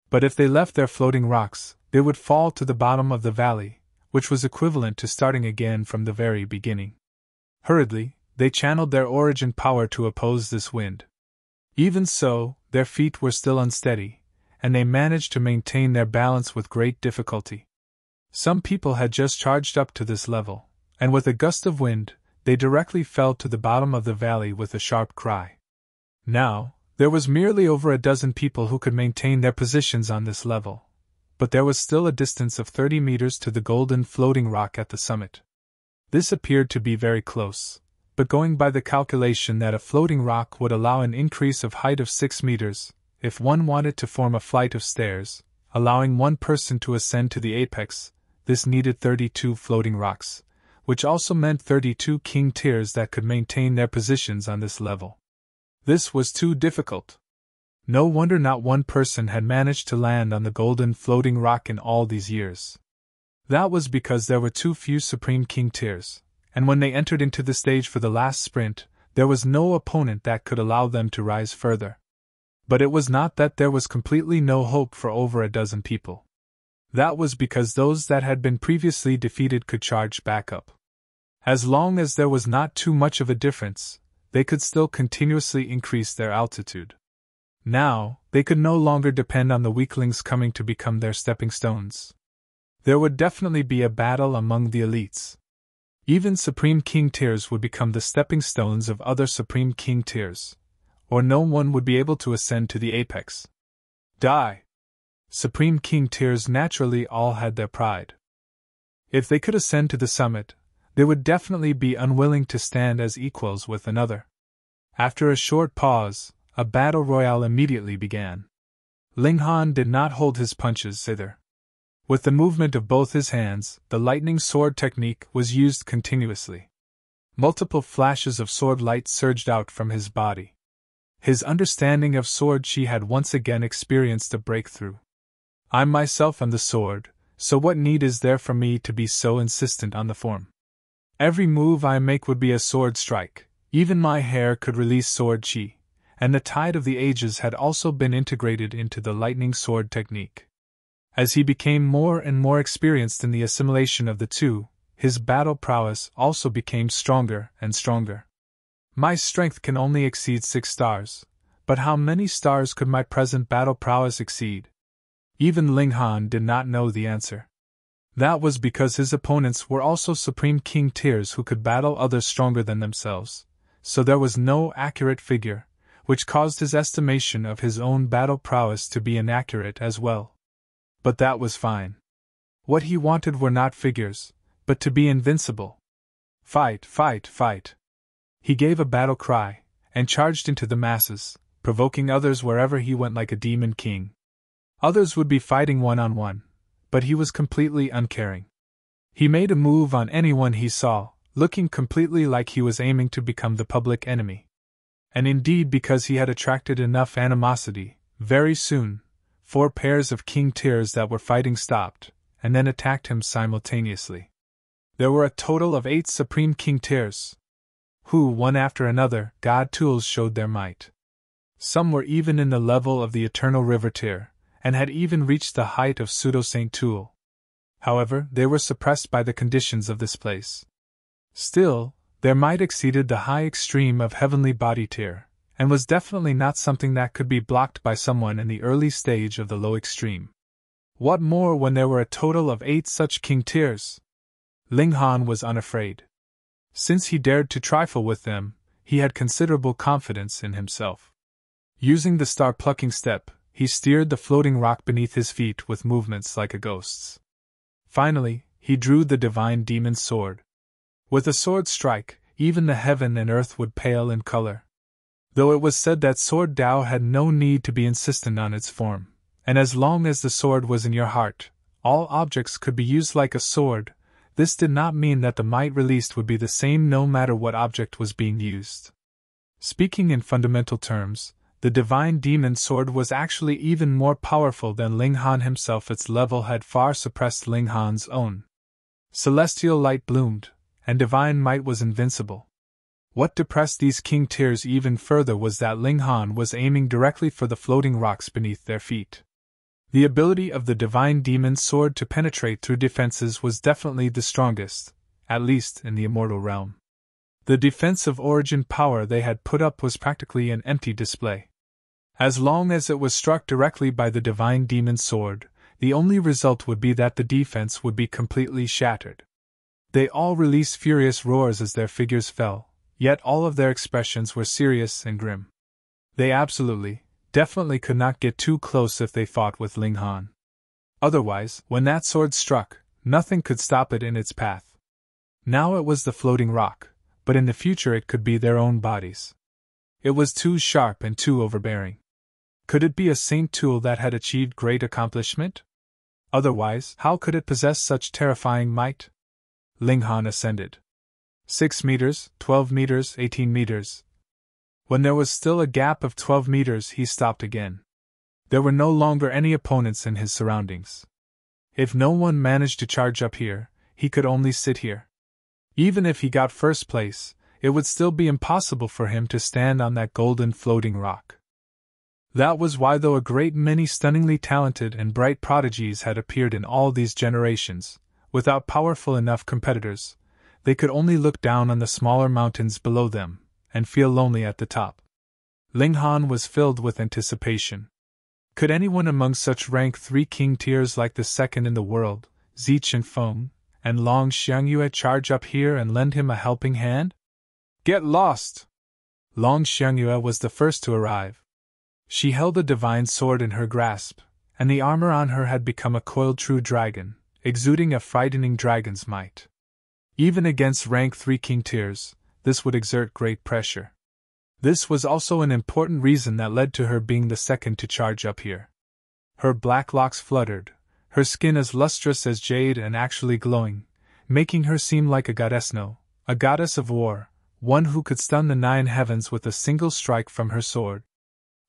But if they left their floating rocks, they would fall to the bottom of the valley, which was equivalent to starting again from the very beginning. Hurriedly, they channeled their origin power to oppose this wind. Even so, their feet were still unsteady, and they managed to maintain their balance with great difficulty. Some people had just charged up to this level, and with a gust of wind, they directly fell to the bottom of the valley with a sharp cry. Now, there was merely over a dozen people who could maintain their positions on this level, but there was still a distance of 30 meters to the golden floating rock at the summit. This appeared to be very close, but going by the calculation that a floating rock would allow an increase of height of 6 meters, if one wanted to form a flight of stairs, allowing one person to ascend to the apex, this needed 32 floating rocks, which also meant 32 king tiers that could maintain their positions on this level. This was too difficult. No wonder not one person had managed to land on the golden floating rock in all these years. That was because there were too few Supreme King tiers, and when they entered into the stage for the last sprint, there was no opponent that could allow them to rise further. But it was not that there was completely no hope for over a dozen people. That was because those that had been previously defeated could charge back up. As long as there was not too much of a difference, they could still continuously increase their altitude. Now, they could no longer depend on the weaklings coming to become their stepping stones. There would definitely be a battle among the elites. Even Supreme King tiers would become the stepping stones of other Supreme King tiers, or no one would be able to ascend to the apex. Die! Supreme King tiers naturally all had their pride. If they could ascend to the summit, they would definitely be unwilling to stand as equals with another. After a short pause, a battle royale immediately began. Ling Han did not hold his punches either. With the movement of both his hands, the lightning sword technique was used continuously. Multiple flashes of sword light surged out from his body. His understanding of sword chi had once again experienced a breakthrough. I myself am the sword, so what need is there for me to be so insistent on the form? Every move I make would be a sword strike, even my hair could release sword chi, and the tide of the ages had also been integrated into the lightning sword technique. As he became more and more experienced in the assimilation of the two, his battle prowess also became stronger and stronger. My strength can only exceed 6 stars, but how many stars could my present battle prowess exceed? Even Ling Han did not know the answer. That was because his opponents were also Supreme King tiers who could battle others stronger than themselves, so there was no accurate figure, which caused his estimation of his own battle prowess to be inaccurate as well. But that was fine. What he wanted were not figures, but to be invincible. Fight, fight, fight! He gave a battle cry, and charged into the masses, provoking others wherever he went like a demon king. Others would be fighting one-on-one, but he was completely uncaring. He made a move on anyone he saw, looking completely like he was aiming to become the public enemy. And indeed, because he had attracted enough animosity, very soon, 4 pairs of king tiers that were fighting stopped, and then attacked him simultaneously. There were a total of 8 Supreme King tiers, who, one after another, God tools showed their might. Some were even in the level of the Eternal River tier, and had even reached the height of Pseudo-Saint Tool. However, they were suppressed by the conditions of this place. Still, their might exceeded the high extreme of Heavenly Body tier, and was definitely not something that could be blocked by someone in the early stage of the low extreme. What more when there were a total of 8 such king tiers? Ling Han was unafraid. Since he dared to trifle with them, he had considerable confidence in himself. Using the star-plucking step, he steered the floating rock beneath his feet with movements like a ghost's. Finally, he drew the divine demon's sword. With a sword strike, even the heaven and earth would pale in color. Though it was said that Sword Dao had no need to be insistent on its form, and as long as the sword was in your heart, all objects could be used like a sword, this did not mean that the might released would be the same no matter what object was being used. Speaking in fundamental terms, the divine demon sword was actually even more powerful than Ling Han himself. Its level had far suppressed Ling Han's own. Celestial light bloomed, and divine might was invincible. What depressed these king tiers even further was that Ling Han was aiming directly for the floating rocks beneath their feet. The ability of the divine demon's sword to penetrate through defenses was definitely the strongest, at least in the immortal realm. The defensive origin power they had put up was practically an empty display. As long as it was struck directly by the divine demon's sword, the only result would be that the defense would be completely shattered. They all released furious roars as their figures fell, yet all of their expressions were serious and grim. They absolutely, definitely could not get too close if they fought with Ling Han. Otherwise, when that sword struck, nothing could stop it in its path. Now it was the floating rock, but in the future it could be their own bodies. It was too sharp and too overbearing. Could it be a saint tool that had achieved great accomplishment? Otherwise, how could it possess such terrifying might? Ling Han ascended. 6 meters, 12 meters, 18 meters. When there was still a gap of 12 meters, he stopped again. There were no longer any opponents in his surroundings. If no one managed to charge up here, he could only sit here. Even if he got first place, it would still be impossible for him to stand on that golden floating rock. That was why, though a great many stunningly talented and bright prodigies had appeared in all these generations, without powerful enough competitors, they could only look down on the smaller mountains below them, and feel lonely at the top. Ling Han was filled with anticipation. Could anyone among such rank 3 king tiers like the second in the world, Zi Qinfeng, and Long Xiangyue charge up here and lend him a helping hand? Get lost! Long Xiangyue was the first to arrive. She held a divine sword in her grasp, and the armor on her had become a coiled true dragon, exuding a frightening dragon's might. Even against rank 3 king tiers, this would exert great pressure. This was also an important reason that led to her being the second to charge up here. Her black locks fluttered, her skin as lustrous as jade and actually glowing, making her seem like a goddess, a goddess of war, one who could stun the 9 heavens with a single strike from her sword.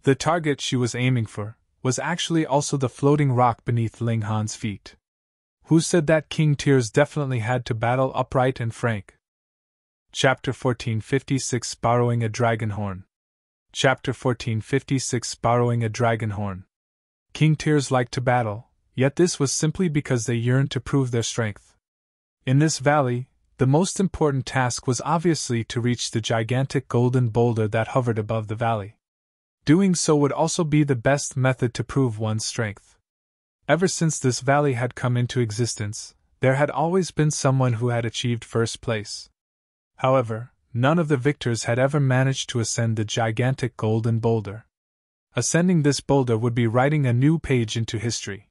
The target she was aiming for was actually also the floating rock beneath Ling Han's feet. Who said that king tiers definitely had to battle upright and frank? Chapter 1456 Borrowing a Dragon Horn. Chapter 1456 Borrowing a Dragon Horn. King tiers liked to battle, yet this was simply because they yearned to prove their strength. In this valley, the most important task was obviously to reach the gigantic golden boulder that hovered above the valley. Doing so would also be the best method to prove one's strength. Ever since this valley had come into existence, there had always been someone who had achieved first place. However, none of the victors had ever managed to ascend the gigantic golden boulder. Ascending this boulder would be writing a new page into history.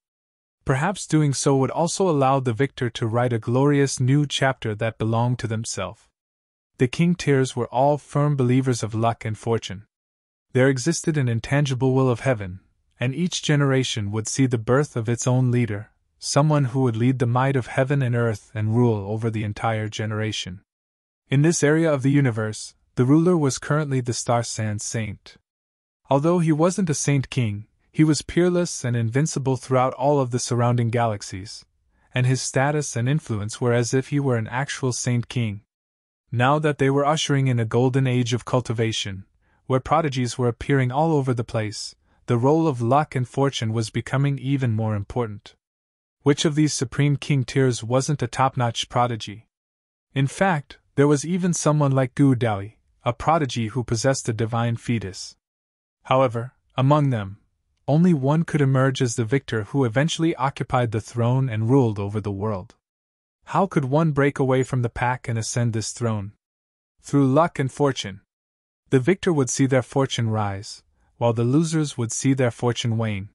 Perhaps doing so would also allow the victor to write a glorious new chapter that belonged to themselves. The king tiers were all firm believers of luck and fortune. There existed an intangible will of heaven, and each generation would see the birth of its own leader, someone who would lead the might of heaven and earth and rule over the entire generation. In this area of the universe, the ruler was currently the Star Sand Saint. Although he wasn't a Saint King, he was peerless and invincible throughout all of the surrounding galaxies, and his status and influence were as if he were an actual Saint King. Now that they were ushering in a golden age of cultivation, where prodigies were appearing all over the place, the role of luck and fortune was becoming even more important. Which of these supreme king tiers wasn't a top-notch prodigy? In fact, there was even someone like Daoyi, a prodigy who possessed a divine fetus. However, among them, only one could emerge as the victor who eventually occupied the throne and ruled over the world. How could one break away from the pack and ascend this throne? Through luck and fortune. The victor would see their fortune rise, while the losers would see their fortune wane.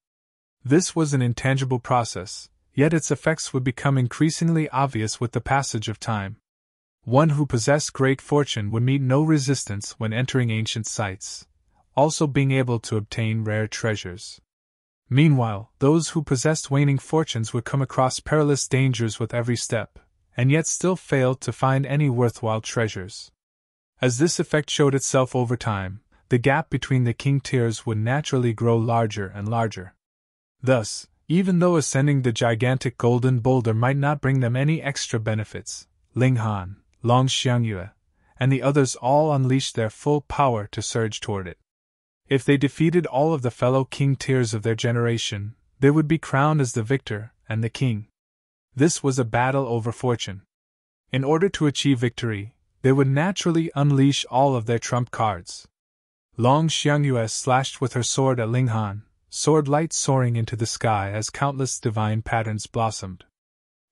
This was an intangible process, yet its effects would become increasingly obvious with the passage of time. One who possessed great fortune would meet no resistance when entering ancient sites, also being able to obtain rare treasures. Meanwhile, those who possessed waning fortunes would come across perilous dangers with every step, and yet still failed to find any worthwhile treasures. As this effect showed itself over time, the gap between the king tiers would naturally grow larger and larger. Thus, Even though ascending the gigantic golden boulder might not bring them any extra benefits, Ling Han, Long Xiangyue, and the others all unleashed their full power to surge toward it. If they defeated all of the fellow king tiers of their generation, they would be crowned as the victor and the king. This was a battle over fortune. In order to achieve victory, they would naturally unleash all of their trump cards. Long Xiangyue slashed with her sword at Ling Han, sword light soaring into the sky as countless divine patterns blossomed.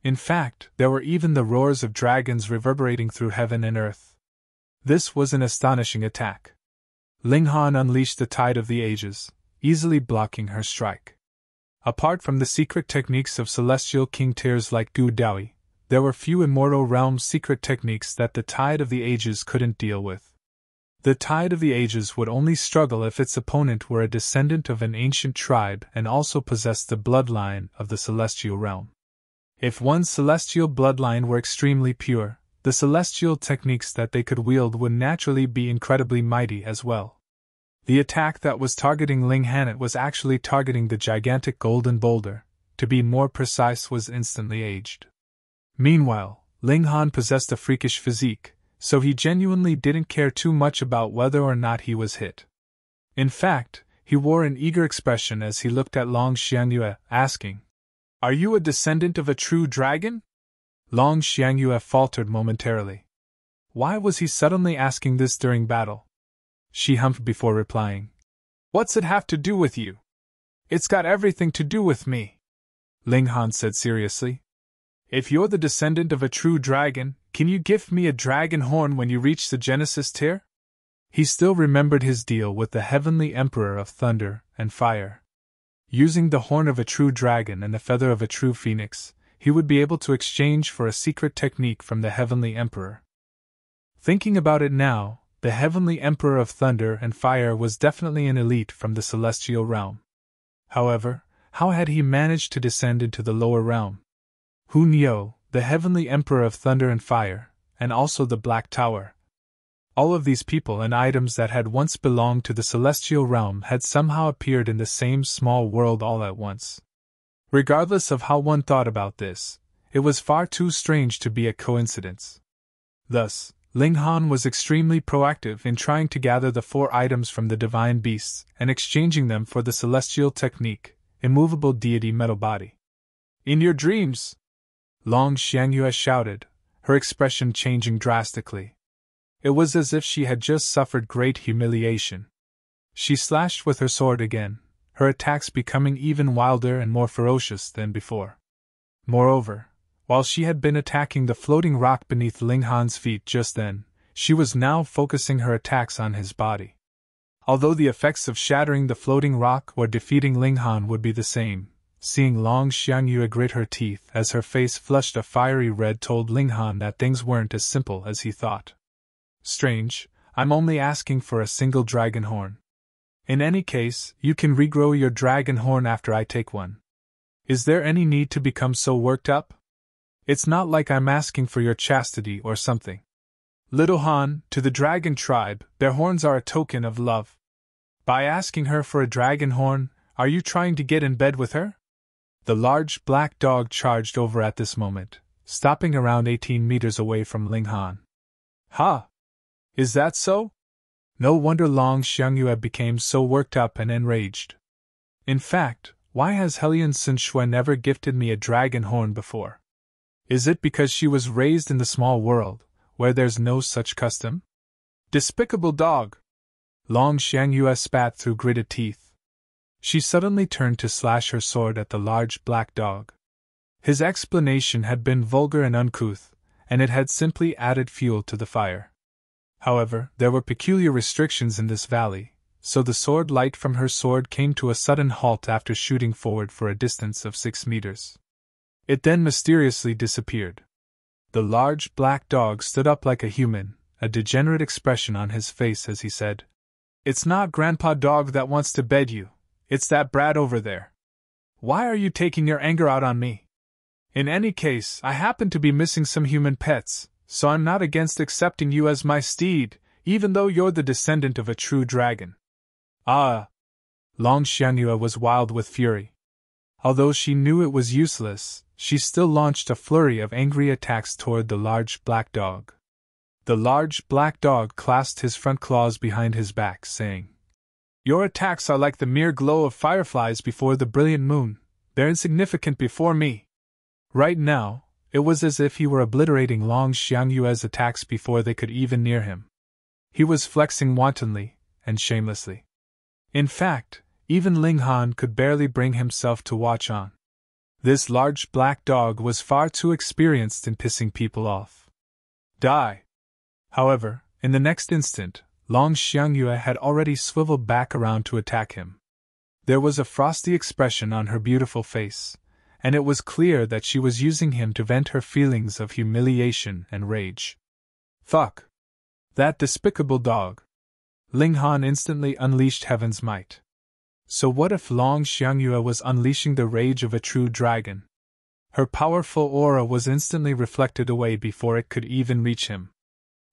In fact, there were even the roars of dragons reverberating through heaven and earth. This was an astonishing attack. Ling Han unleashed the tide of the ages, easily blocking her strike. Apart from the secret techniques of celestial king tiers like Gu Daoyi, there were few immortal realm secret techniques that the tide of the ages couldn't deal with. The tide of the ages would only struggle if its opponent were a descendant of an ancient tribe and also possessed the bloodline of the celestial realm. If one's celestial bloodline were extremely pure, the celestial techniques that they could wield would naturally be incredibly mighty as well. The attack that was targeting Ling Han was actually targeting the gigantic golden boulder. To be more precise, was instantly aged. Meanwhile, Ling Han possessed a freakish physique, so he genuinely didn't care too much about whether or not he was hit. In fact, he wore an eager expression as he looked at Long Xiangyue, asking, "Are you a descendant of a true dragon?" Long Xiangyue faltered momentarily. Why was he suddenly asking this during battle? She humphed before replying, "What's it have to do with you?" "It's got everything to do with me," Ling Han said seriously. "If you're the descendant of a true dragon, can you gift me a dragon horn when you reach the Genesis tier?" He still remembered his deal with the Heavenly Emperor of Thunder and Fire. Using the horn of a true dragon and the feather of a true phoenix, he would be able to exchange for a secret technique from the Heavenly Emperor. Thinking about it now, the Heavenly Emperor of Thunder and Fire was definitely an elite from the celestial realm. However, how had he managed to descend into the lower realm? Hun Yo, the Heavenly Emperor of Thunder and Fire, and also the Black Tower. All of these people and items that had once belonged to the celestial realm had somehow appeared in the same small world all at once. Regardless of how one thought about this, it was far too strange to be a coincidence. Thus, Ling Han was extremely proactive in trying to gather the 4 items from the divine beasts and exchanging them for the celestial technique, immovable deity metal body. "In your dreams!" Long Xiangyue shouted, her expression changing drastically. It was as if she had just suffered great humiliation. She slashed with her sword again, her attacks becoming even wilder and more ferocious than before. Moreover, while she had been attacking the floating rock beneath Ling Han's feet just then, she was now focusing her attacks on his body. Although the effects of shattering the floating rock or defeating Ling Han would be the same, seeing Long Xiangyue grit her teeth as her face flushed a fiery red told Ling Han that things weren't as simple as he thought. "Strange, I'm only asking for a single dragon horn. In any case, you can regrow your dragon horn after I take one. Is there any need to become so worked up? It's not like I'm asking for your chastity or something. Little Han, to the dragon tribe, their horns are a token of love. By asking her for a dragon horn, are you trying to get in bed with her?" The large black dog charged over at this moment, stopping around 18 meters away from Ling Han. "Ha! Is that so?" No wonder Long Xiangyue became so worked up and enraged. "In fact, why has Hellion Sun Shui never gifted me a dragon horn before? Is it because she was raised in the small world, where there's no such custom?" "Despicable dog!" Long Xiangyue spat through gritted teeth. She suddenly turned to slash her sword at the large black dog. His explanation had been vulgar and uncouth, and it had simply added fuel to the fire. However, there were peculiar restrictions in this valley, so the sword light from her sword came to a sudden halt after shooting forward for a distance of 6 meters. It then mysteriously disappeared. The large black dog stood up like a human, a degenerate expression on his face as he said, "It's not Grandpa Dog that wants to bed you, it's that brat over there. Why are you taking your anger out on me? In any case, I happen to be missing some human pets, so I'm not against accepting you as my steed, even though you're the descendant of a true dragon." "Ah!" Long Xiangyue was wild with fury. Although she knew it was useless, she still launched a flurry of angry attacks toward the large black dog. The large black dog clasped his front claws behind his back, saying, "Your attacks are like the mere glow of fireflies before the brilliant moon. They're insignificant before me." Right now, it was as if he were obliterating Long Xiangyue's attacks before they could even near him. He was flexing wantonly and shamelessly. In fact, even Ling Han could barely bring himself to watch on. This large black dog was far too experienced in pissing people off. Die! However, in the next instant, Long Xiangyue had already swiveled back around to attack him. There was a frosty expression on her beautiful face, and it was clear that she was using him to vent her feelings of humiliation and rage. Fuck! That despicable dog! Ling Han instantly unleashed Heaven's Might. So what if Long Xiangyue was unleashing the rage of a true dragon? Her powerful aura was instantly reflected away before it could even reach him.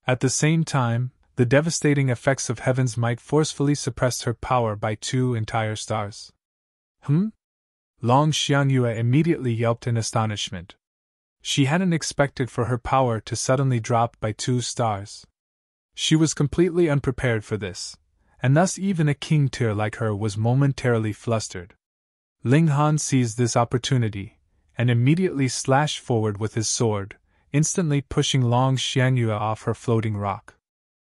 At the same time, the devastating effects of Heaven's Might forcefully suppressed her power by 2 entire stars. Long Xiangyue immediately yelped in astonishment. She hadn't expected for her power to suddenly drop by 2 stars. She was completely unprepared for this, and thus even a king tier like her was momentarily flustered. Ling Han seized this opportunity, and immediately slashed forward with his sword, instantly pushing Long Xiangyue off her floating rock.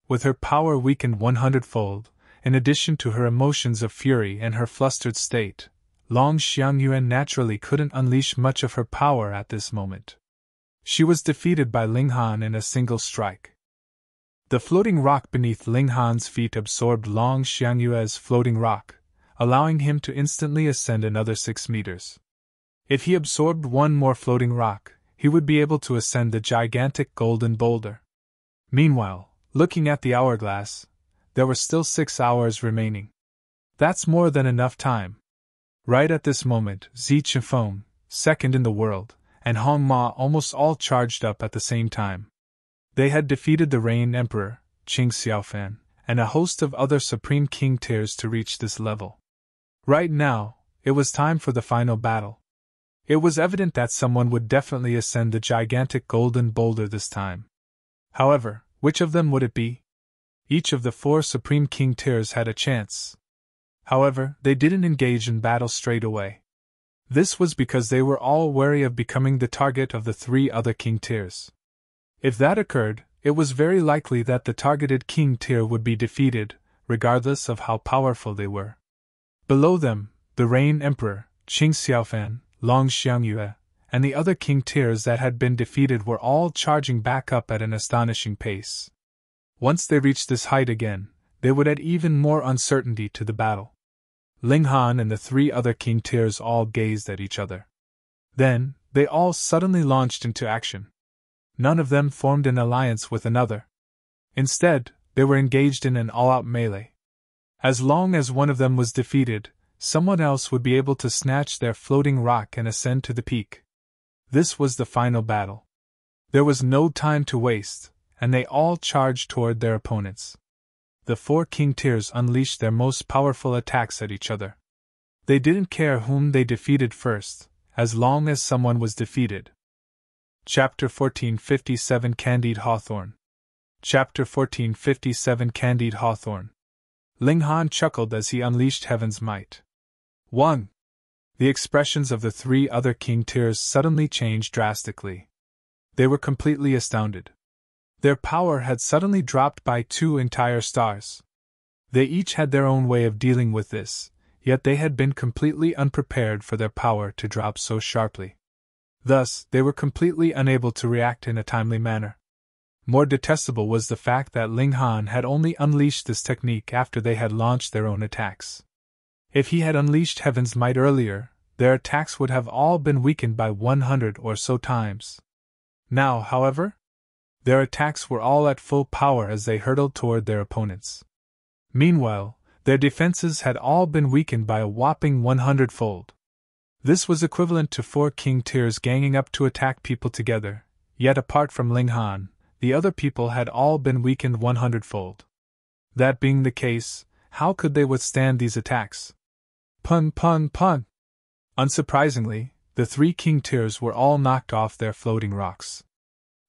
With her power weakened 100-fold, in addition to her emotions of fury and her flustered state, Long Xiangyue naturally couldn't unleash much of her power at this moment. She was defeated by Ling Han in a single strike. The floating rock beneath Ling Han's feet absorbed Long Xiangyue's floating rock, allowing him to instantly ascend another 6 meters. If he absorbed one more floating rock, he would be able to ascend the gigantic golden boulder. Meanwhile, looking at the hourglass, there were still 6 hours remaining. That's more than enough time. Right at this moment, Zi Qifeng, second in the world, and Hong Ma almost all charged up at the same time. They had defeated the Rain Emperor, Qing Xiaofan, and a host of other Supreme King tiers to reach this level. Right now, it was time for the final battle. It was evident that someone would definitely ascend the gigantic golden boulder this time. However, which of them would it be? Each of the 4 Supreme King tiers had a chance. However, they didn't engage in battle straight away. This was because they were all wary of becoming the target of the 3 other King tiers. If that occurred, it was very likely that the targeted King tier would be defeated, regardless of how powerful they were. Below them, the Rain Emperor, Qing Xiaofan, Long Xiangyue, and the other King tiers that had been defeated were all charging back up at an astonishing pace. Once they reached this height again, they would add even more uncertainty to the battle. Ling Han and the 3 other King tiers all gazed at each other. Then, they all suddenly launched into action. None of them formed an alliance with another. Instead, they were engaged in an all-out melee. As long as one of them was defeated, someone else would be able to snatch their floating rock and ascend to the peak. This was the final battle. There was no time to waste, and they all charged toward their opponents. The 4 King tiers unleashed their most powerful attacks at each other. They didn't care whom they defeated first, as long as someone was defeated. Chapter 1457 Candied Hawthorn. Chapter 1457 Candied Hawthorn. Ling Han chuckled as he unleashed Heaven's Might. 1. The expressions of the 3 other King tiers suddenly changed drastically. They were completely astounded. Their power had suddenly dropped by 2 entire stars. They each had their own way of dealing with this, yet they had been completely unprepared for their power to drop so sharply. Thus, they were completely unable to react in a timely manner. More detestable was the fact that Ling Han had only unleashed this technique after they had launched their own attacks. If he had unleashed Heaven's Might earlier, their attacks would have all been weakened by 100 or so times. Now, however, their attacks were all at full power as they hurtled toward their opponents. Meanwhile, their defenses had all been weakened by a whopping 100-fold. This was equivalent to 4 King tiers ganging up to attack people together, yet apart from Ling Han, the other people had all been weakened 100-fold. That being the case, how could they withstand these attacks? Pun pun pun! Unsurprisingly, the 3 king tiers were all knocked off their floating rocks.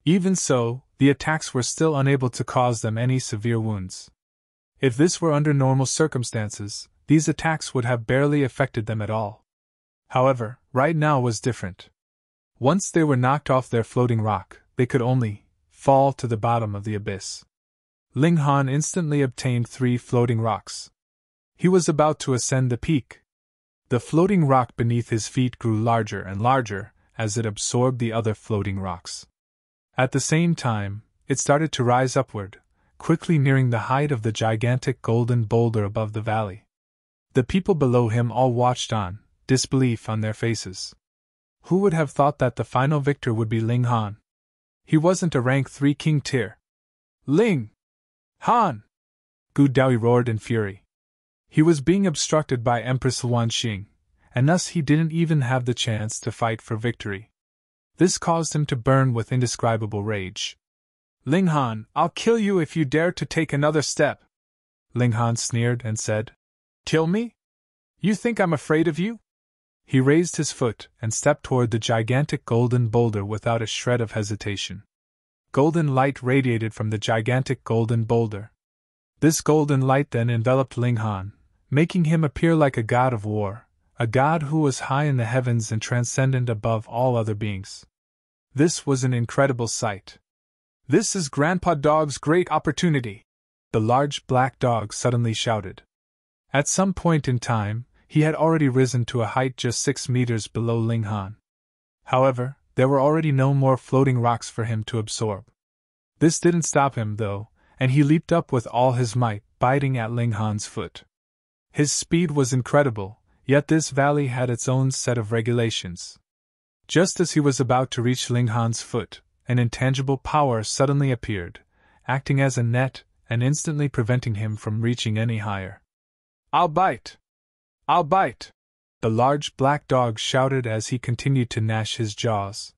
Even so, the attacks were still unable to cause them any severe wounds. If this were under normal circumstances, these attacks would have barely affected them at all. However, right now was different. Once they were knocked off their floating rock, they could only fall to the bottom of the abyss. Ling Han instantly obtained 3 floating rocks. He was about to ascend the peak. The floating rock beneath his feet grew larger and larger as it absorbed the other floating rocks. At the same time, it started to rise upward, quickly nearing the height of the gigantic golden boulder above the valley. The people below him all watched on, disbelief on their faces. Who would have thought that the final victor would be Ling Han? He wasn't a rank 3 king tier. Ling Han! Gu Daoyi roared in fury. He was being obstructed by Empress Luan Xing, and thus he didn't even have the chance to fight for victory. This caused him to burn with indescribable rage. Ling Han, I'll kill you if you dare to take another step. Ling Han sneered and said, Kill me? You think I'm afraid of you? He raised his foot and stepped toward the gigantic golden boulder without a shred of hesitation. Golden light radiated from the gigantic golden boulder. This golden light then enveloped Ling Han, making him appear like a god of war, a god who was high in the heavens and transcendent above all other beings. This was an incredible sight. This is Grandpa Dog's great opportunity, the large black dog suddenly shouted. At some point in time, he had already risen to a height just 6 meters below Ling Han. However, there were already no more floating rocks for him to absorb. This didn't stop him, though, and he leaped up with all his might, biting at Ling Han's foot. His speed was incredible, yet this valley had its own set of regulations. Just as he was about to reach Ling Han's foot, an intangible power suddenly appeared, acting as a net and instantly preventing him from reaching any higher. I'll bite! I'll bite! The large black dog shouted as he continued to gnash his jaws.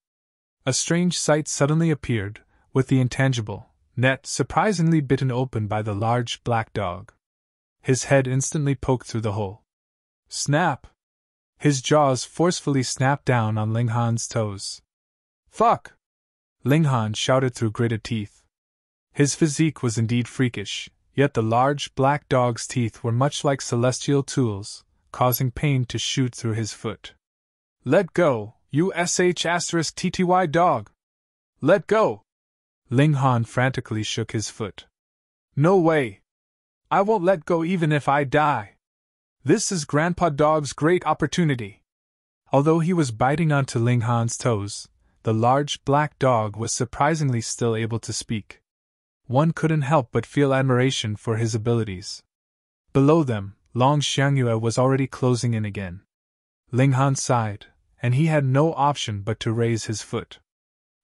A strange sight suddenly appeared, with the intangible net surprisingly bitten open by the large black dog. His head instantly poked through the hole. Snap! His jaws forcefully snapped down on Ling Han's toes. Fuck! Ling Han shouted through gritted teeth. His physique was indeed freakish, yet the large black dog's teeth were much like celestial tools, causing pain to shoot through his foot. Let go, you sh*tty dog! Let go! Ling Han frantically shook his foot. No way! I won't let go even if I die! This is Grandpa Dog's great opportunity! Although he was biting onto Ling Han's toes, the large black dog was surprisingly still able to speak. One couldn't help but feel admiration for his abilities. Below them, Long Xiangyue was already closing in again. Ling Han sighed, and he had no option but to raise his foot.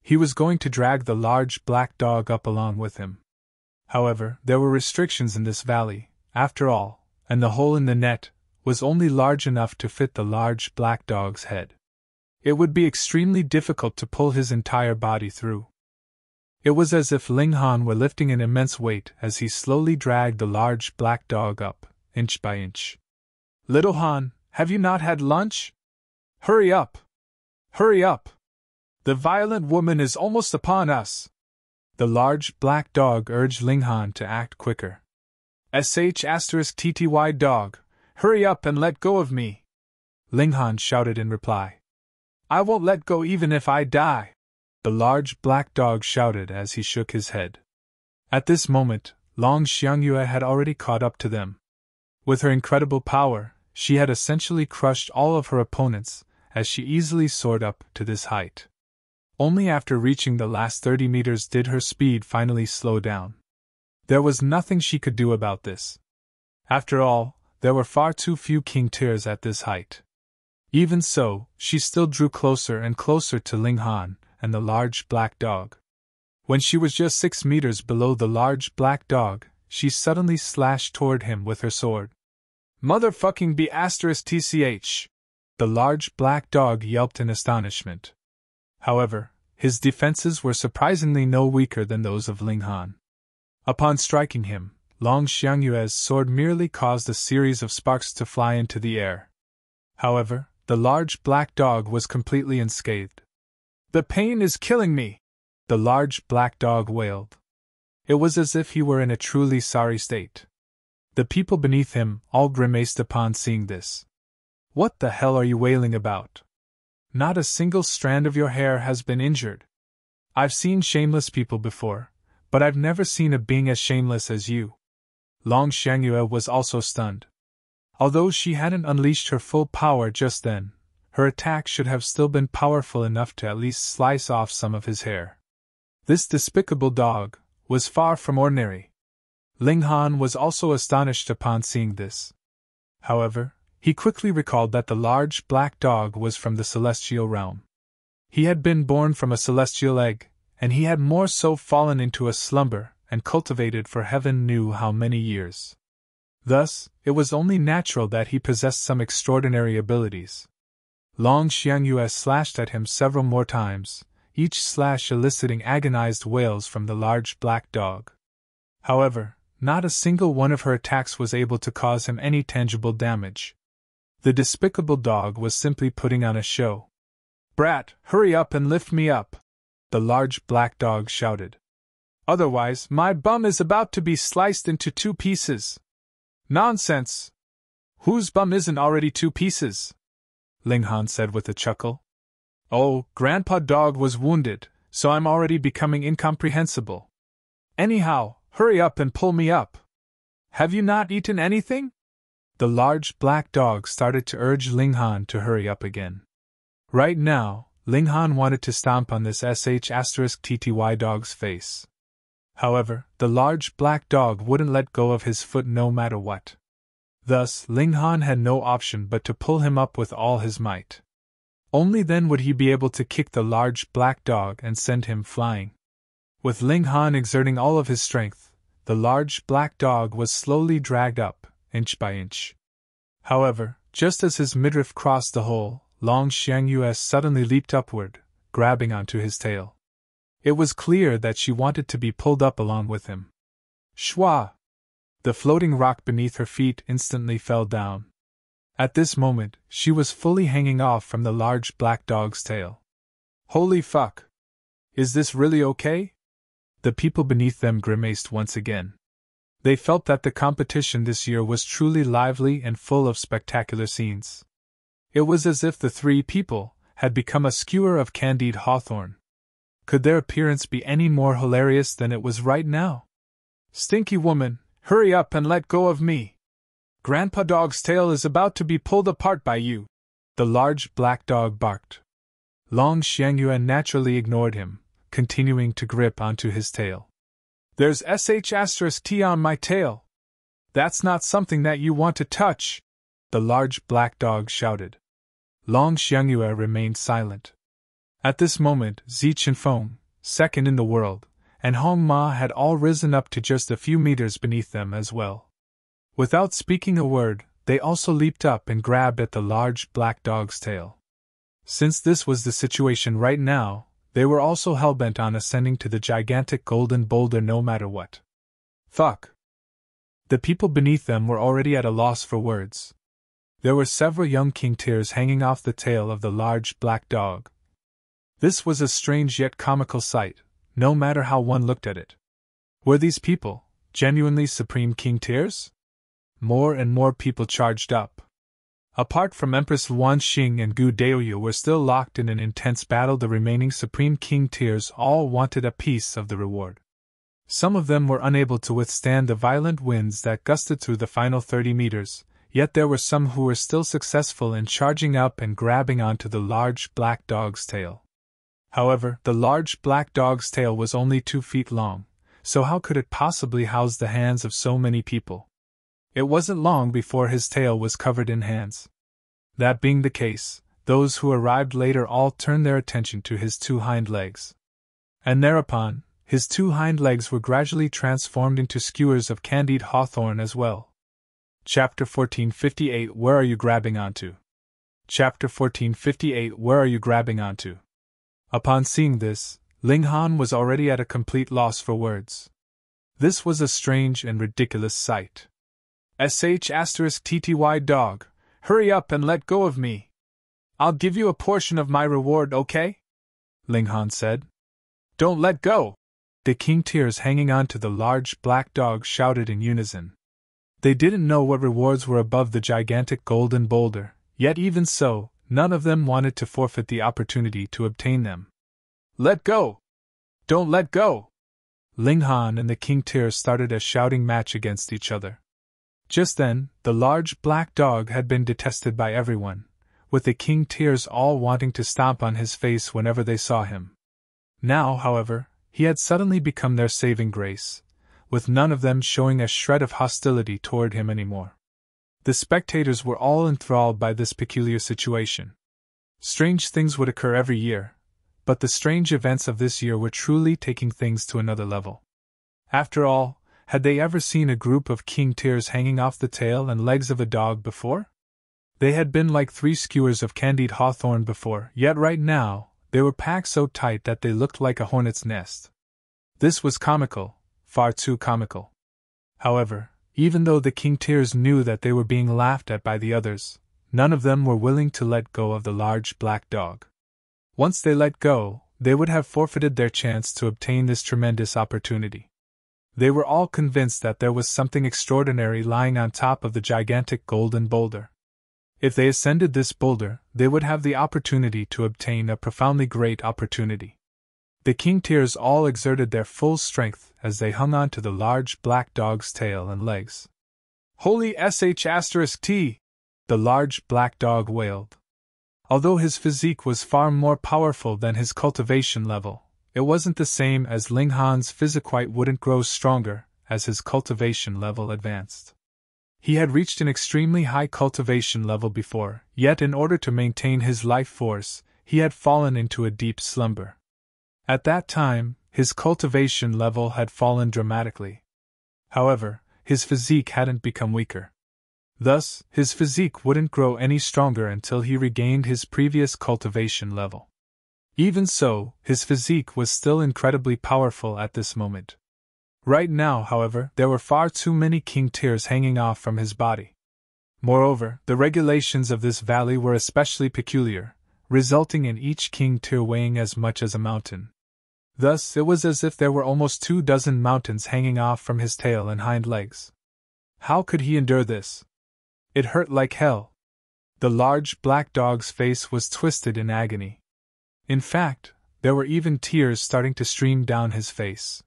He was going to drag the large black dog up along with him. However, there were restrictions in this valley, after all, and the hole in the net was only large enough to fit the large black dog's head. It would be extremely difficult to pull his entire body through. It was as if Ling Han were lifting an immense weight as he slowly dragged the large black dog up, inch by inch. Little Han, have you not had lunch? Hurry up! Hurry up! The violent woman is almost upon us! The large black dog urged Ling Han to act quicker. *tty dog, hurry up and let go of me! Ling Han shouted in reply. I won't let go even if I die! The large black dog shouted as he shook his head. At this moment, Long Xiangyue had already caught up to them. With her incredible power, she had essentially crushed all of her opponents, as she easily soared up to this height. Only after reaching the last 30 meters did her speed finally slow down. There was nothing she could do about this. After all, there were far too few king tiers at this height. Even so, she still drew closer and closer to Ling Han and the large black dog. When she was just 6 meters below the large black dog, she suddenly slashed toward him with her sword. Motherfucking B***tch! The large black dog yelped in astonishment. However, his defenses were surprisingly no weaker than those of Ling Han. Upon striking him, Long Xiangyue's sword merely caused a series of sparks to fly into the air. However, the large black dog was completely unscathed. "The pain is killing me," the large black dog wailed. It was as if he were in a truly sorry state. The people beneath him all grimaced upon seeing this. "What the hell are you wailing about? Not a single strand of your hair has been injured. I've seen shameless people before, but I've never seen a being as shameless as you." Long Xiangyue was also stunned. Although she hadn't unleashed her full power just then, her attack should have still been powerful enough to at least slice off some of his hair. This despicable dog was far from ordinary. Ling Han was also astonished upon seeing this. However, he quickly recalled that the large black dog was from the celestial realm. He had been born from a celestial egg, and he had more so fallen into a slumber and cultivated for heaven knew how many years. Thus, it was only natural that he possessed some extraordinary abilities. Long Xiangyue slashed at him several more times, each slash eliciting agonized wails from the large black dog. However, not a single one of her attacks was able to cause him any tangible damage. The despicable dog was simply putting on a show. "Brat, hurry up and lift me up!" the large black dog shouted. "Otherwise, my bum is about to be sliced into 2 pieces. "Nonsense! Whose bum isn't already 2 pieces? Ling Han said with a chuckle. "Oh, Grandpa Dog was wounded, so I'm already becoming incomprehensible. Anyhow, hurry up and pull me up. Have you not eaten anything?" The large black dog started to urge Ling Han to hurry up again. Right now, Ling Han wanted to stomp on this **TTY dog's face. However, the large black dog wouldn't let go of his foot no matter what. Thus, Ling Han had no option but to pull him up with all his might. Only then would he be able to kick the large black dog and send him flying. With Ling Han exerting all of his strength, the large black dog was slowly dragged up, inch by inch. However, just as his midriff crossed the hole, Long Xiangyue suddenly leaped upward, grabbing onto his tail. It was clear that she wanted to be pulled up along with him. Shwa! The floating rock beneath her feet instantly fell down. At this moment, she was fully hanging off from the large black dog's tail. Holy fuck! Is this really okay? The people beneath them grimaced once again. They felt that the competition this year was truly lively and full of spectacular scenes. It was as if the 3 people had become a skewer of candied hawthorn. Could their appearance be any more hilarious than it was right now? "Stinky woman, hurry up and let go of me! Grandpa Dog's tail is about to be pulled apart by you!" the large black dog barked. Long Xiangyue naturally ignored him, continuing to grip onto his tail. "There's **T on my tail. That's not something that you want to touch!" the large black dog shouted. Long Xiangyue remained silent. At this moment, Zi Qinfeng, second in the world, and Hong Ma had all risen up to just a few meters beneath them as well. Without speaking a word, they also leaped up and grabbed at the large black dog's tail. Since this was the situation right now, they were also hellbent on ascending to the gigantic golden boulder no matter what. Fuck! The people beneath them were already at a loss for words. There were several young king tears hanging off the tail of the large black dog. This was a strange yet comical sight, no matter how one looked at it. Were these people genuinely supreme king tears? More and more people charged up. Apart from Empress Wan Xing and Gu Daoyi were still locked in an intense battle, the remaining supreme king tears all wanted a piece of the reward. Some of them were unable to withstand the violent winds that gusted through the final 30 meters, yet there were some who were still successful in charging up and grabbing onto the large black dog's tail. However, the large black dog's tail was only 2 feet long, so how could it possibly house the hands of so many people? It wasn't long before his tail was covered in hands. That being the case, those who arrived later all turned their attention to his 2 hind legs. And thereupon, his 2 hind legs were gradually transformed into skewers of candied hawthorn as well. Chapter 1458 Where are you grabbing onto? Chapter 1458 Where are you grabbing onto? Upon seeing this, Ling Han was already at a complete loss for words. This was a strange and ridiculous sight. **TTY dog, hurry up and let go of me! I'll give you a portion of my reward, okay? Ling Han said. Don't let go! The king tears hanging on to the large black dog shouted in unison. They didn't know what rewards were above the gigantic golden boulder, yet even so, none of them wanted to forfeit the opportunity to obtain them. Let go! Don't let go! Ling Han and the king tears started a shouting match against each other. Just then, the large black dog had been detested by everyone, with the king tears all wanting to stomp on his face whenever they saw him. Now, however, he had suddenly become their saving grace, with none of them showing a shred of hostility toward him anymore. The spectators were all enthralled by this peculiar situation. Strange things would occur every year, but the strange events of this year were truly taking things to another level. After all, had they ever seen a group of king tears hanging off the tail and legs of a dog before? They had been like 3 skewers of candied hawthorn before, yet right now, they were packed so tight that they looked like a hornet's nest. This was comical, far too comical. However, even though the king tears knew that they were being laughed at by the others, none of them were willing to let go of the large black dog. Once they let go, they would have forfeited their chance to obtain this tremendous opportunity. They were all convinced that there was something extraordinary lying on top of the gigantic golden boulder. If they ascended this boulder, they would have the opportunity to obtain a profoundly great opportunity. The king tears all exerted their full strength as they hung on to the large black dog's tail and legs. Holy sh*t! The large black dog wailed. Although his physique was far more powerful than his cultivation level, it wasn't the same as Ling Han's physiquite wouldn't grow stronger as his cultivation level advanced. He had reached an extremely high cultivation level before, yet in order to maintain his life force, he had fallen into a deep slumber. At that time, his cultivation level had fallen dramatically. However, his physique hadn't become weaker. Thus, his physique wouldn't grow any stronger until he regained his previous cultivation level. Even so, his physique was still incredibly powerful at this moment. Right now, however, there were far too many king tears hanging off from his body. Moreover, the regulations of this valley were especially peculiar, resulting in each king tear weighing as much as a mountain. Thus, it was as if there were almost 24 mountains hanging off from his tail and hind legs. How could he endure this? It hurt like hell. The large black dog's face was twisted in agony. In fact, there were even tears starting to stream down his face.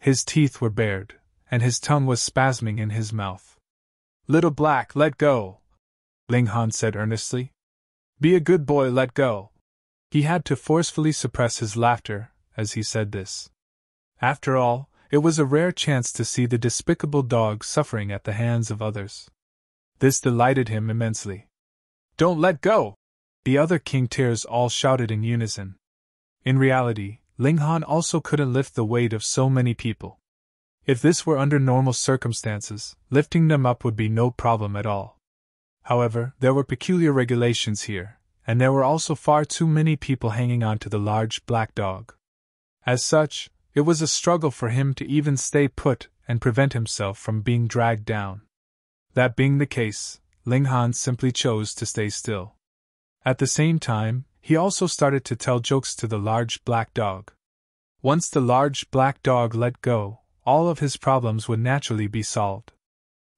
His teeth were bared, and his tongue was spasming in his mouth. Little Black, let go! Ling Han said earnestly. Be a good boy, let go! He had to forcefully suppress his laughter as he said this. After all, it was a rare chance to see the despicable dog suffering at the hands of others. This delighted him immensely. Don't let go! The other king tears all shouted in unison. In reality, Ling Han also couldn't lift the weight of so many people. If this were under normal circumstances, lifting them up would be no problem at all. However, there were peculiar regulations here, and there were also far too many people hanging on to the large black dog. As such, it was a struggle for him to even stay put and prevent himself from being dragged down. That being the case, Ling Han simply chose to stay still. At the same time, he also started to tell jokes to the large black dog. Once the large black dog let go, all of his problems would naturally be solved.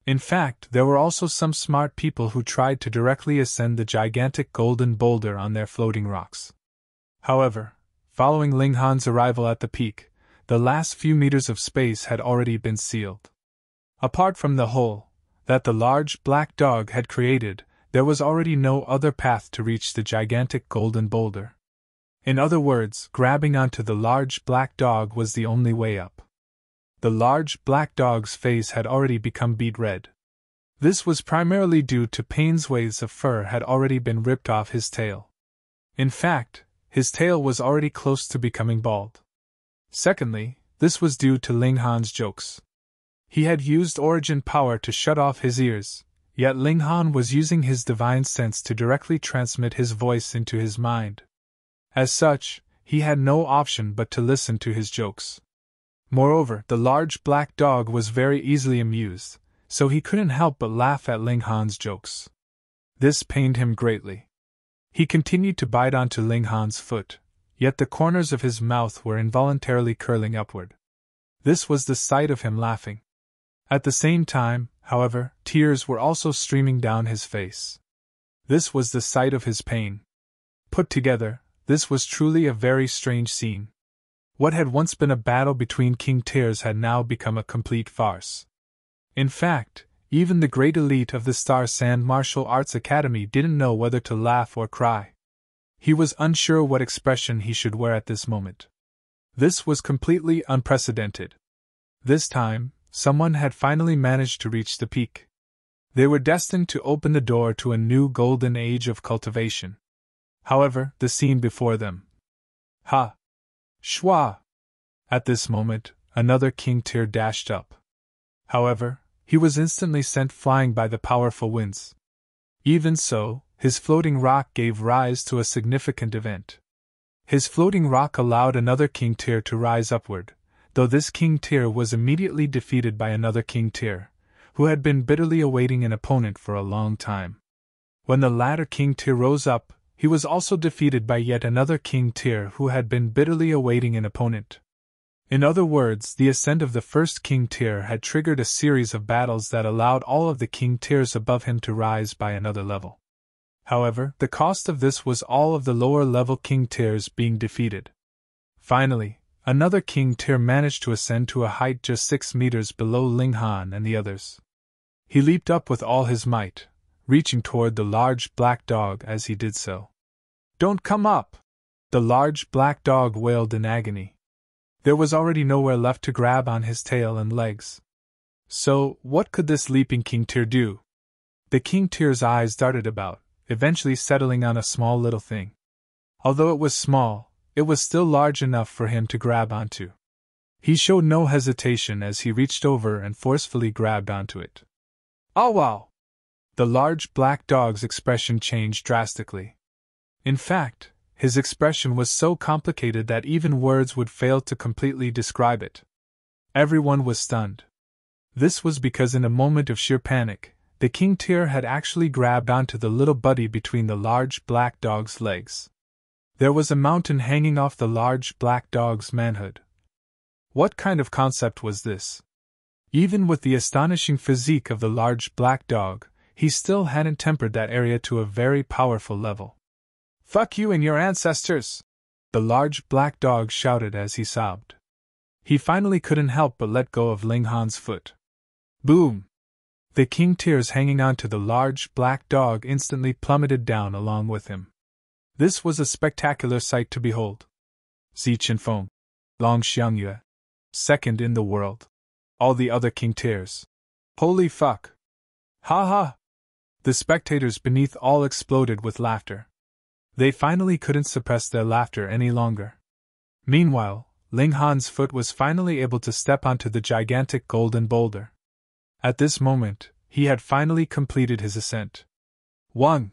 In fact, there were also some smart people who tried to directly ascend the gigantic golden boulder on their floating rocks. However, following Ling Han's arrival at the peak, the last few meters of space had already been sealed. Apart from the hole that the large black dog had created, there was already no other path to reach the gigantic golden boulder. In other words, grabbing onto the large black dog was the only way up. The large black dog's face had already become beet red. This was primarily due to waves of fur had already been ripped off his tail. In fact, his tail was already close to becoming bald. Secondly, this was due to Ling Han's jokes. He had used origin power to shut off his ears, yet Ling Han was using his divine sense to directly transmit his voice into his mind. As such, he had no option but to listen to his jokes. Moreover, the large black dog was very easily amused, so he couldn't help but laugh at Ling Han's jokes. This pained him greatly. He continued to bite onto Ling Han's foot, yet the corners of his mouth were involuntarily curling upward. This was the sight of him laughing. At the same time, however, tears were also streaming down his face. This was the sight of his pain. Put together, this was truly a very strange scene. What had once been a battle between King Tears had now become a complete farce. In fact, even the great elite of the Star Sand Martial Arts Academy didn't know whether to laugh or cry. He was unsure what expression he should wear at this moment. This was completely unprecedented. This time, someone had finally managed to reach the peak. They were destined to open the door to a new golden age of cultivation. However, the scene before them. Ha! Shwa! At this moment, another King Tear dashed up. However, he was instantly sent flying by the powerful winds. Even so, his floating rock gave rise to a significant event. His floating rock allowed another King Tear to rise upward, though this King Tear was immediately defeated by another King Tear, who had been bitterly awaiting an opponent for a long time. When the latter King Tear rose up, he was also defeated by yet another King Tear who had been bitterly awaiting an opponent. In other words, the ascent of the first King Tear had triggered a series of battles that allowed all of the King Tears above him to rise by another level. However, the cost of this was all of the lower-level King Tears being defeated. Finally, another King Tear managed to ascend to a height just 6 meters below Ling Han and the others. He leaped up with all his might, reaching toward the large black dog as he did so. "Don't come up!" The large black dog wailed in agony. There was already nowhere left to grab on his tail and legs. So, what could this leaping King Tear do? The King Tear's eyes darted about, eventually settling on a small little thing. Although it was small, it was still large enough for him to grab onto. He showed no hesitation as he reached over and forcefully grabbed onto it. "Oh wow!" The large black dog's expression changed drastically. In fact, his expression was so complicated that even words would fail to completely describe it. Everyone was stunned. This was because in a moment of sheer panic, the King Tear had actually grabbed onto the little buddy between the large black dog's legs. There was a mountain hanging off the large black dog's manhood. What kind of concept was this? Even with the astonishing physique of the large black dog, he still hadn't tempered that area to a very powerful level. "Fuck you and your ancestors!" the large black dog shouted as he sobbed. He finally couldn't help but let go of Ling Han's foot. Boom! The King Tears hanging onto the large black dog instantly plummeted down along with him. This was a spectacular sight to behold. Zi Qinfeng, Long Xiangyue, second in the world. All the other King Tears. Holy fuck! Ha ha! The spectators beneath all exploded with laughter. They finally couldn't suppress their laughter any longer. Meanwhile, Ling Han's foot was finally able to step onto the gigantic golden boulder. At this moment, he had finally completed his ascent. 1.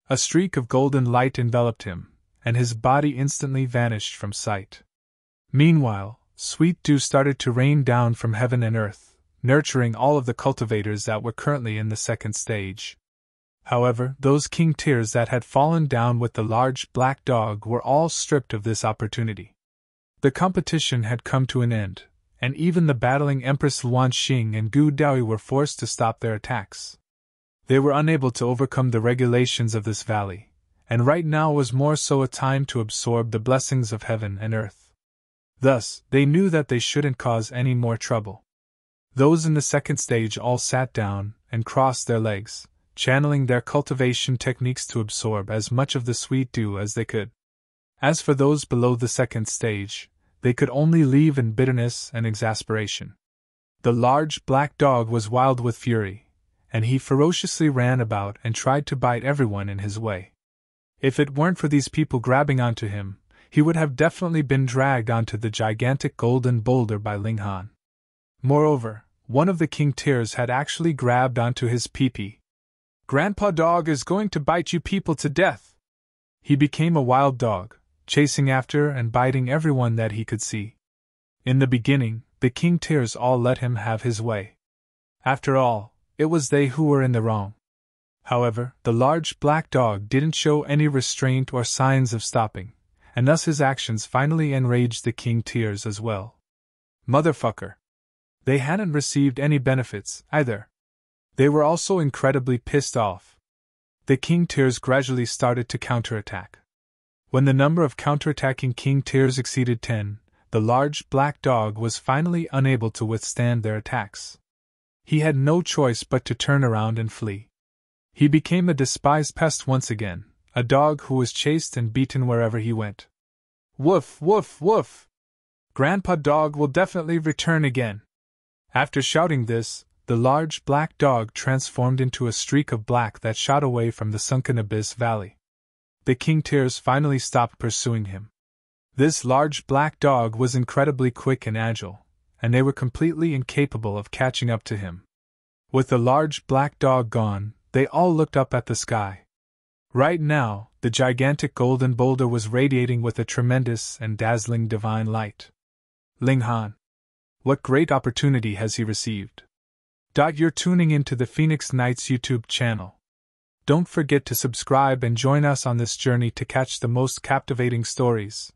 A streak of golden light enveloped him, and his body instantly vanished from sight. Meanwhile, sweet dew started to rain down from heaven and earth, nurturing all of the cultivators that were currently in the second stage. However, those King Tears that had fallen down with the large black dog were all stripped of this opportunity. The competition had come to an end, and even the battling Empress Luan Xing and Gu Daoyi were forced to stop their attacks. They were unable to overcome the regulations of this valley, and right now was more so a time to absorb the blessings of heaven and earth. Thus, they knew that they shouldn't cause any more trouble. Those in the second stage all sat down and crossed their legs, channeling their cultivation techniques to absorb as much of the sweet dew as they could. As for those below the second stage, they could only leave in bitterness and exasperation. The large black dog was wild with fury, and he ferociously ran about and tried to bite everyone in his way. If it weren't for these people grabbing onto him, he would have definitely been dragged onto the gigantic golden boulder by Ling Han. Moreover, one of the King Tears had actually grabbed onto his peepee. "Grandpa Dog is going to bite you people to death!" He became a wild dog, chasing after and biting everyone that he could see. In the beginning, the King Tears all let him have his way. After all, it was they who were in the wrong. However, the large black dog didn't show any restraint or signs of stopping, and thus his actions finally enraged the King Tears as well. Motherfucker! They hadn't received any benefits, either. They were also incredibly pissed off. The King Tears gradually started to counterattack. When the number of counterattacking King Tears exceeded 10, the large black dog was finally unable to withstand their attacks. He had no choice but to turn around and flee. He became a despised pest once again, a dog who was chased and beaten wherever he went. Woof, woof, woof! Grandpa Dog will definitely return again. After shouting this, the large black dog transformed into a streak of black that shot away from the sunken abyss valley. The King Tears finally stopped pursuing him. This large black dog was incredibly quick and agile, and they were completely incapable of catching up to him. With the large black dog gone, they all looked up at the sky. Right now, the gigantic golden boulder was radiating with a tremendous and dazzling divine light. Ling Han. What great opportunity has he received? You're tuning into the Phoenix Knights YouTube channel. Don't forget to subscribe and join us on this journey to catch the most captivating stories.